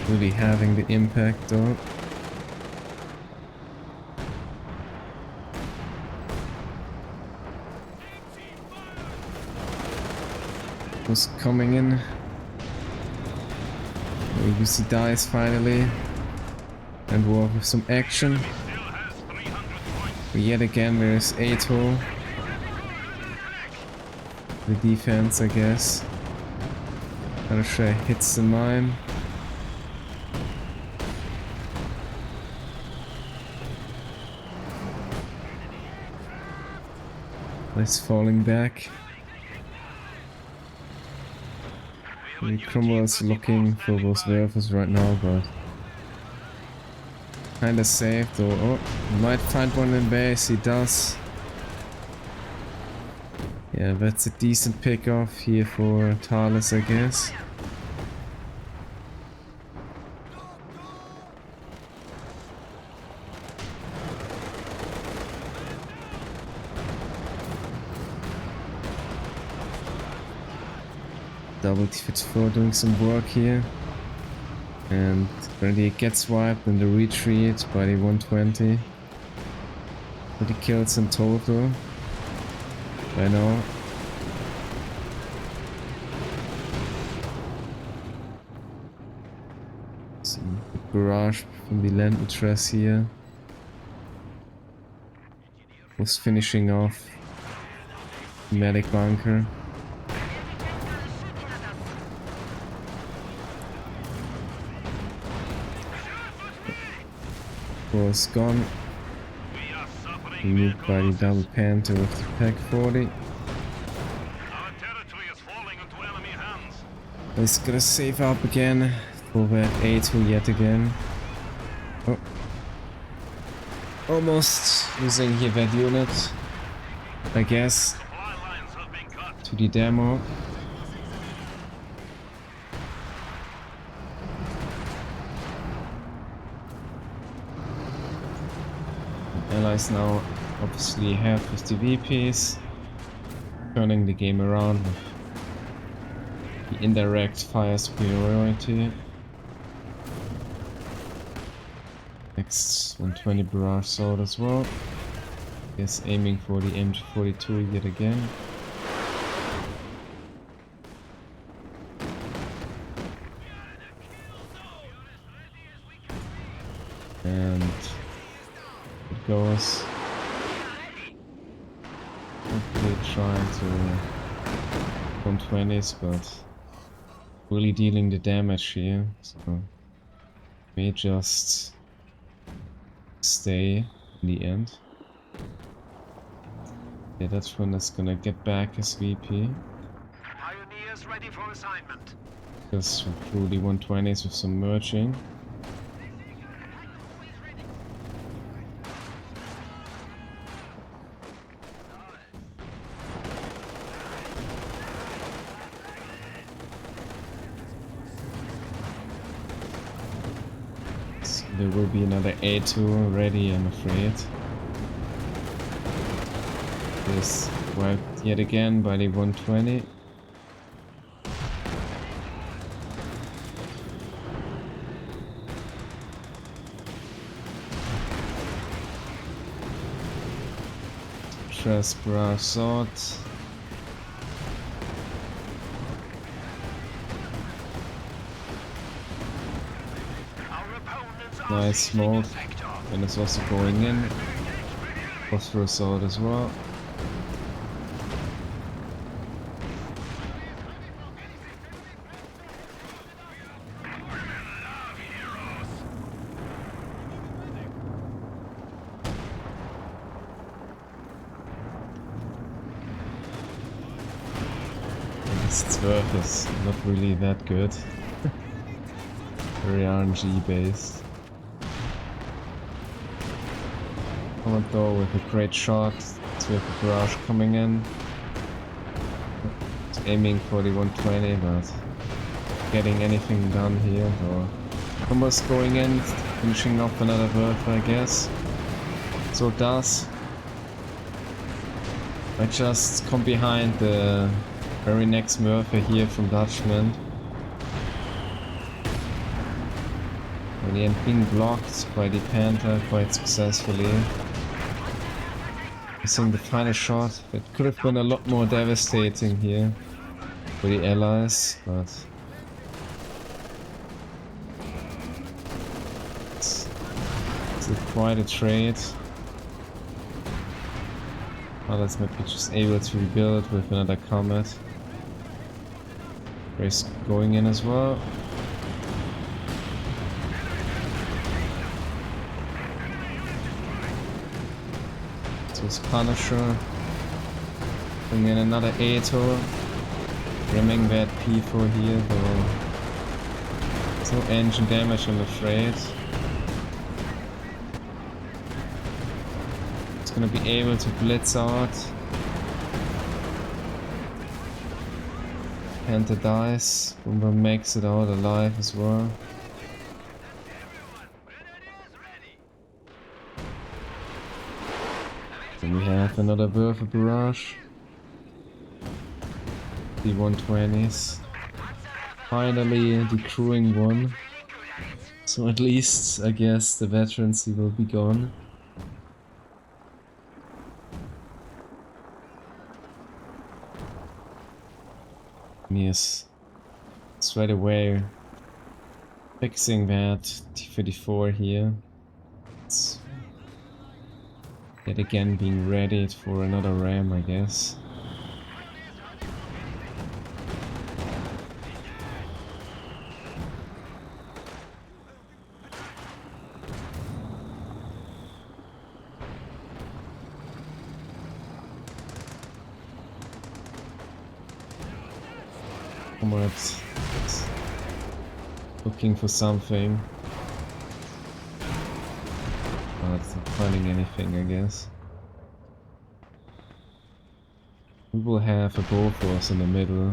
A: Really having the impact though. Was coming in. UC dies finally. And war with some action. Yet again, there's Ato. The defense, I guess. Archer hits the mine. It's falling back. The Cromwell's looking for those werfers right now, but kinda safe though. Oh, might find one in base, he does. Yeah, that's a decent pick-off here for Thales, I guess. Double T-54 doing some work here. And Grenadier gets wiped in the retreat by the 120. 30 kills in total. I know. Some barrage from the land address here. Was finishing off the medic bunker. Was gone. Removed by the double Panther with the Pack 40. He's gonna save up again for that A2 yet again. Oh. Almost losing here that unit, I guess, to the demo. Allies now obviously have 50 VPs, turning the game around with the indirect fire superiority. Next 120 barrage sword as well. Yes, aiming for the MG42 yet again. And it goes. Hopefully trying to 120s, but really dealing the damage here, so may just stay in the end. Yeah, that's when it's gonna get back his VP.
B: Pioneers ready for assignment.
A: Just through the 120s with some merging. There will be another A2 ready, I'm afraid. This wiped yet again by the 120. Trust barrage sword. Nice smoke, and it's also going in. Phosphorus sword as well. And this turf is not really that good. Very RNG based. Though with a great shot, so we have a barrage coming in. It's aiming for the 120, but getting anything done here, or almost going in, finishing off another berth, I guess. So it does. I just come behind the very next Murphy here from Dutchman. In the end being blocked by the Panther quite successfully. Missing the final shot. It could have been a lot more devastating here for the Allies, but it's quite a trade. Thales might be just able to rebuild with another comet. Race going in as well. So it's Punisher. Bring in another Ato. Ramming that P4 here, though. There's no engine damage, I'm afraid. It's gonna be able to blitz out. Panther dies. Boomber makes it out alive as well. And we have another Werfer barrage. The 120s. Finally, the crewing one. So at least, I guess, the veterancy will be gone. Yes. Straight away. Fixing that T-34 here. It's yet again being readied for another ram, I guess. Comrades looking for something. Not finding anything, I guess. We will have a Bofors in the middle.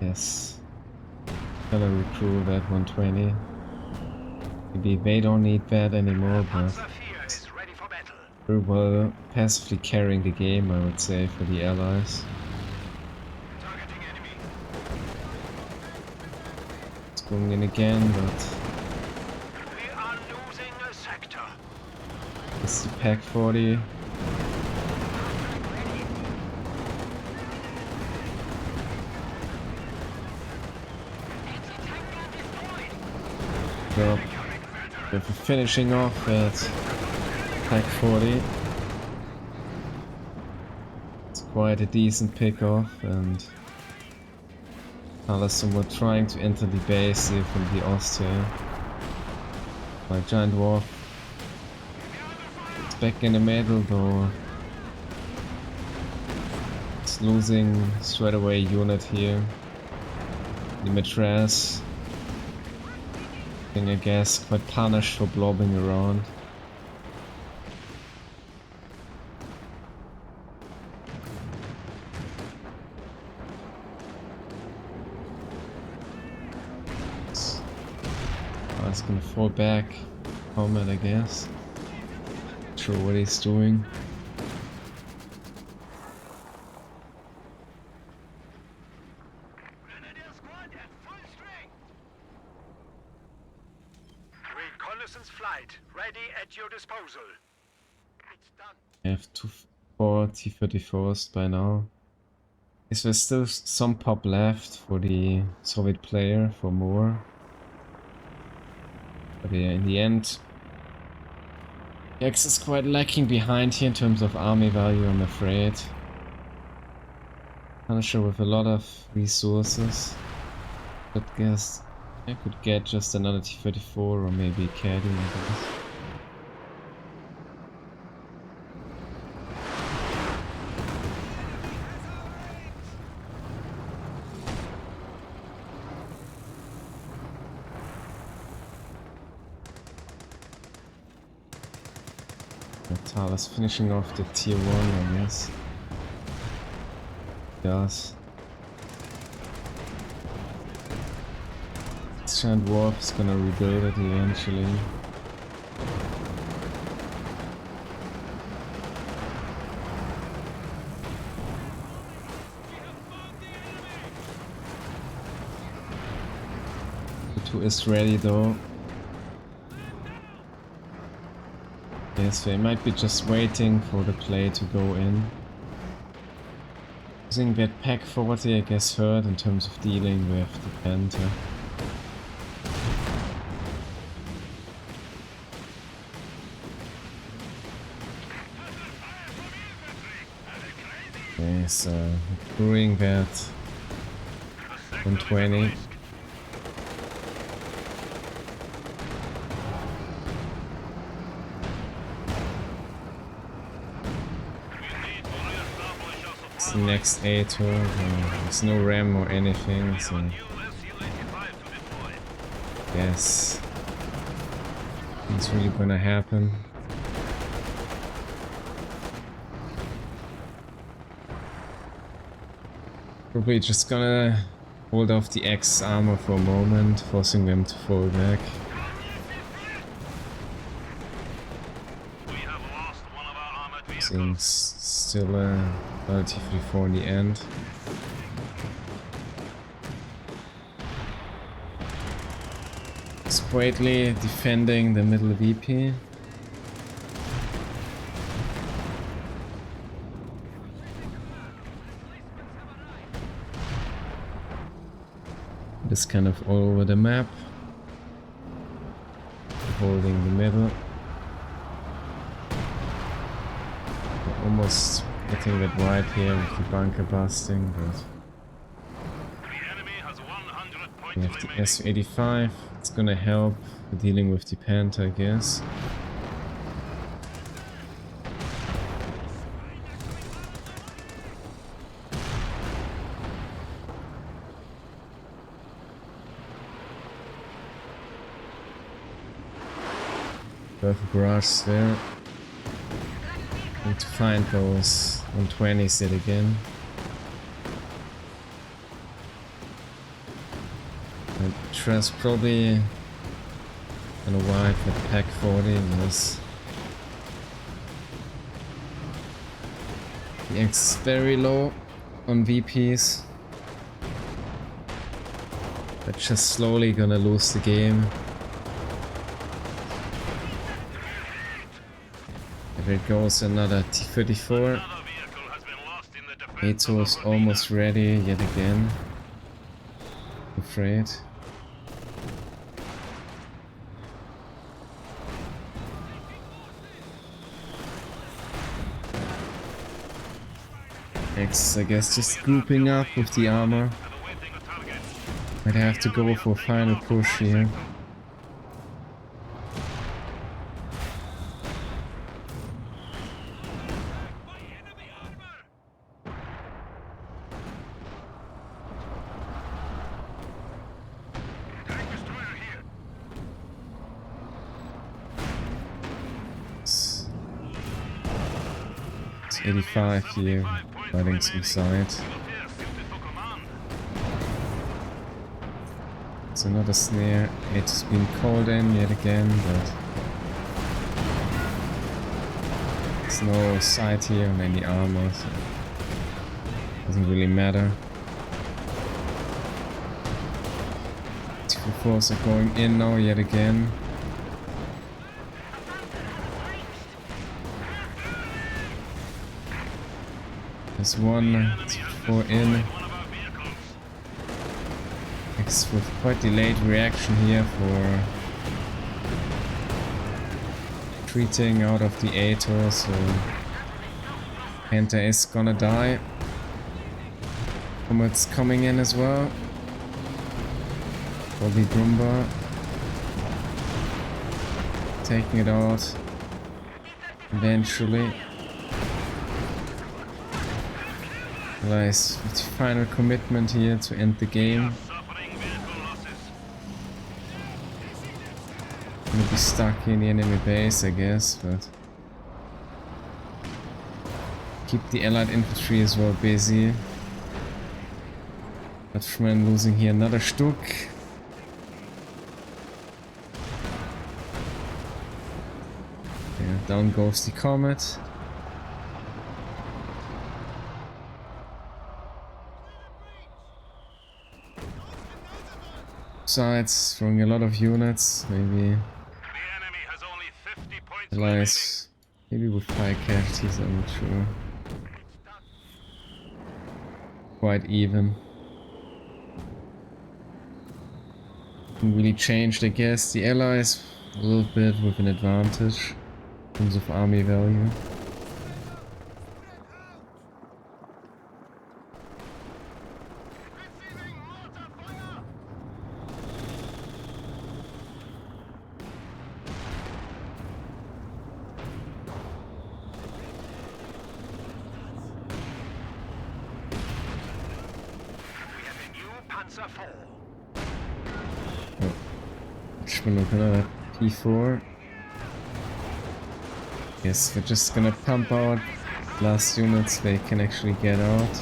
A: Yes. Gonna recruit that 120. Maybe they don't need that anymore, but
B: Panzer IV is ready for battle.
A: very well passively carrying the game, I would say, for the Allies.
B: Targeting enemy.
A: It's going in again, but
B: We are losing a sector.
A: it's the Pack 40. Well, with the finishing off at Pack 40. It's quite a decent pick-off, and Thales were trying to enter the base here from the Ostia. My Giant Dwarf. It's back in the middle though. It's losing straight away unit here. The Matras. I guess quite punished for blobbing around. It's gonna fall back. Combat, I guess. Not sure what he's doing.
B: Grenadier squad at full strength. Reconnaissance flight ready at your disposal. It's done.
A: I have 4 T-34s by now. Is there still some pop left for the Soviet player for more? But yeah, in the end, X is quite lacking behind here in terms of army value, I'm afraid. Punisher with a lot of resources. But guess I could get just another T-34 or maybe a caddy, I guess. Thales finishing off the tier 1, I guess. Yes. This giant warp is gonna rebuild it eventually. 2 is ready though. Yes, they might be just waiting for the play to go in. Using that pack 40 I guess hurt in terms of dealing with the Panther. Okay, so brewing that 120. It's the next A tour. There's no RAM or anything, so yes, it's really gonna happen. Probably just gonna hold off the X armor for a moment, forcing them to fall back. Seems still relatively far in the end. Straightly defending the middle VP. It's kind of all over the map. Holding the middle. We're almost getting that right here with the bunker busting, but we have the Su-85. It's gonna help dealing with the Panther, I guess. Perfect rush there. Need to find those 120s yet again. And Trust probably gonna wipe with pack 40, yes. The X is very low on VPs. They're just slowly gonna lose the game. There goes another T-34. Ato is almost ready yet again. I'm afraid. X, I guess, just grouping up with the armor. Might have to go for a final push here. It's 85 here, fighting some side. It's another snare. It's been called in yet again, but there's no sight here on any armor, so doesn't really matter. T-4s are going in now yet again. There's one T-4 in. X with quite delayed reaction here for retreating out of the Ator, so Panther is gonna die. Comet's coming in as well. Probably Brumba taking it out eventually. Nice, it's final commitment here to end the game. Gonna be stuck in the enemy base, I guess, but keep the allied infantry as well busy. Dutchman losing here another Stuck. Yeah, down goes the Comet. sides, throwing a lot of units, maybe
B: The enemy has only 50 points
A: allies, maybe with high casualties, I'm not sure. Quite even. Didn't really changed, I guess. The allies a little bit with an advantage in terms of army value.
B: Receiving mortar fire! We have a new Panzer IV.
A: Which we're looking at P4. Yes, we're just gonna pump out last units they can actually get out.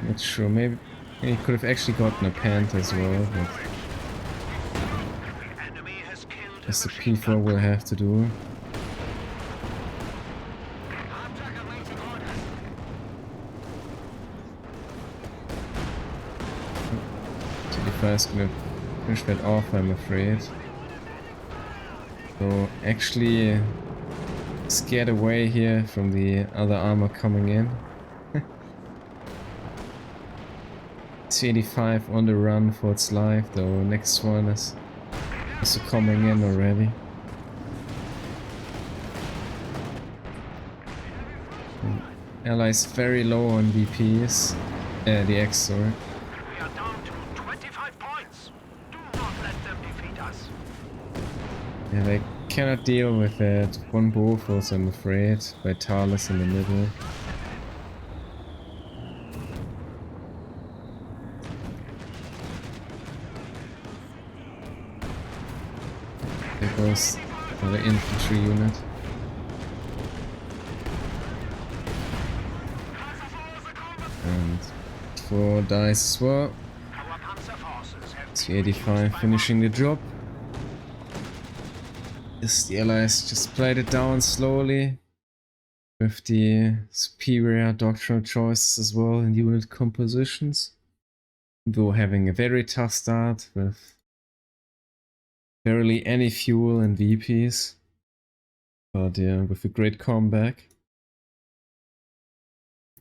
A: Not sure, maybe he could have actually gotten a Panther as well, but
B: Enemy has killed
A: guess the
B: machine
A: P4 will have to do.
B: Attacker waiting orders.
A: 25 is gonna finish that off, I'm afraid. So actually scared away here from the other armor coming in. C85 on the run for its life, though next one is also coming in already. Allies very low on VPs. The X, sorry.
B: We are down to 25 points. Do not let them defeat us.
A: Yeah, they cannot deal with that one Bofors, I'm afraid, by Thales in the middle. There goes another infantry unit. And 4 dice as well.
B: Our Panzer forces have
A: C85 finishing the job. Yes, the allies just played it down slowly with the superior doctrinal choices as well in unit compositions. Though having a very tough start with barely any fuel and VPs. But yeah, with a great comeback.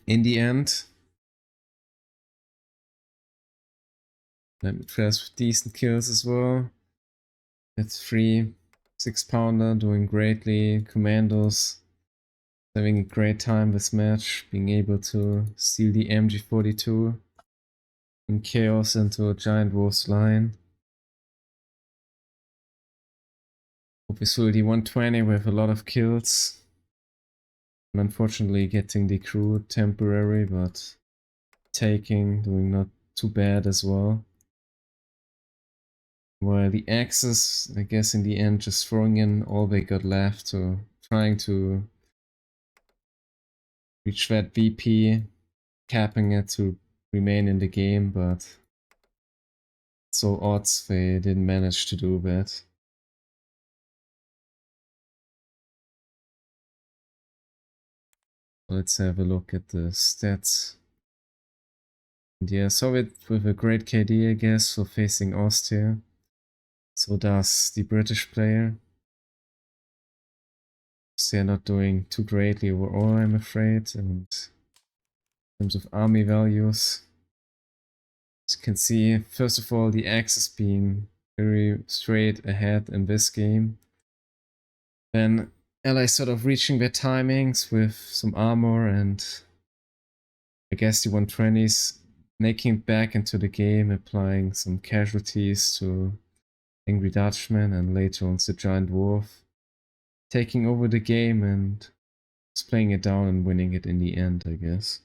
A: In the end, let me press with decent kills as well. That's 3 6-pounder doing greatly. Commandos having a great time this match, being able to steal the MG42 in chaos into a giant wolf's line. Obviously the 120 with a lot of kills. And unfortunately getting the crew temporary, but taking, doing not too bad as well. While the Axis, I guess in the end, just throwing in all they got left, so trying to reach that VP, capping it to remain in the game, but so odds they didn't manage to do that. Let's have a look at the stats. And yeah, Soviet with a great KD, I guess, for facing Austria. So does the British player. They're not doing too greatly overall, I'm afraid. And in terms of army values, as you can see, first of all, the Axis being very straight ahead in this game. Then Allies sort of reaching their timings with some armor, and I guess the 120s making it back into the game, applying some casualties to Angry Dutchman and later on the Giant Dwarf, taking over the game and just playing it down and winning it in the end, I guess.